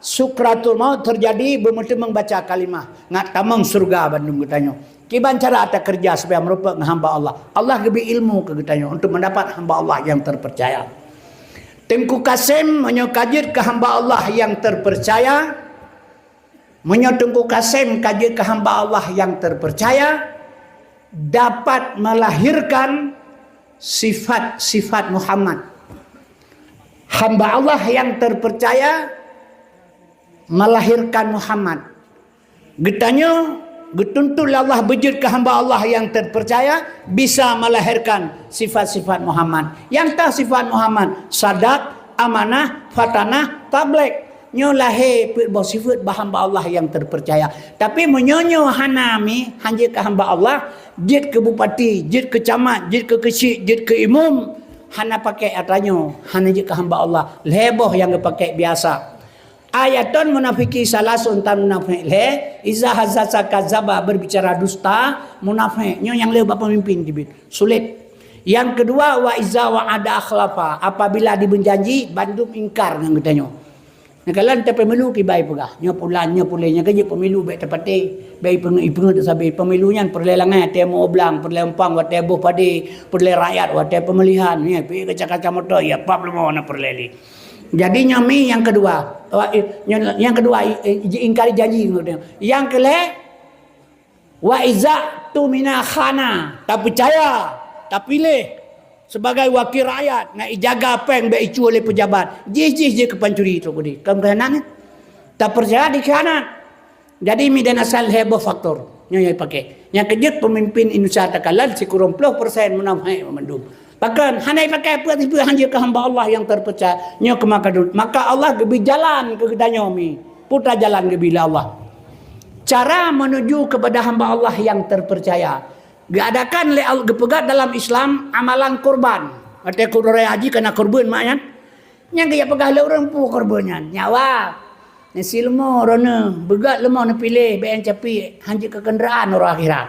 sukratul maut terjadi bermutu membaca kalimah ngat tamang surga bandung getanyo kiban cara ada kerja supaya merupakan hamba Allah Allah gebi ilmu ke getanyo untuk mendapat hamba Allah yang terpercaya Tengku Kasim menyo kajit ke hamba Allah yang terpercaya menyotungku Kasim kaji ke hamba Allah yang terpercaya dapat melahirkan sifat-sifat Muhammad. Hamba Allah yang terpercaya melahirkan Muhammad. Getanyo getuntut Allah bejut ke hamba Allah yang terpercaya bisa melahirkan sifat-sifat Muhammad. Yang tak sifat Muhammad sadak, amanah, fatanah, tablek. Nyo lahir bersifat hamba Allah yang terpercaya. Tapi menyonyo hanami hanya ke hamba Allah, jid ke bupati, jid ke camat, jid ke kecik, jid ke imam, hana pakai atanyo, hana jid ke hamba Allah. Leboh yang pakai biasa. Ayatun munafiki salasun tan munafik le iza hazza kadzaba berbicara dusta munafik nyo yang leu bapa pemimpin dibit sulit. Yang kedua wa iza wa ada akhlafa apabila dibenjanji bandung ingkar nang getanyo. Nakalan te pemilu ki bai pegah. Nya pulanya pulenya kerja pemilu baik tepate. Bai pengu tu sabe pemilu nyan perlelangan te mo oblang perlempang wa te boh pade perle rakyat wa te pemilihan ni pi kaca-kaca motor ya pap lemo na perleli. Jadi nyami yang kedua. Yang kedua ingkari janji. Yang kele wa iza tu mina khana tak percaya tak pilih sebagai wakil rakyat nak jaga apa yang baicu oleh pejabat jih je kepancuri itu kudi kemkanan tak percaya dikhianat jadi midan asal heboh faktor nyoy pakai yang kejut pemimpin Indonesia takalan sekurang 10% menamai memandum bahkan hanai pakai apa tiba hanya ke hamba Allah yang terpercaya nyo kemakadut maka Allah gebi jalan ke gedanyo mi putra jalan gebi Allah cara menuju kepada hamba Allah yang terpercaya diadakan oleh gepegat dalam Islam amalan kurban. Ada kurban haji kena kurban maknya. Yang gaya pegah le orang pu kurbannya. Nyawa. Nasi lemah rona begat lemah nak pilih ben capi haji ke kenderaan orang akhirat.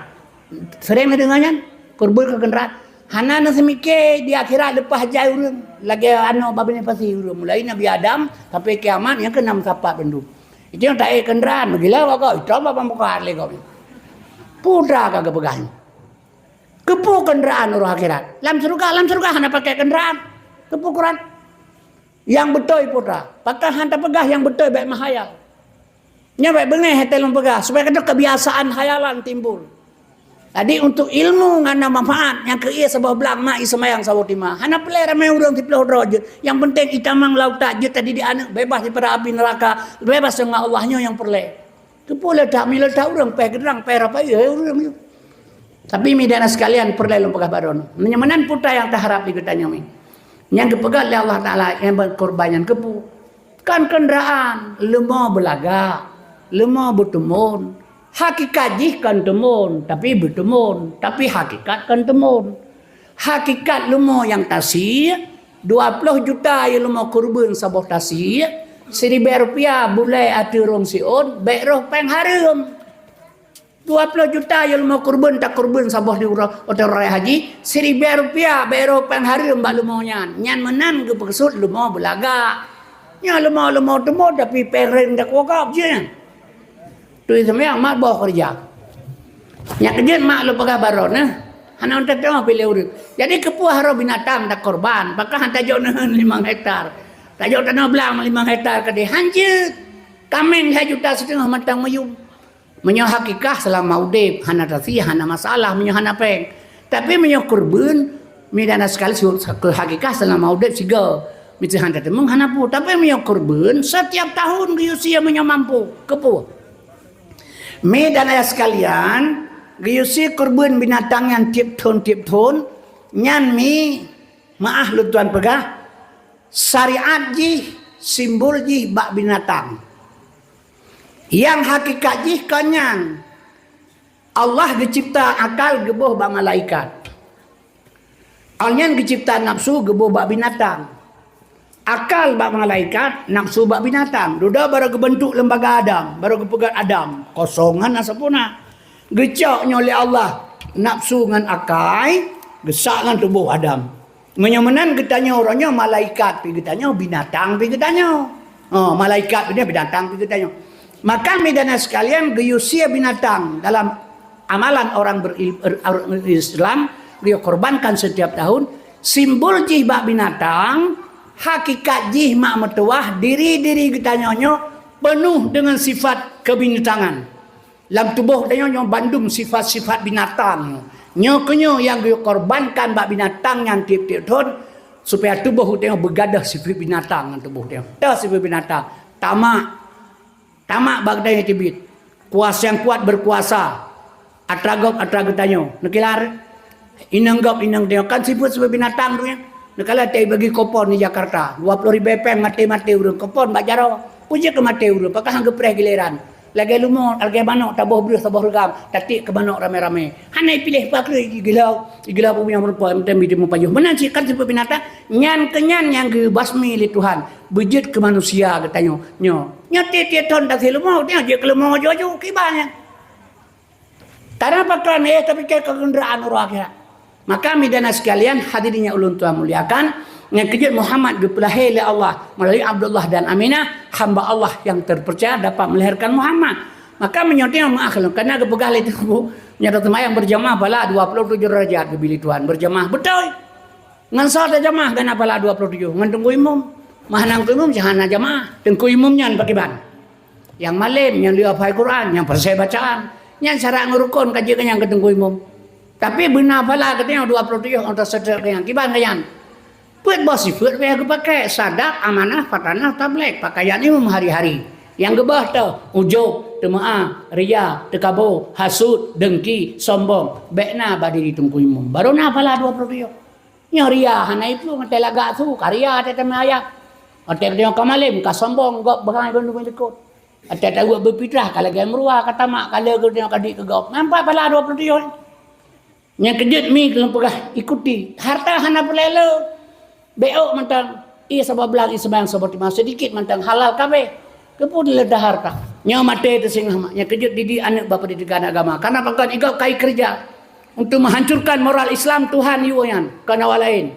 Sering dengannya kurban ke kendaraan. Hana na semike di akhirat lepas jai urang. Lagi babine pasti urang. Mulai Nabi Adam sampai kiamat yang ke 6 sapat bendu. Itu yang tak kendaraan. Gila kau. Itu apa muka harle kau. Putra kagak pegang. Kepu kendaraan urang akhirat. Lam surga hana pakai kendaraan. Kepu Quran. Yang betul putra. Pakai hantar pegah yang betul baik mahayal. Nya baik bengeh hetelung pegah supaya kada kebiasaan hayalan timbul. Tadi untuk ilmu ngana manfaat yang ke ia sebab belang mak semayang sawotima. Hana pelai ramai urang ti pelau roje. Yang penting itamang laut takje tadi di anak bebas daripada api neraka, bebas dengan Allahnya yang perlai. Tu pula tak mila tak urang peh gerang peh apa ya urang. Tapi midana sekalian perlai lu pegah baron. Menyamanan putra yang tak harap diketanya mi. Yang kepegat oleh Allah Taala yang berkorbanan kepu. Kan kenderaan lemah belaga, lemah bertemun. Hakikat jih kan temun, tapi bertemun. Tapi hakikat kan temun. Hakikat lumo yang tasir, 20 juta yang lumo kurban sabah tasir, 1,000 rupiah bulai ati rong siun, baik roh peng harum. 20 juta yang lumo kurban tak kurban sabah di hotel raya haji, 1,000 rupiah baik roh peng harum bak lumo nyan. Nyan menan ke peksud lumo belaga. Nyan lumo temu tapi peng tak wakap je. Tu semayang mak bawa kerja. Yang kejut mak lu pegah baron nah. Hana untuk tengok pilih urip. Jadi kepuah haro binatang tak korban. Maka hantar jauh 5 hektar. Tak jauh tanah belang 5 hektar ke dia. Hancur. Kameng 2,5 juta matang mayum. Menyo hakikah selama udip. Hana tasih, hana masalah. Menyo hana peng. Tapi menyo kurban. Midana sekali ke hakikah selama udip siga. Mesti hantar temung hana pu. Tapi menyo kurban. Setiap tahun ke usia menyo mampu. Kepuah. Me dan ayah sekalian, giyusi kurban binatang yang tiap tahun, nyan mi, maaf lu tuan pegah, syariat ji, simbol ji bak binatang. Yang hakikat ji kanyan, Allah dicipta akal gebuh bak malaikat. Alnyan dicipta nafsu gebuh bak binatang. Akal bak malaikat, nafsu bak binatang. Duda baru kebentuk lembaga Adam, baru kepegat Adam. Kosongan asapuna. Gecoknya oleh Allah nafsu ngan akai, gesak ngan tubuh Adam. Menyemenan ketanya orangnya malaikat, pi ketanya binatang, pi ketanya. Oh, malaikat ini binatang, pi ketanya. Maka medana sekalian geyusia binatang dalam amalan orang berislam, dia korbankan setiap tahun. Simbol jih bak binatang. Hakikat jih mak metuah diri kitanya penuh dengan sifat kebinatangan. Dalam tubuh dia bandung sifat-sifat binatang. Nyo yang dikorbankan bak binatang yang tiap-tiap tahun supaya tubuh dia bergadah sifat binatang tubuh dia. Dah sifat binatang. Tamak bak dia tibit. Kuasa yang kuat berkuasa. Atragop tanya. Nekilar inanggap dia kan sifat binatang tu yang. Nakala tay bagi kopon di Jakarta 20,000 peng mati urang kopon bak jaro puja ke mati urang pakah hangge preh giliran lagi lumo lagi manok taboh beus taboh regam tatik ke manok rame-rame hanai pilih pakre gila punya perempuan tembi demo payuh menan si kan sepe binatang nyan kenyan yang ge basmi li Tuhan bejit ke manusia katanya nyo tiap ton tak lumo dia je ke lumo jojo kibanya tarang pakran tapi ke kendaraan urang akhirat. Maka midana sekalian hadirinnya ulun tua muliakan yang kejut Muhammad dipelahi oleh Allah melalui Abdullah dan Aminah hamba Allah yang terpercaya dapat melahirkan Muhammad. Maka menyonting mengakhir karena kepegal itu nyata semayang berjamaah pala 27 derajat kebili Tuhan berjamaah betul. Ngan salat jamaah kana pala 27 ngan tunggu imam. Mahanang tu imam jahana jamaah tunggu imamnya pakai ban. Yang malam yang dia hafal Quran yang persai bacaan yang cara ngurukun kaji yang ketunggu imam. Tapi benar pala katanya 27 untuk sedar yang kiban kayan. Buat bos sifat yang pakai sadak, amanah, fatanah, tablek. Pakaian ini hari-hari. Yang gebah tu ujub, temaah, ria, tekabo, hasud, dengki, sombong. Bekna badi ditunggu imam. Baru na pala 27. Nya ria hana itu mate lagak tu karya tete maya. Ate dia kamalim ka sombong gop bahai bandu melikut. Ate tahu berpitrah kalau dia meruah kata mak kalau dia kadik ke gop. Nampak pala 27. Yang kejut mi kalau pegah ikuti harta hana pelelo beok mantang ia sebab belang ia sembayang seperti masa sedikit mantang halal kabe kepun ledah harta nya mate itu sing nya kejut didi anak bapa didikan agama karena pakan igau kai kerja untuk menghancurkan moral Islam Tuhan yuyan kana walain.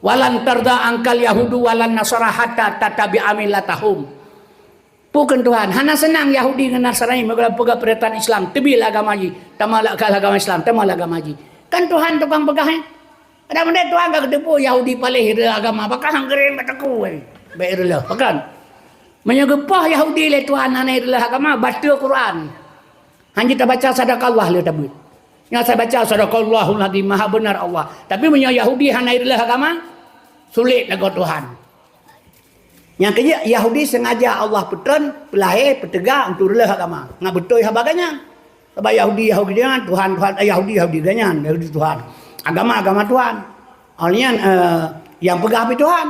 Walan tarda angkal yahudu walan nasara hatta tatabi'a millatahum. Bukan Tuhan, hana senang Yahudi dengan Nasrani megang perintah Islam, tebil agama ji, tamalak agama Islam, tamal agama ji. Kan Tuhan tukang pegah. Ada benda Tuhan gak kedepu Yahudi palih agama, bakal hanggerin bataku. Baiklah, bahkan menyegepah Yahudi le Tuhan hana agama, baca Quran. Hanya kita baca sadakallah le tabut. Yang saya baca sadaqallahul azim, maha benar Allah. Tapi punya Yahudi hana agama, sulit lagu Tuhan. Yang kerja Yahudi sengaja Allah petren, pelahir, petegak untuk relah agama. Ngak betul habaganya. Sebab Yahudi jangan, Tuhan Yahudi jangan, Yahudi Tuhan. Agama Tuhan. Alnya yang pegah api Tuhan.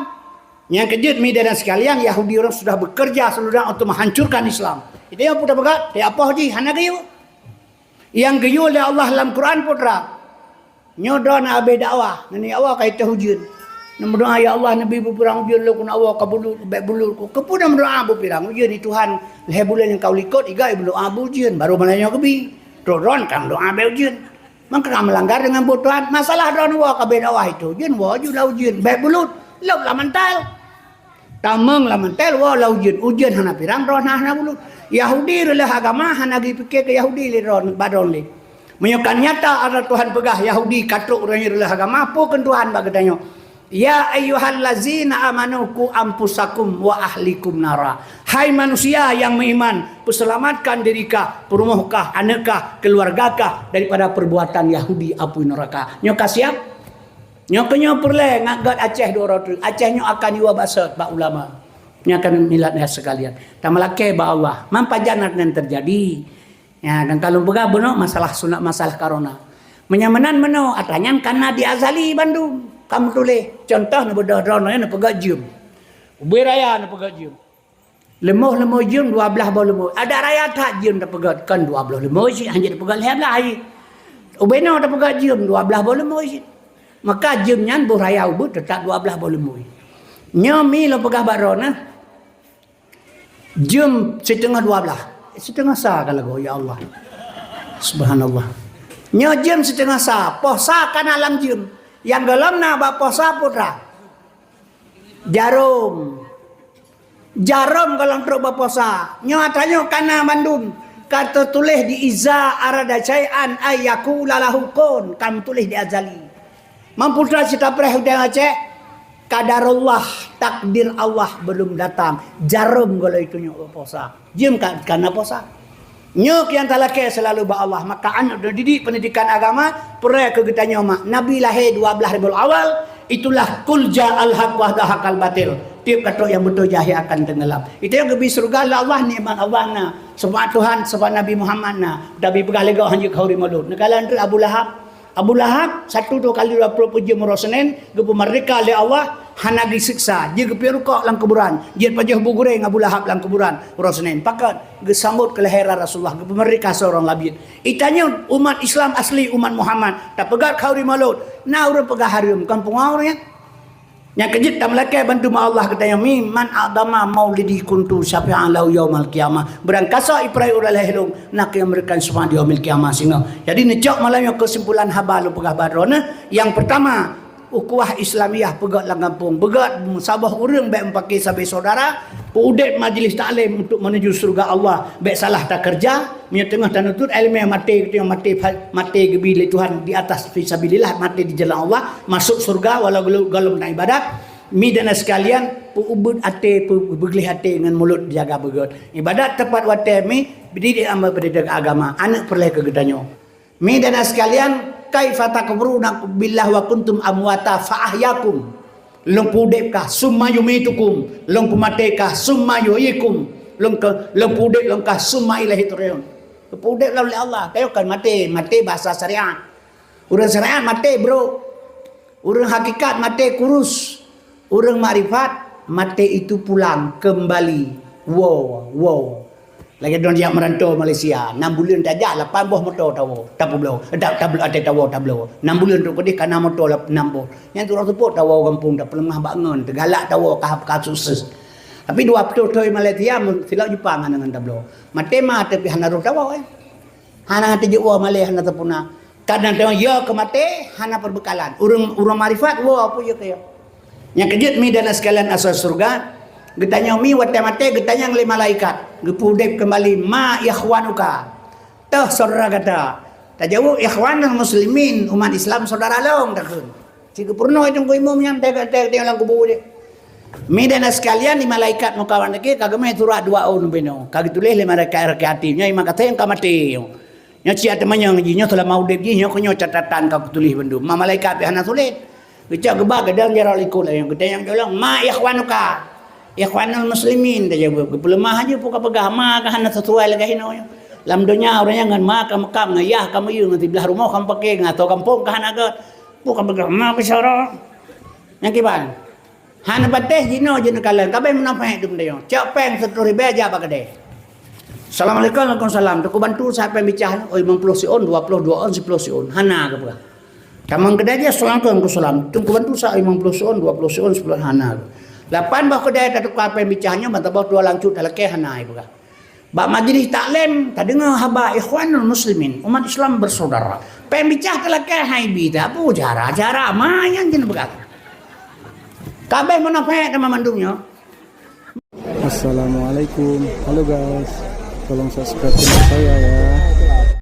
Yang kerja media dan sekalian Yahudi orang sudah bekerja seluruh untuk menghancurkan Islam. Itu yang putra pegat, dia apa haji, hana gayu. Yang gayu oleh Allah dalam Quran putra. Nyodon abe dakwah, nani awak kait hujun. Nama doa ya Allah Nabi berperang ujian lakukan awak kabulur baik bulur ko kepunan doa berperang ujian di Tuhan leh bulan yang kau likut iga berdoa ujian baru malanya kebi doron kang doa be ujian maka melanggar dengan Tuhan masalah doa wa kabe dakwah itu ujian wa ujian baik bulut lauk la mental tameng la mental wa la ujian hana pirang doa hana bulut Yahudi rela agama hana gi pikir ke Yahudi le ron badon le menyokan nyata ada Tuhan pegah Yahudi katuk orang rela agama apa kan Tuhan bagatanya. Ya ayyuhallazina amanu qu anfusakum wa ahlikum nara. Hai manusia yang beriman, perselamatkan diri kah, perumah kah, anak kah, keluarga kah daripada perbuatan Yahudi api neraka. Nyo kasiap? Nyo kenyo perle ngagat Aceh doro tu. Aceh nyo akan iwa basat ba ulama. Nyo akan milatnya sekalian. Tamalake ba Allah. Mampajanat yang terjadi. Ya, dan kalau begabono masalah sunat masalah corona. Menyamanan meno atanya karena di Azali Bandung. Kamu tulis contoh na bedah-bedah na pegat jum. Ubay raya na pegat jum. Lemoh jum 12 bau lemoh. Ada raya tak jum na pegat kan 12 lemoh sih hanya na pegat lehablah hari. Ubay na pegat jum 12 bau lemoh sih. Maka jum nyan bu raya ubud tetap 12 bau lemoh. Nyomi lo pegat barona. Jum setengah 12. Setengah sah kalau ya Allah. Subhanallah. Nyo jum setengah sah. Posa kan alam jum. Yang dalam na baposa putra jarum kalau terus baposa nyatanya kana Bandung kata tulis di iza arada caian ayaku lalahukun kamu tulis di Azali mamputra cita preh udah Aceh kadarullah takdir Allah belum datang jarum kalau itu nyok baposa jim kana posa nyok yang talake selalu ba Allah maka anak didik pendidikan agama peraya kegetanya mak Nabi lahir 12 Rabiul Awal itulah kul ja'al haq wa dahaqal batil tiap kata yang betul jahil akan tenggelam itu yang kebi surga Allah nikmat Allah na sebab Tuhan sebab Nabi Muhammad na Nabi begalega hanjik hauri malut negala antara Abu Lahab 1 2 kali 20 puji Senin gepu merdeka oleh Allah hana disiksa dia gepi rukuk lang kuburan dia pajah bugureng Abu Lahab lang kuburan Senin pakat gesambut kelahiran Rasulullah gepu merdeka seorang labid itanya umat Islam asli umat Muhammad tak pegat khauri malut na urang pegah harum kampung aurnya yang kejit tak melaka bantu ma Allah katanya man adama maulidi kuntu syafi'an lahu yaumal qiyamah berangkasa iprai urang lahirung nak yang mereka semua di yaumil qiyamah singa jadi necok malamnya kesimpulan habal pegah badrona yang pertama ukhuwah Islamiyah pegat lang kampung pegat sabah urang baik pakai sabai saudara udet majlis taklim untuk menuju surga Allah baik salah tak kerja punya tengah tanutut ilmu yang mati itu yang mati gebili Tuhan di atas fisabilillah mati di jalan Allah masuk surga walau galum nak ibadat mi dan sekalian ubud ate beglih ate dengan mulut jaga begot ibadat tepat wate mi berdiri amba pendidik agama anak perle kegedanyo mi dan sekalian kaifa takfuruna billah wa kuntum amwata fa ahyakum long pudek kah summa yumitukum long pumatekah summa yuhyikum long pudek long kah summa ilahi turun pudek oleh Allah kayo kan mati bahasa syariat urang syariat mati bro urang hakikat mati kurus urang makrifat mati itu pulang kembali wow lagi don dia merantau Malaysia 6 bulan tajak 8 buah motor tawo tablo ada tawo 6 bulan tu pedih kana motor 6 buah yang tu orang support tawo kampung dah pelengah bangun tegalak tawo kahap sukses tapi dua betul Malaysia silap Jepang dengan tablo mate mah tapi hana ro tawo hana hati jewa Malaysia hana tapuna Kadang tengok ya kemate hana perbekalan. Urang marifat wo apa ya kaya. Yang kejut mi dan sekalian asal surga. Getanya mi wate mate getanya ngli malaikat. Gepudep kembali ma ikhwanuka. Tah saudara kata. Tajawu ikhwanul muslimin umat Islam saudara long takun. Ciku purno itu ko imam yang tega lang kubur dia. Mi dan sekalian di malaikat mukawan lagi kagak me turah dua on beno. Kagak tulis le malaikat hatinya ima kata yang kamati. Nya cia temannya ngajinya telah mau dep nya ko catatan kagak tulis bendu. Ma malaikat hana tulis. Geca gebag gadang jara likul yang gede yang bilang ma ikhwanuka. Ikhwanul muslimin tajawu. Pelemah aja puka pegah ma hana sesuai lagi hino. Lam dunia orangnya ngan ma kamu ngayah kamu yung nanti belah rumah kamu pakai atau kampung kahan agak bukan bergama besar yang kiban hana bateh jino jino kalian kabe menapa hidup dia cak peng 10.000 aja apa gede. Assalamualaikum waalaikumsalam tu bantu siapa yang bicara 50 sion 22 on 10 sion hana ke bukan kamang gede dia assalamualaikum waalaikumsalam tu bantu sa 50 sion 20 sion 10 hana 8 bah gede tu apa yang bicaranya bantah bah 2 langcut alake hana bukan. Bak majlis taklim tak dengar haba ikhwanul muslimin umat Islam bersaudara. Pembicah telah ke hai bida apa jara mayan jenis begat. Kabeh menapa nama mandungnya. Assalamualaikum. Halo guys. Tolong subscribe channel saya ya.